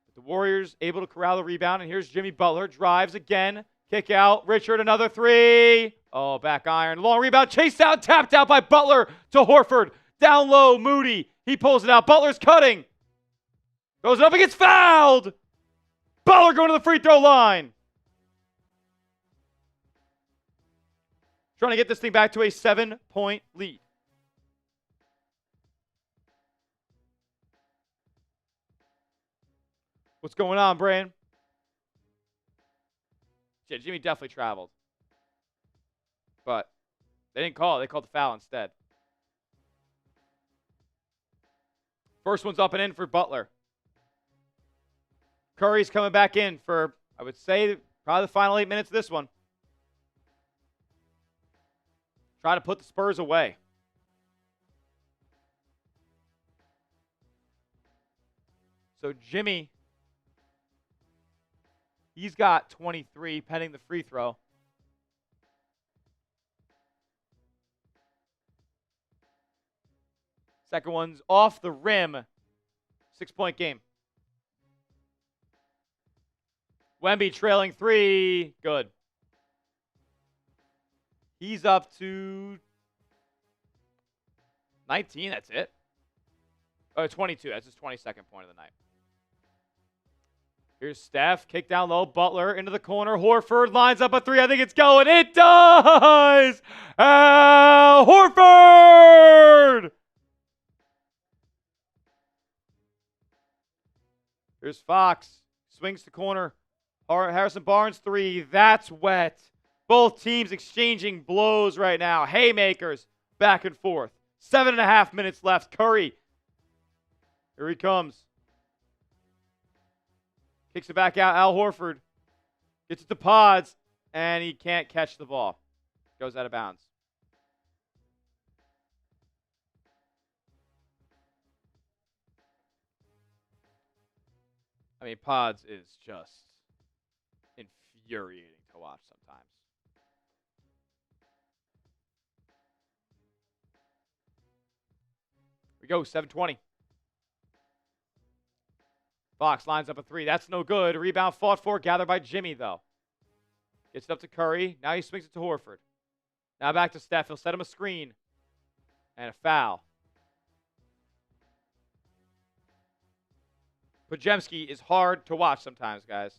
But the Warriors able to corral the rebound, and here's Jimmy Butler. Drives again. Kick out. Richard, another three. Oh, back iron. Long rebound. Chased out. Tapped out by Butler to Horford. Down low. Moody. He pulls it out. Butler's cutting. Goes up and gets fouled. Butler going to the free throw line. Trying to get this thing back to a 7-point lead. What's going on, Brian? Yeah, Jimmy definitely traveled. But they didn't call it. They called the foul instead. First one's up and in for Butler. Curry's coming back in for, I would say, probably the final 8 minutes of this one. Try to put the Spurs away. So Jimmy, he's got 23 pending the free throw. Second one's off the rim. 6-point game. Wemby trailing 3. Good. He's up to 19. That's it. 22. That's his 22nd point of the night. Here's Steph. Kick down low. Butler into the corner. Horford lines up a 3. I think it's going. It does! Al Horford! Here's Fox. Swings to corner. Harrison Barnes 3. That's wet. Both teams exchanging blows right now. Haymakers back and forth. 7.5 minutes left. Curry. Here he comes. Kicks it back out. Al Horford. Gets it to Pods. And he can't catch the ball. Goes out of bounds. I mean, Pods is just infuriating to watch sometimes. We go, 7:20. Fox lines up a 3. That's no good. Rebound fought for, gathered by Jimmy, though. Gets it up to Curry. Now he swings it to Horford. Now back to Steph. He'll set him a screen. And a foul. Podziemski is hard to watch sometimes, guys.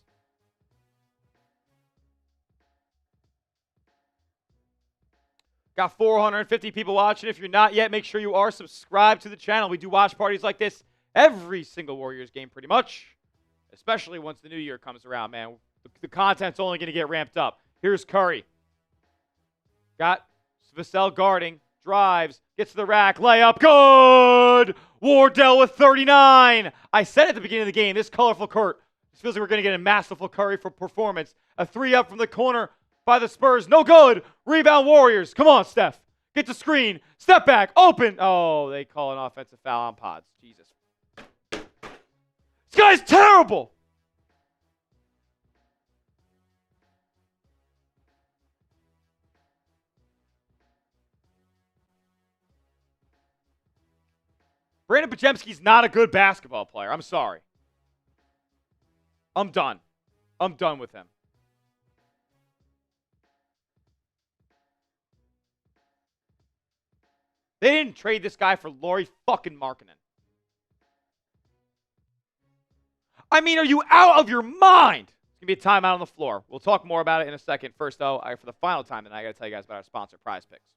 Got 450 people watching. If you're not yet, make sure you are subscribed to the channel. We do watch parties like this every single Warriors game pretty much, especially once the new year comes around, man. The content's only going to get ramped up. Here's Curry. Got Vassell guarding. Drives. Gets to the rack. Layup. Good! Wardell with 39. I said at the beginning of the game, this colorful court, this feels like we're going to get a masterful Curry for performance. A 3 up from the corner by the Spurs. No good. Rebound Warriors. Come on, Steph. Get the screen. Step back. Open. Oh, they call an offensive foul on Pods. Jesus. This guy's terrible. Brandon Podziemski's not a good basketball player. I'm sorry. I'm done. I'm done with him. They didn't trade this guy for Lauri fucking Markkanen. I mean, are you out of your mind? It's going to be a timeout on the floor. We'll talk more about it in a second. First, though, for the final time tonight, I got to tell you guys about our sponsor, Prize Picks.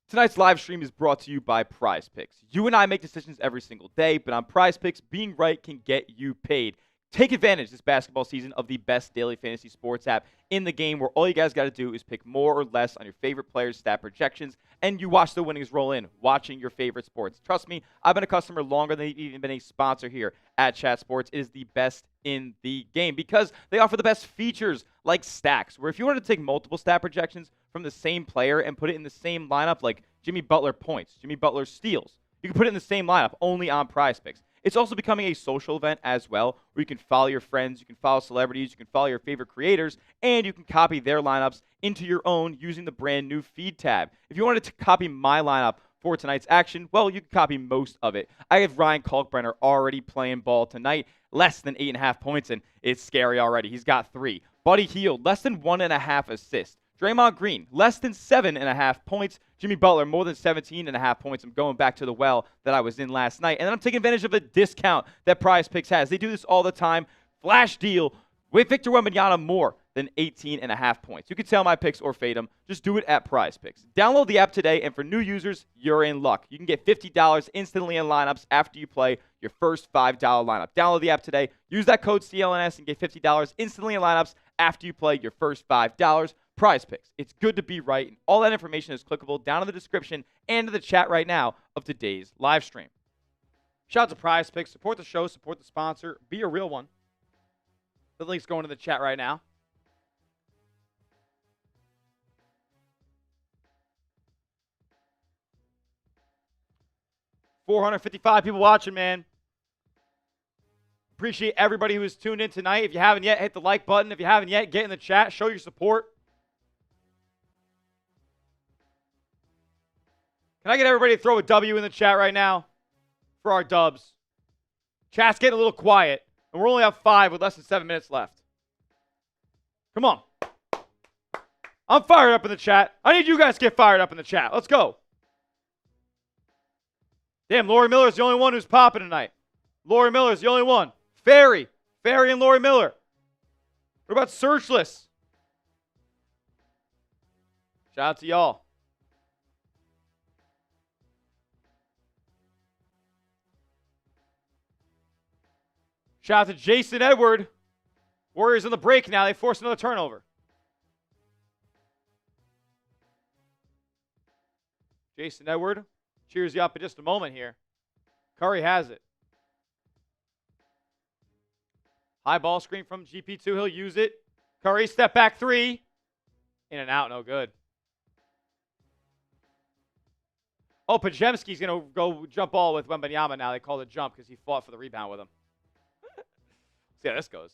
Tonight's live stream is brought to you by Prize Picks. You and I make decisions every single day, but on Prize Picks, being right can get you paid. Take advantage this basketball season of the best daily fantasy sports app in the game, where all you guys got to do is pick more or less on your favorite players' stat projections, and you watch the winnings roll in, watching your favorite sports. Trust me, I've been a customer longer than they've even been a sponsor here at Chat Sports. It is the best in the game because they offer the best features like stacks, where if you want to take multiple stat projections from the same player and put it in the same lineup, like Jimmy Butler points, Jimmy Butler steals. You can put it in the same lineup, only on Prize Picks. It's also becoming a social event as well, where you can follow your friends, you can follow celebrities, you can follow your favorite creators, and you can copy their lineups into your own using the brand new feed tab. If you wanted to copy my lineup for tonight's action, well, you can copy most of it. I have Ryan Kalkbrenner already playing ball tonight, less than 8.5 points, and it's scary already. He's got 3. Buddy Hield, less than 1.5 assists. Draymond Green, less than 7.5 points. Jimmy Butler, more than 17.5 points. I'm going back to the well that I was in last night. And then I'm taking advantage of a discount that Prize Picks has. They do this all the time. Flash deal with Victor Wembanyama more than 18.5 points. You can sell my picks or fade them. Just do it at Prize Picks. Download the app today, and for new users, you're in luck. You can get $50 instantly in lineups after you play your first $5 lineup. Download the app today. Use that code CLNS and get $50 instantly in lineups after you play your first $5. Prize Picks. It's good to be right, and all that information is clickable down in the description and in the chat right now of today's live stream. Shout out to Prize Picks. Support the show, support the sponsor, be a real one. The link's going in the chat right now. $455 people watching, man. Appreciate everybody who is tuned in tonight. If you haven't yet, hit the like button. If you haven't yet, get in the chat. Show your support. Can I get everybody to throw a W in the chat right now for our dubs? Chat's getting a little quiet, and we're only up 5 with less than 7 minutes left. Come on. I'm fired up in the chat. I need you guys to get fired up in the chat. Let's go. Damn, Laurie Miller's the only one who's popping tonight. Laurie Miller's the only one. Ferry and Laurie Miller. What about Searchless? Shout out to y'all. Shout out to Jason Edward. Warriors on the break now. They forced another turnover. Jason Edward cheers you up in just a moment here. Curry has it. High ball screen from GP2. He'll use it. Curry, step back 3. In and out, no good. Oh, Pajemski's going to go jump ball with Wembanyama now. They called it jump because he fought for the rebound with him. See how this goes.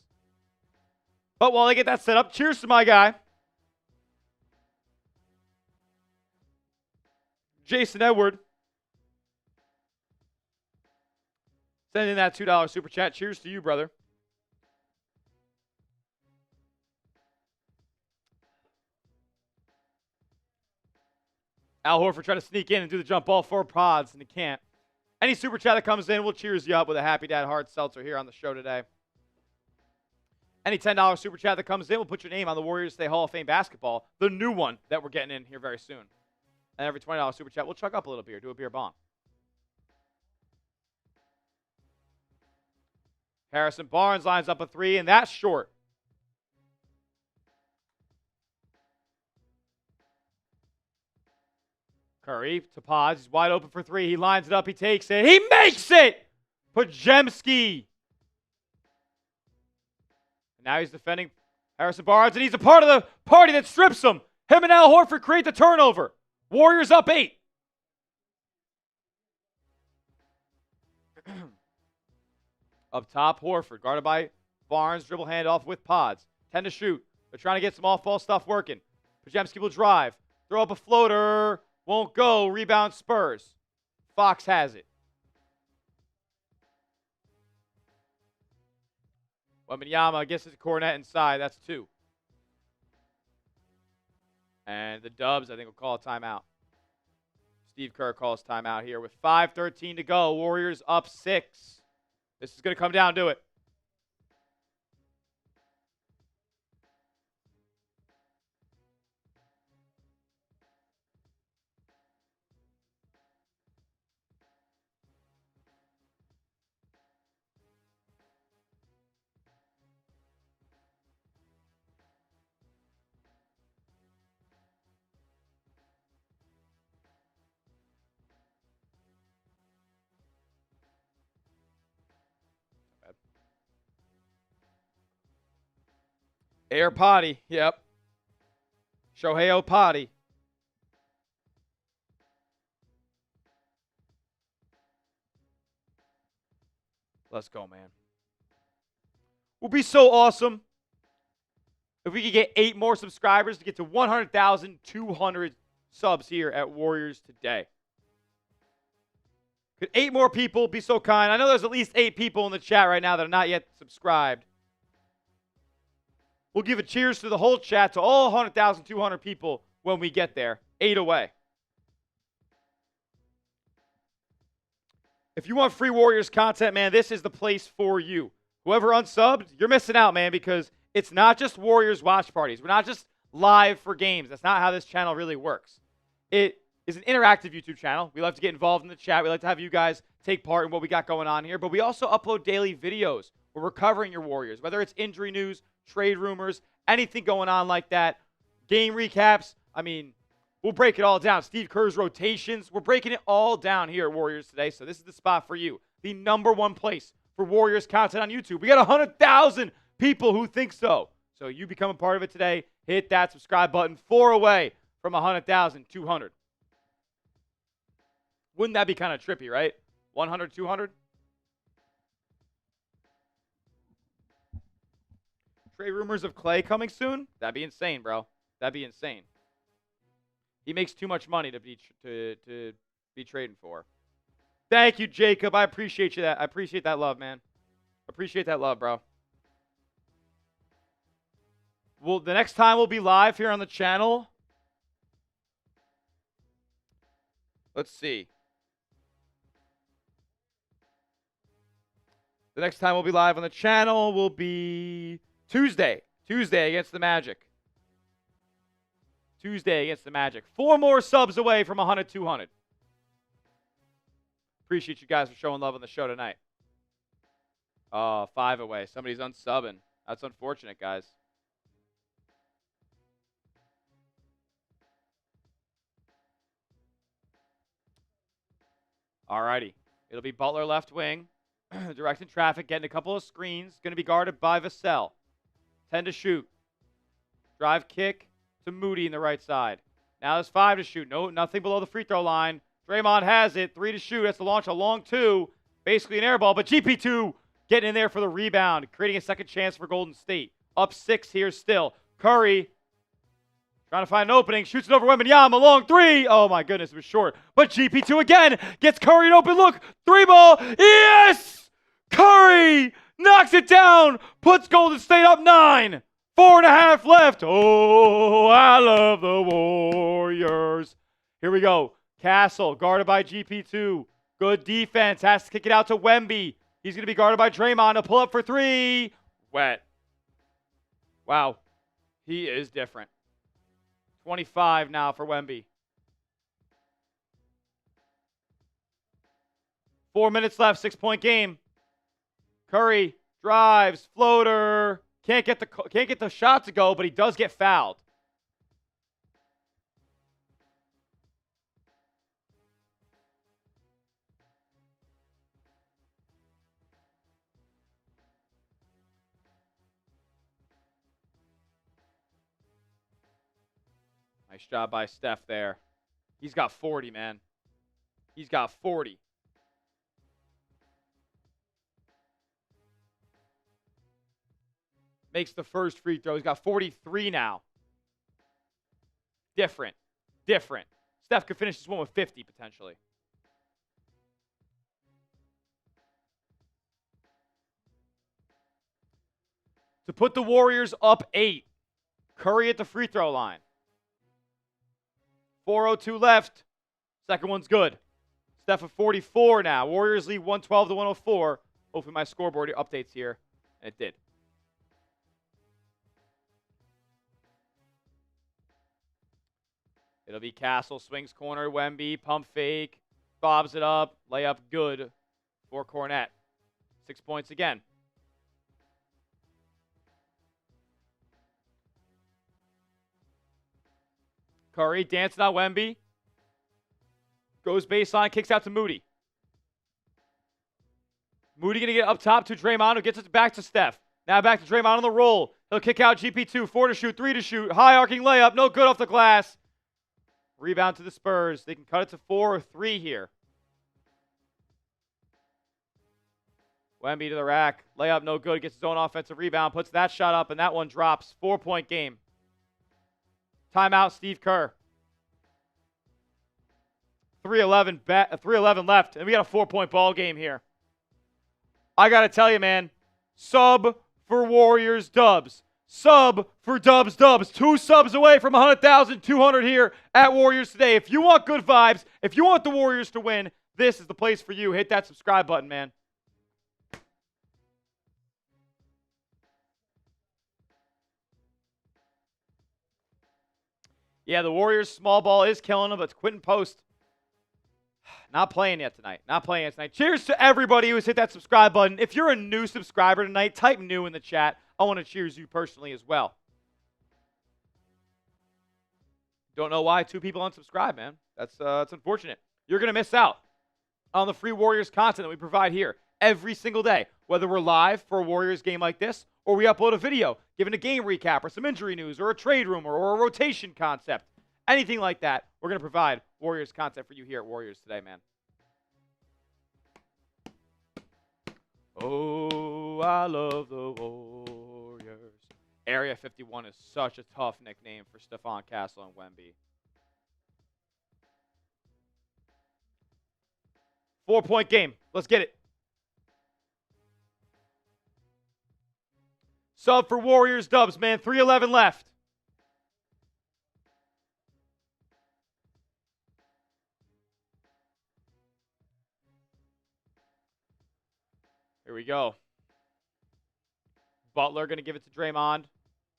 But while they get that set up, cheers to my guy. Jason Edward. Sending that $2 super chat. Cheers to you, brother. Al Horford trying to sneak in and do the jump ball for pods, and he can't. Any super chat that comes in, we'll cheers you up with a Happy Dad hard seltzer here on the show today. Any $10 super chat that comes in, we'll put your name on the Warriors Stay Hall of Fame basketball, the new one that we're getting in here very soon. And every $20 super chat, we'll chuck up a little beer, do a beer bomb. Harrison Barnes lines up a 3, and that's short. Curry to Pods. He's wide open for 3. He lines it up. He takes it. He makes it! Pajemski. Now he's defending Harrison Barnes, and he's a part of the party that strips him. Him and Al Horford create the turnover. Warriors up 8. Up top, Horford, guarded by Barnes. Dribble handoff with Pods. 10 to shoot. They're trying to get some off-ball stuff working. Pajemski will drive. Throw up a floater. Won't go. Rebound Spurs. Fox has it. Wembanyama gets his cornet inside. That's 2. And the Dubs, I think, will call a timeout. Steve Kerr calls timeout here with 5:13 to go. Warriors up 6. This is going to come down to it. Air potty, yep. Shohei Ohtani. Let's go, man. Would be so awesome if we could get 8 more subscribers to get to 100,200 subs here at Warriors Today. Could 8 more people be so kind? I know there's at least 8 people in the chat right now that are not yet subscribed. We'll give a cheers to the whole chat, to all 100,200 people when we get there. 8 away. If you want free Warriors content, man, this is the place for you. Whoever unsubbed, you're missing out, man, because it's not just Warriors watch parties. We're not just live for games. That's not how this channel really works. It is an interactive YouTube channel. We love to get involved in the chat. We like to have you guys take part in what we got going on here. But we also upload daily videos where we're covering your Warriors, whether it's injury news, trade rumors, anything going on like that, game recaps. I mean, we'll break it all down. Steve Kerr's rotations. We're breaking it all down here at Warriors Today. So this is the spot for you. The #1 place for Warriors content on YouTube. We got 100,000 people who think so. So you become a part of it today. Hit that subscribe button. 4 away from 100,200. Wouldn't that be kind of trippy, right? 100, 200? Trade rumors of Clay coming soon? That'd be insane, bro. That'd be insane. He makes too much money to be trading for. Thank you, Jacob. I appreciate you that. I appreciate that love, man. Appreciate that love, bro. Well, the next time we'll be live here on the channel. Let's see. The next time we'll be live on the channel will be Tuesday. Tuesday against the Magic. Tuesday against the Magic. 4 more subs away from 100, 200. Appreciate you guys for showing love on the show tonight. Oh, 5 away. Somebody's unsubbing. That's unfortunate, guys. Alrighty. It'll be Butler left wing. Directing traffic, getting a couple of screens. Going to be guarded by Vassell. 10 to shoot. Drive kick to Moody in the right side. Now there's 5 to shoot. No, nothing below the free throw line. Draymond has it. 3 to shoot. That's to launch a long 2. Basically an air ball, but GP2 getting in there for the rebound, creating a second chance for Golden State. Up 6 here still. Curry trying to find an opening. Shoots it over Wembanyama. Long 3. Oh, my goodness. It was short. But GP2 again gets Curry an open look. 3 ball. Yes! Curry knocks it down. Puts Golden State up 9. 4.5 left. Oh, I love the Warriors. Here we go. Castle guarded by GP2. Good defense. Has to kick it out to Wemby. He's going to be guarded by Draymond. A pull up for 3. Wet. Wow. He is different. 25 now for Wemby. 4 minutes left. 6-point game. Curry drives. Floater. Can't get the shot to go, but he does get fouled. Nice job by Steph there. He's got 40, man. He's got 40. Makes the first free throw. He's got 43 now. Different. Steph could finish this one with 50 potentially. To put the Warriors up 8. Curry at the free throw line. 4:02 left. Second one's good. Steph at 44 now. Warriors lead 112 to 104. Hopefully my scoreboard updates here. And it did. It'll be Castle, swings corner, Wemby, pump fake, bobs it up, layup good for Cornette. 6 points again. Curry dancing on Wemby. Goes baseline, kicks out to Moody. Moody going to get up top to Draymond, who gets it back to Steph. Now back to Draymond on the roll. He'll kick out GP2. 4 to shoot, 3 to shoot. High arcing layup. No good off the glass. Rebound to the Spurs. They can cut it to 4 or 3 here. Wemby to the rack. Layup no good. Gets his own offensive rebound. Puts that shot up, and that one drops. 4-point game. Timeout, Steve Kerr. 3:11 left, and we got a 4-point ball game here. I got to tell you, man, sub for Warriors dubs. Sub for dubs. 2 subs away from 100,200 here at Warriors Today. If you want good vibes, if you want the Warriors to win, this is the place for you. Hit that subscribe button, man. Yeah, the Warriors small ball is killing them, but it's Quinten Post. Not playing yet tonight. Cheers to everybody who's hit that subscribe button. If you're a new subscriber tonight, type new in the chat. I want to cheers you personally as well. Don't know why 2 people unsubscribe, man. That's unfortunate. You're going to miss out on the free Warriors content that we provide here every single day. Whether we're live for a Warriors game like this, or we upload a video giving a game recap or some injury news or a trade rumor or a rotation concept. Anything like that, we're going to provide Warriors content for you here at Warriors Today, man. Oh, I love the Warriors. Area 51 is such a tough nickname for Stephon Castle and Wemby. 4-point game. Let's get it. Sub for Warriors dubs, man. 3:11 left. Here we go. Butler going to give it to Draymond.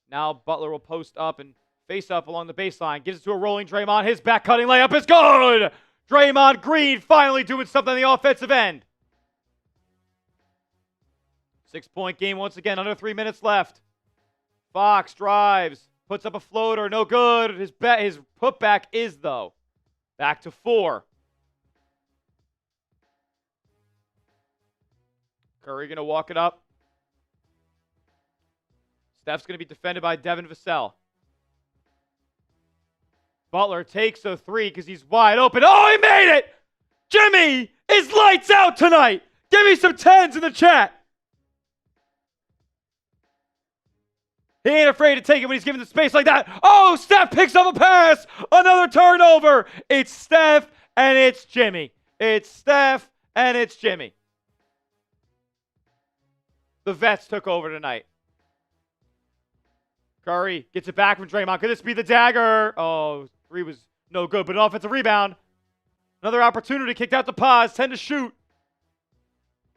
Now Butler will post up and face up along the baseline. Gives it to a rolling Draymond. His back cutting layup is good. Draymond Green finally doing something on the offensive end. 6-point game once again. Under 3 minutes left. Fox drives. Puts up a floater. No good. His putback is, though. Back to 4. Curry going to walk it up. Steph's going to be defended by Devin Vassell. Butler takes a 3 because he's wide open. Oh, he made it! Jimmy is lights out tonight. Give me some 10s in the chat. He ain't afraid to take it when he's given the space like that. Oh, Steph picks up a pass. Another turnover. It's Steph and it's Jimmy. It's Steph and it's Jimmy. The vets took over tonight. Curry gets it back from Draymond. Could this be the dagger? Oh, 3 was no good, but an offensive rebound. Another opportunity kicked out the pause. 10 to shoot.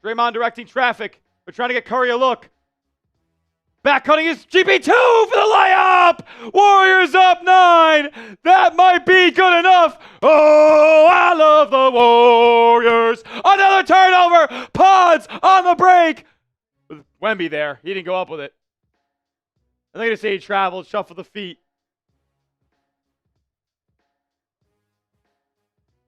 Draymond directing traffic. They're trying to get Curry a look. Back cutting is GP2 for the layup. Warriors up 9. That might be good enough. Oh, I love the Warriors. Another turnover. Pods on the break. With Wemby there. He didn't go up with it. And they're going to say he traveled, shuffle the feet.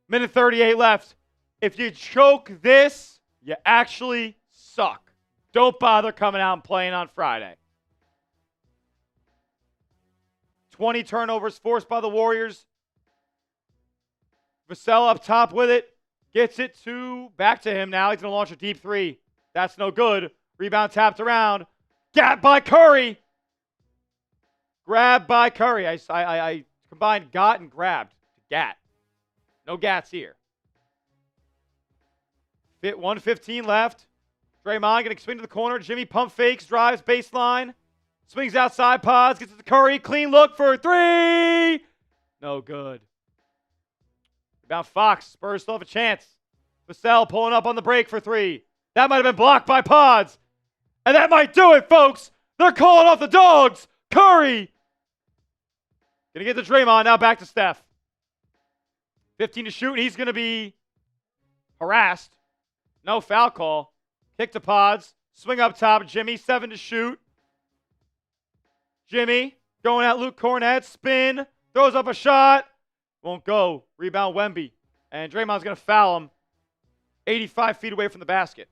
Minute 38 left. If you choke this, you actually suck. Don't bother coming out and playing on Friday. 20 turnovers forced by the Warriors. Vassell up top with it. Gets it back to him now. He's going to launch a deep 3. That's no good. Rebound tapped around. Gap by Curry. Grabbed by Curry. I combined got and grabbed. Gat. No gats here. 1:15 left. Draymond going to swing to the corner. Jimmy pump fakes, drives baseline. Swings outside, pods, gets it to Curry. Clean look for 3. No good. About Fox. Spurs still have a chance. Vassell pulling up on the break for 3. That might have been blocked by Pods. And that might do it, folks. They're calling off the dogs. Curry. Going to get to Draymond. Now back to Steph. 15 to shoot. He's going to be harassed. No foul call. Kick to Pods. Swing up top. Jimmy, 7 to shoot. Jimmy going at Luke Cornett. Spin. Throws up a shot. Won't go. Rebound Wemby. And Draymond's going to foul him. 85 feet away from the basket.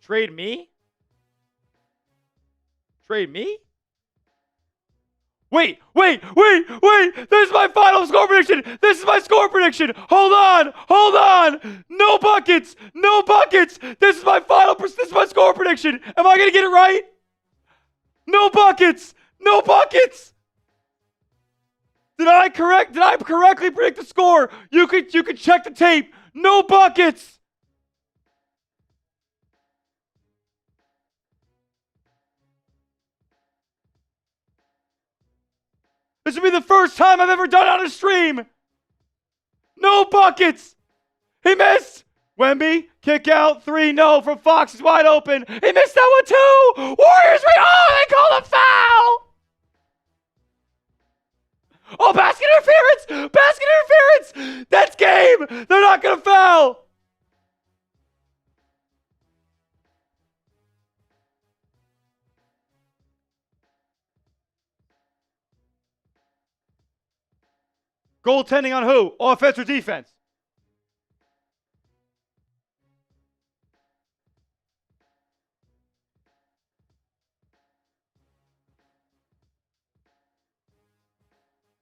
Trade me? Trade me? Wait. This is my final score prediction. This is my score prediction. Hold on. No buckets. This is my this is my score prediction. Am I going to get it right? No buckets. Did I correctly predict the score? You could check the tape. No buckets. This would be the first time I've ever done it on a stream. No buckets. He missed. Wemby, kick out, 3, no, from Fox is wide open. He missed that one too. Warriors, they called a foul. Oh, basket interference. That's game. They're not going to foul. Goaltending on who? Offense or defense?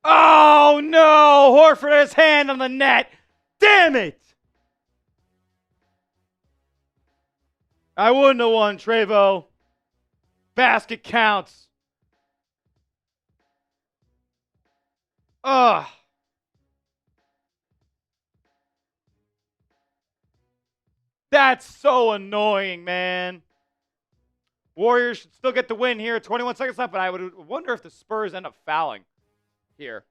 Oh, no. Horford has his hand on the net. Damn it. I wouldn't have won, Trevo. Basket counts. Ugh. That's so annoying, man. Warriors should still get the win here. 21 seconds left, but I would wonder if the Spurs end up fouling here.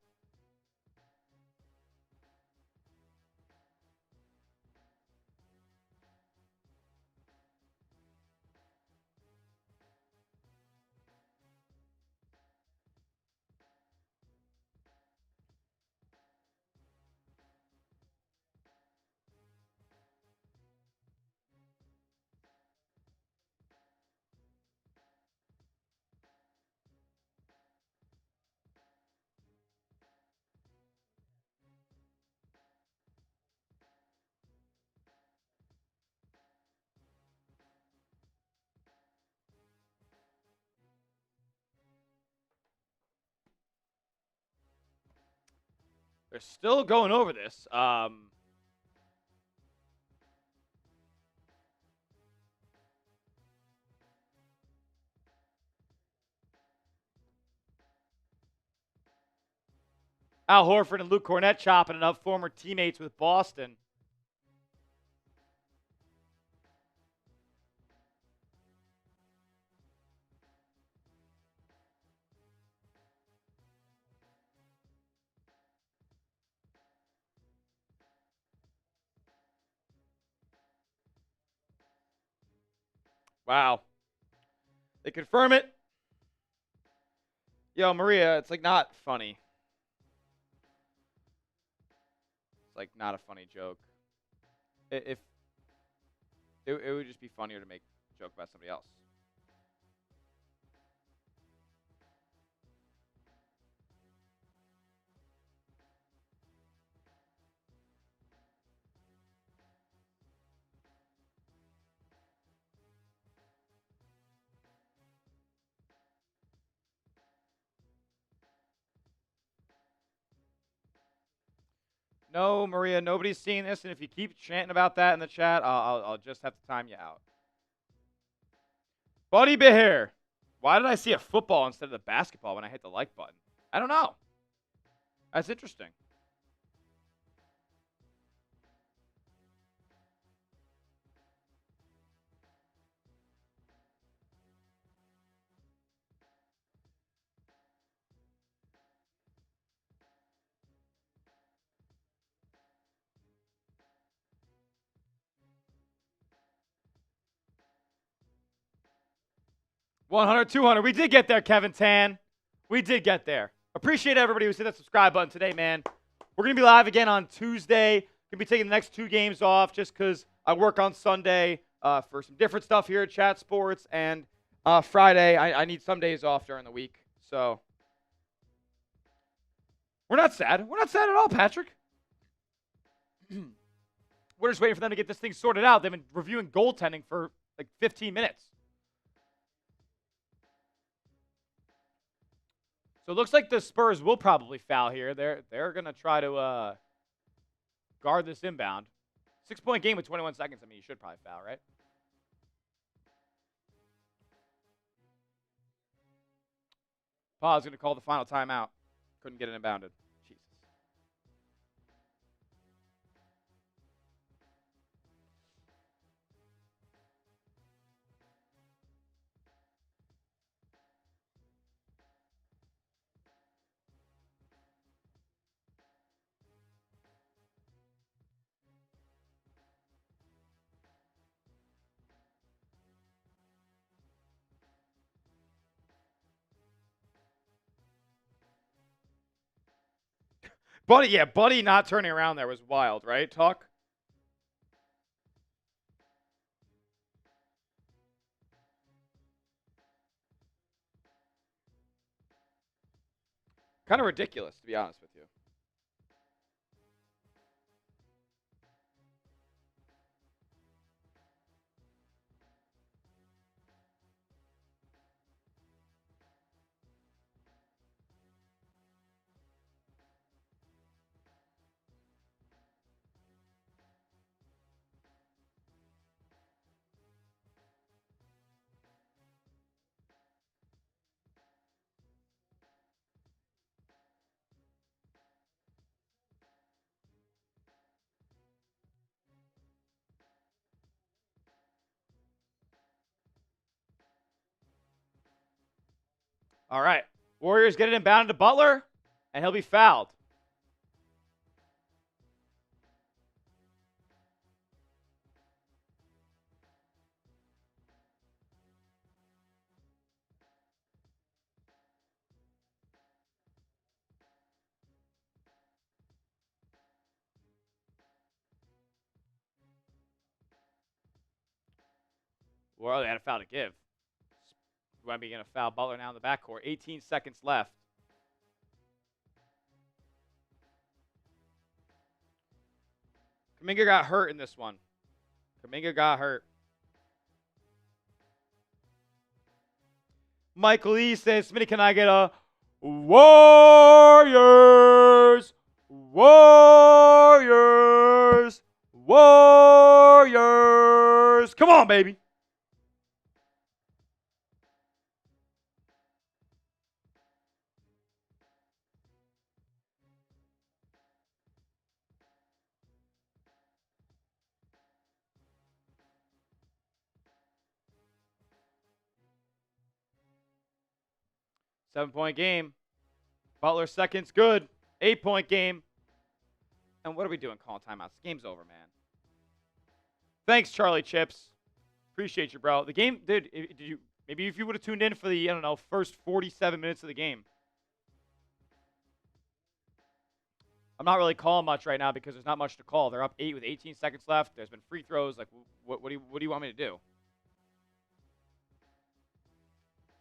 They're still going over this. Al Horford and Luke Cornett chopping it up, former teammates with Boston. Wow. They confirm it. Yo, Maria, it's like not funny. It's like not a funny joke. If it would just be funnier to make a joke about somebody else. No, Maria, nobody's seeing this, and if you keep chanting about that in the chat, I'll just have to time you out. Buddy Bear, why did I see a football instead of the basketball when I hit the like button? I don't know. That's interesting. $100, $200. We did get there, Kevin Tan. We did get there. Appreciate everybody who's hit that subscribe button today, man. We're going to be live again on Tuesday. Going to be taking the next 2 games off just because I work on Sunday for some different stuff here at Chat Sports. And Friday, I need some days off during the week. So we're not sad. We're not sad at all, Patrick. We're just waiting for them to get this thing sorted out. They've been reviewing goaltending for like 15 minutes. So it looks like the Spurs will probably foul here. They're going to try to guard this inbound. 6-point game with 21 seconds. I mean, you should probably foul, right? Paul's going to call the final timeout. Couldn't get it inbounded. Jesus. Buddy not turning around there was wild, right, Tuck? Kind of ridiculous, to be honest with you. All right. Warriors get it inbounded to Butler, and he'll be fouled. Well, they had a foul to give. Wemby going to foul Butler now in the backcourt. 18 seconds left. Kuminga got hurt in this one. Kuminga got hurt. Michael E says, Smitty, can I get a Warriors? Warriors! Warriors! Come on, baby. Seven-point game. Butler seconds good. 8-point game. And what are we doing calling timeouts? Game's over, man. Thanks, Charlie Chips. Appreciate you, bro. The game, dude, did you maybe if you would have tuned in for the, I don't know, first 47 minutes of the game. I'm not really calling much right now because there's not much to call. They're up 8 with 18 seconds left. There's been free throws. Like, what do you want me to do?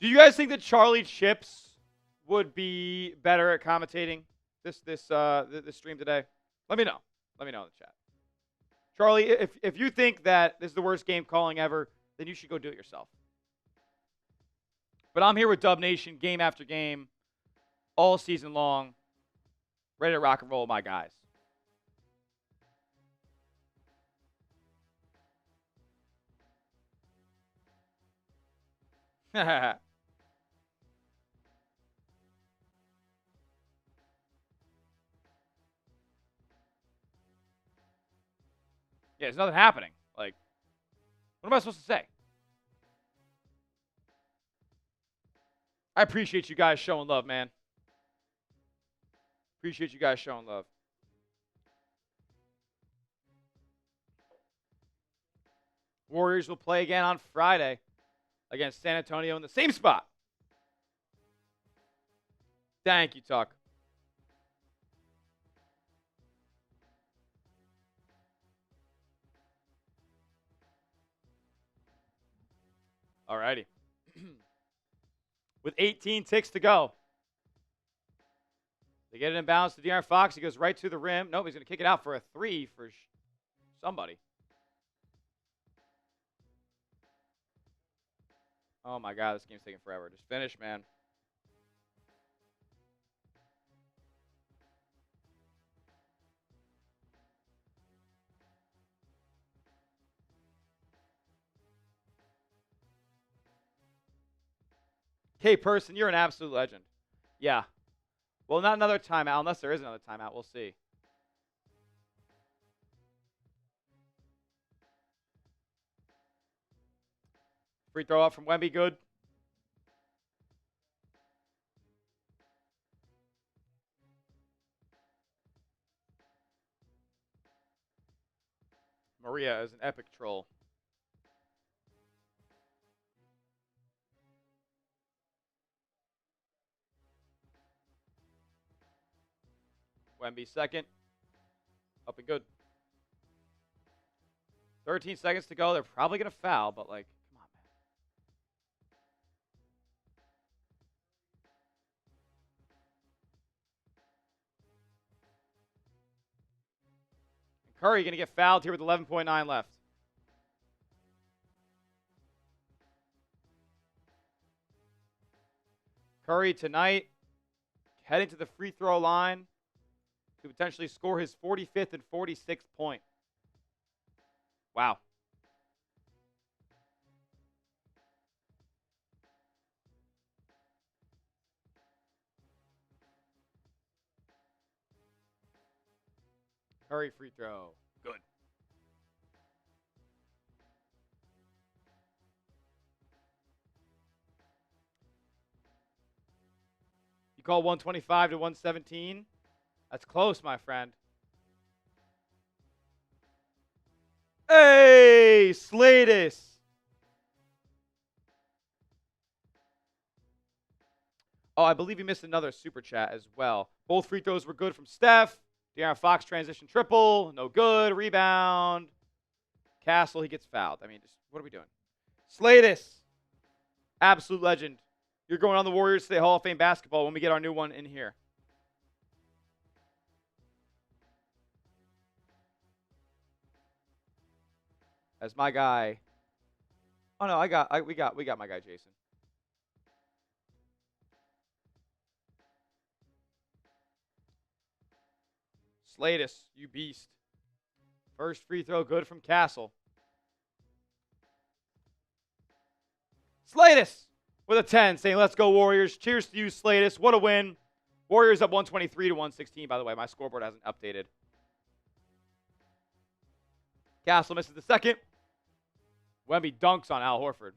Do you guys think that Charlie Chips would be better at commentating this stream today? Let me know. Let me know in the chat. Charlie, if you think that this is the worst game calling ever, then you should go do it yourself. But I'm here with Dub Nation game after game, all season long, ready to rock and roll with my guys. Yeah, there's nothing happening. Like, what am I supposed to say? I appreciate you guys showing love, man. Appreciate you guys showing love. Warriors will play again on Friday against San Antonio in the same spot. Thank you, Tuck. Alrighty. With 18 ticks to go. They get it in bounds to De'Aaron Fox. He goes right to the rim. Nope, he's going to kick it out for a three for somebody. Oh, my God. This game's taking forever. Just finish, man. K Person, you're an absolute legend. Yeah. Well, not another timeout, unless there is another timeout. We'll see. Free throw up from Wemby, good. Maria is an epic troll. Wemby second. Up and good. 13 seconds to go. They're probably going to foul, but like, come on, man. And Curry going to get fouled here with 11.9 left. Curry tonight heading to the free throw line to potentially score his 45th and 46th point. Wow. Curry free throw. Good. You call 125 to 117? That's close, my friend. Hey, Slatus. Oh, I believe he missed another super chat as well. Both free throws were good from Steph. De'Aaron Fox transition triple. No good. Rebound. Castle, he gets fouled. I mean, just what are we doing? Slatus. Absolute legend. You're going on the Warriors today, Hall of Fame basketball, when we get our new one in here. As my guy. Oh no, we got my guy Jason. Slatus, you beast. First free throw good from Castle. Slatus with a 10 saying, let's go Warriors. Cheers to you, Slatus. What a win. Warriors up 123 to 116, by the way. My scoreboard hasn't updated. Castle misses the second. Wemby dunks on Al Horford.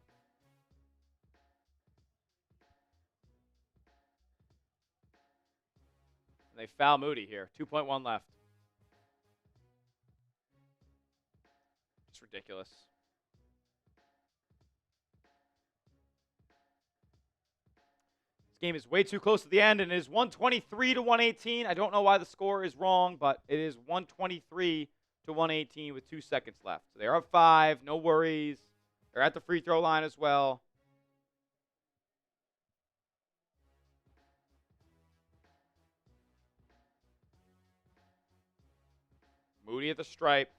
And they foul Moody here. 2.1 left. It's ridiculous. This game is way too close to the end, and it is 123 to 118. I don't know why the score is wrong, but it is 123 to 118 with 2 seconds left. So they're up 5. No worries. They're at the free throw line as well. Moody at the stripe.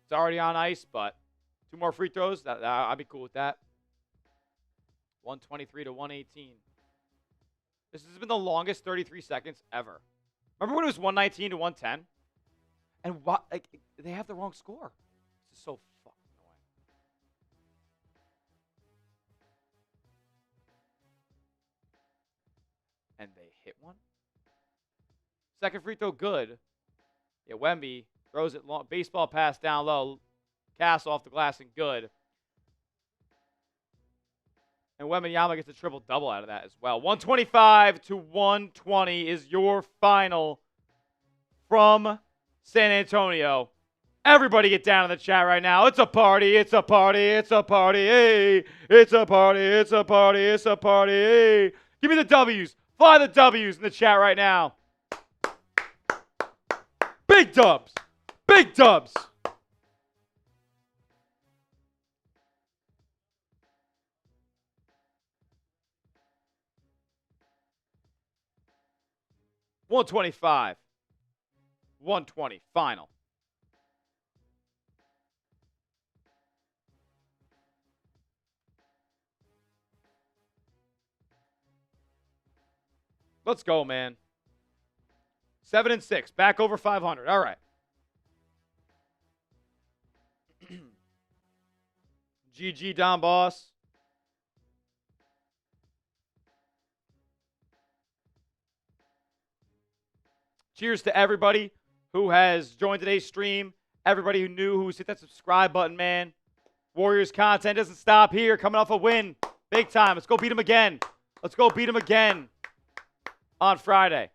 It's already on ice, but 2 more free throws. I'd be cool with that. 123 to 118. This has been the longest 33 seconds ever. Remember when it was 119 to 110? And what? Like, they have the wrong score. This is so fucking annoying. And they hit one. Second free throw, good. Yeah, Wemby throws it long. Baseball pass down low. Castle off the glass and good. And Wembanyama gets a triple-double out of that as well. 125 to 120 is your final from San Antonio. Everybody get down in the chat right now. It's a party. It's a party. It's a party. Hey. It's a party. It's a party. It's a party. Hey. Give me the W's. Fly the W's in the chat right now. Big dubs. Big dubs. $125. 120. Final. Let's go, man. 7-6. Back over 500. All right. GG, Don Boss. Cheers to everybody who has joined today's stream. Everybody who's hit that subscribe button, man. Warriors content doesn't stop here. Coming off a win. Big time. Let's go beat them again. Let's go beat them again on Friday.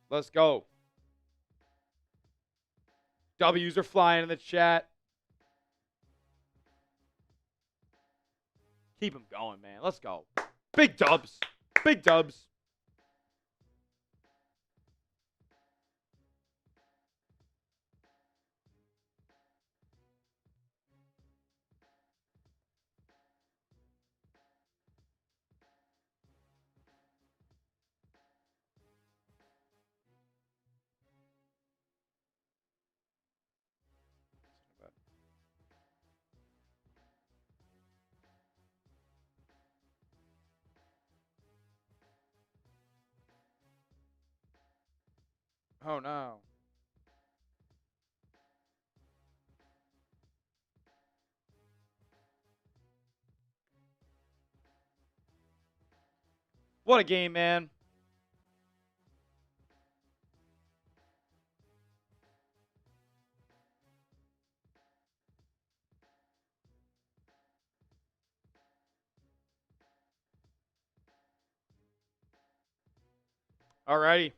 Let's go. W's are flying in the chat. Keep them going, man. Let's go. Big dubs. Big dubs. Oh, no. What a game, man. All righty.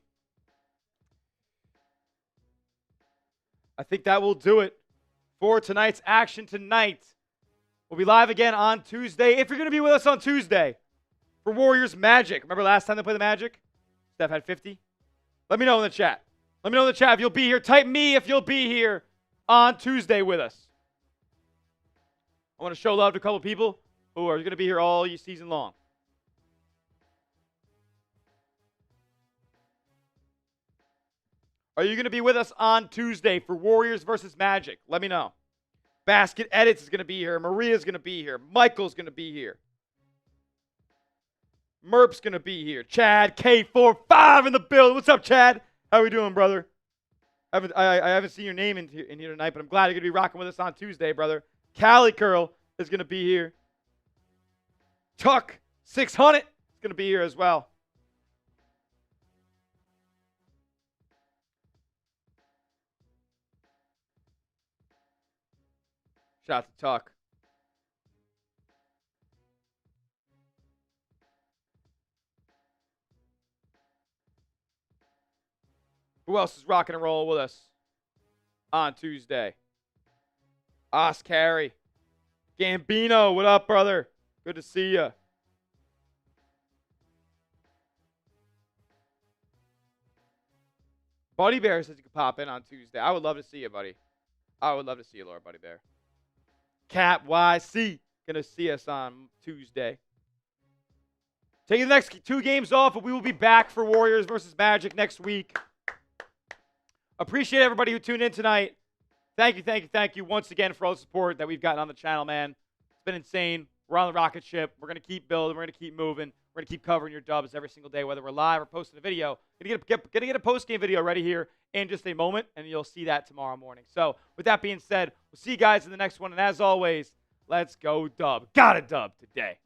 I think that will do it for tonight's action tonight. We'll be live again on Tuesday. If you're going to be with us on Tuesday for Warriors Magic. Remember last time they played the Magic? Steph had 50. Let me know in the chat. Let me know in the chat if you'll be here. Type me if you'll be here on Tuesday with us. I want to show love to a couple people who are going to be here all season long. Are you going to be with us on Tuesday for Warriors versus Magic? Let me know. Basket Edits is going to be here. Maria's going to be here. Michael's going to be here. Merp's going to be here. Chad K45 in the building. What's up, Chad? How we doing, brother? I haven't seen your name in here tonight, but I'm glad you're going to be rocking with us on Tuesday, brother. Cali Curl is going to be here. Tuck 600 is going to be here as well. Shout out to Tuck. Who else is rocking and rolling with us on Tuesday? Carey. Gambino, what up, brother? Good to see you. Buddy Bear says you can pop in on Tuesday. I would love to see you, buddy. I would love to see you, Lord Buddy Bear. Cap YC gonna see us on Tuesday. Taking the next 2 games off, but we will be back for Warriors versus Magic next week. Appreciate everybody who tuned in tonight. Thank you once again for all the support that we've gotten on the channel, man. It's been insane. We're on the rocket ship. We're gonna keep building. We're gonna keep moving. We're gonna keep covering your dubs every single day, whether we're live or posting a video. Gonna get a post-game video ready here in just a moment, and you'll see that tomorrow morning. So, with that being said, we'll see you guys in the next one. And as always, let's go dub. Got a dub today.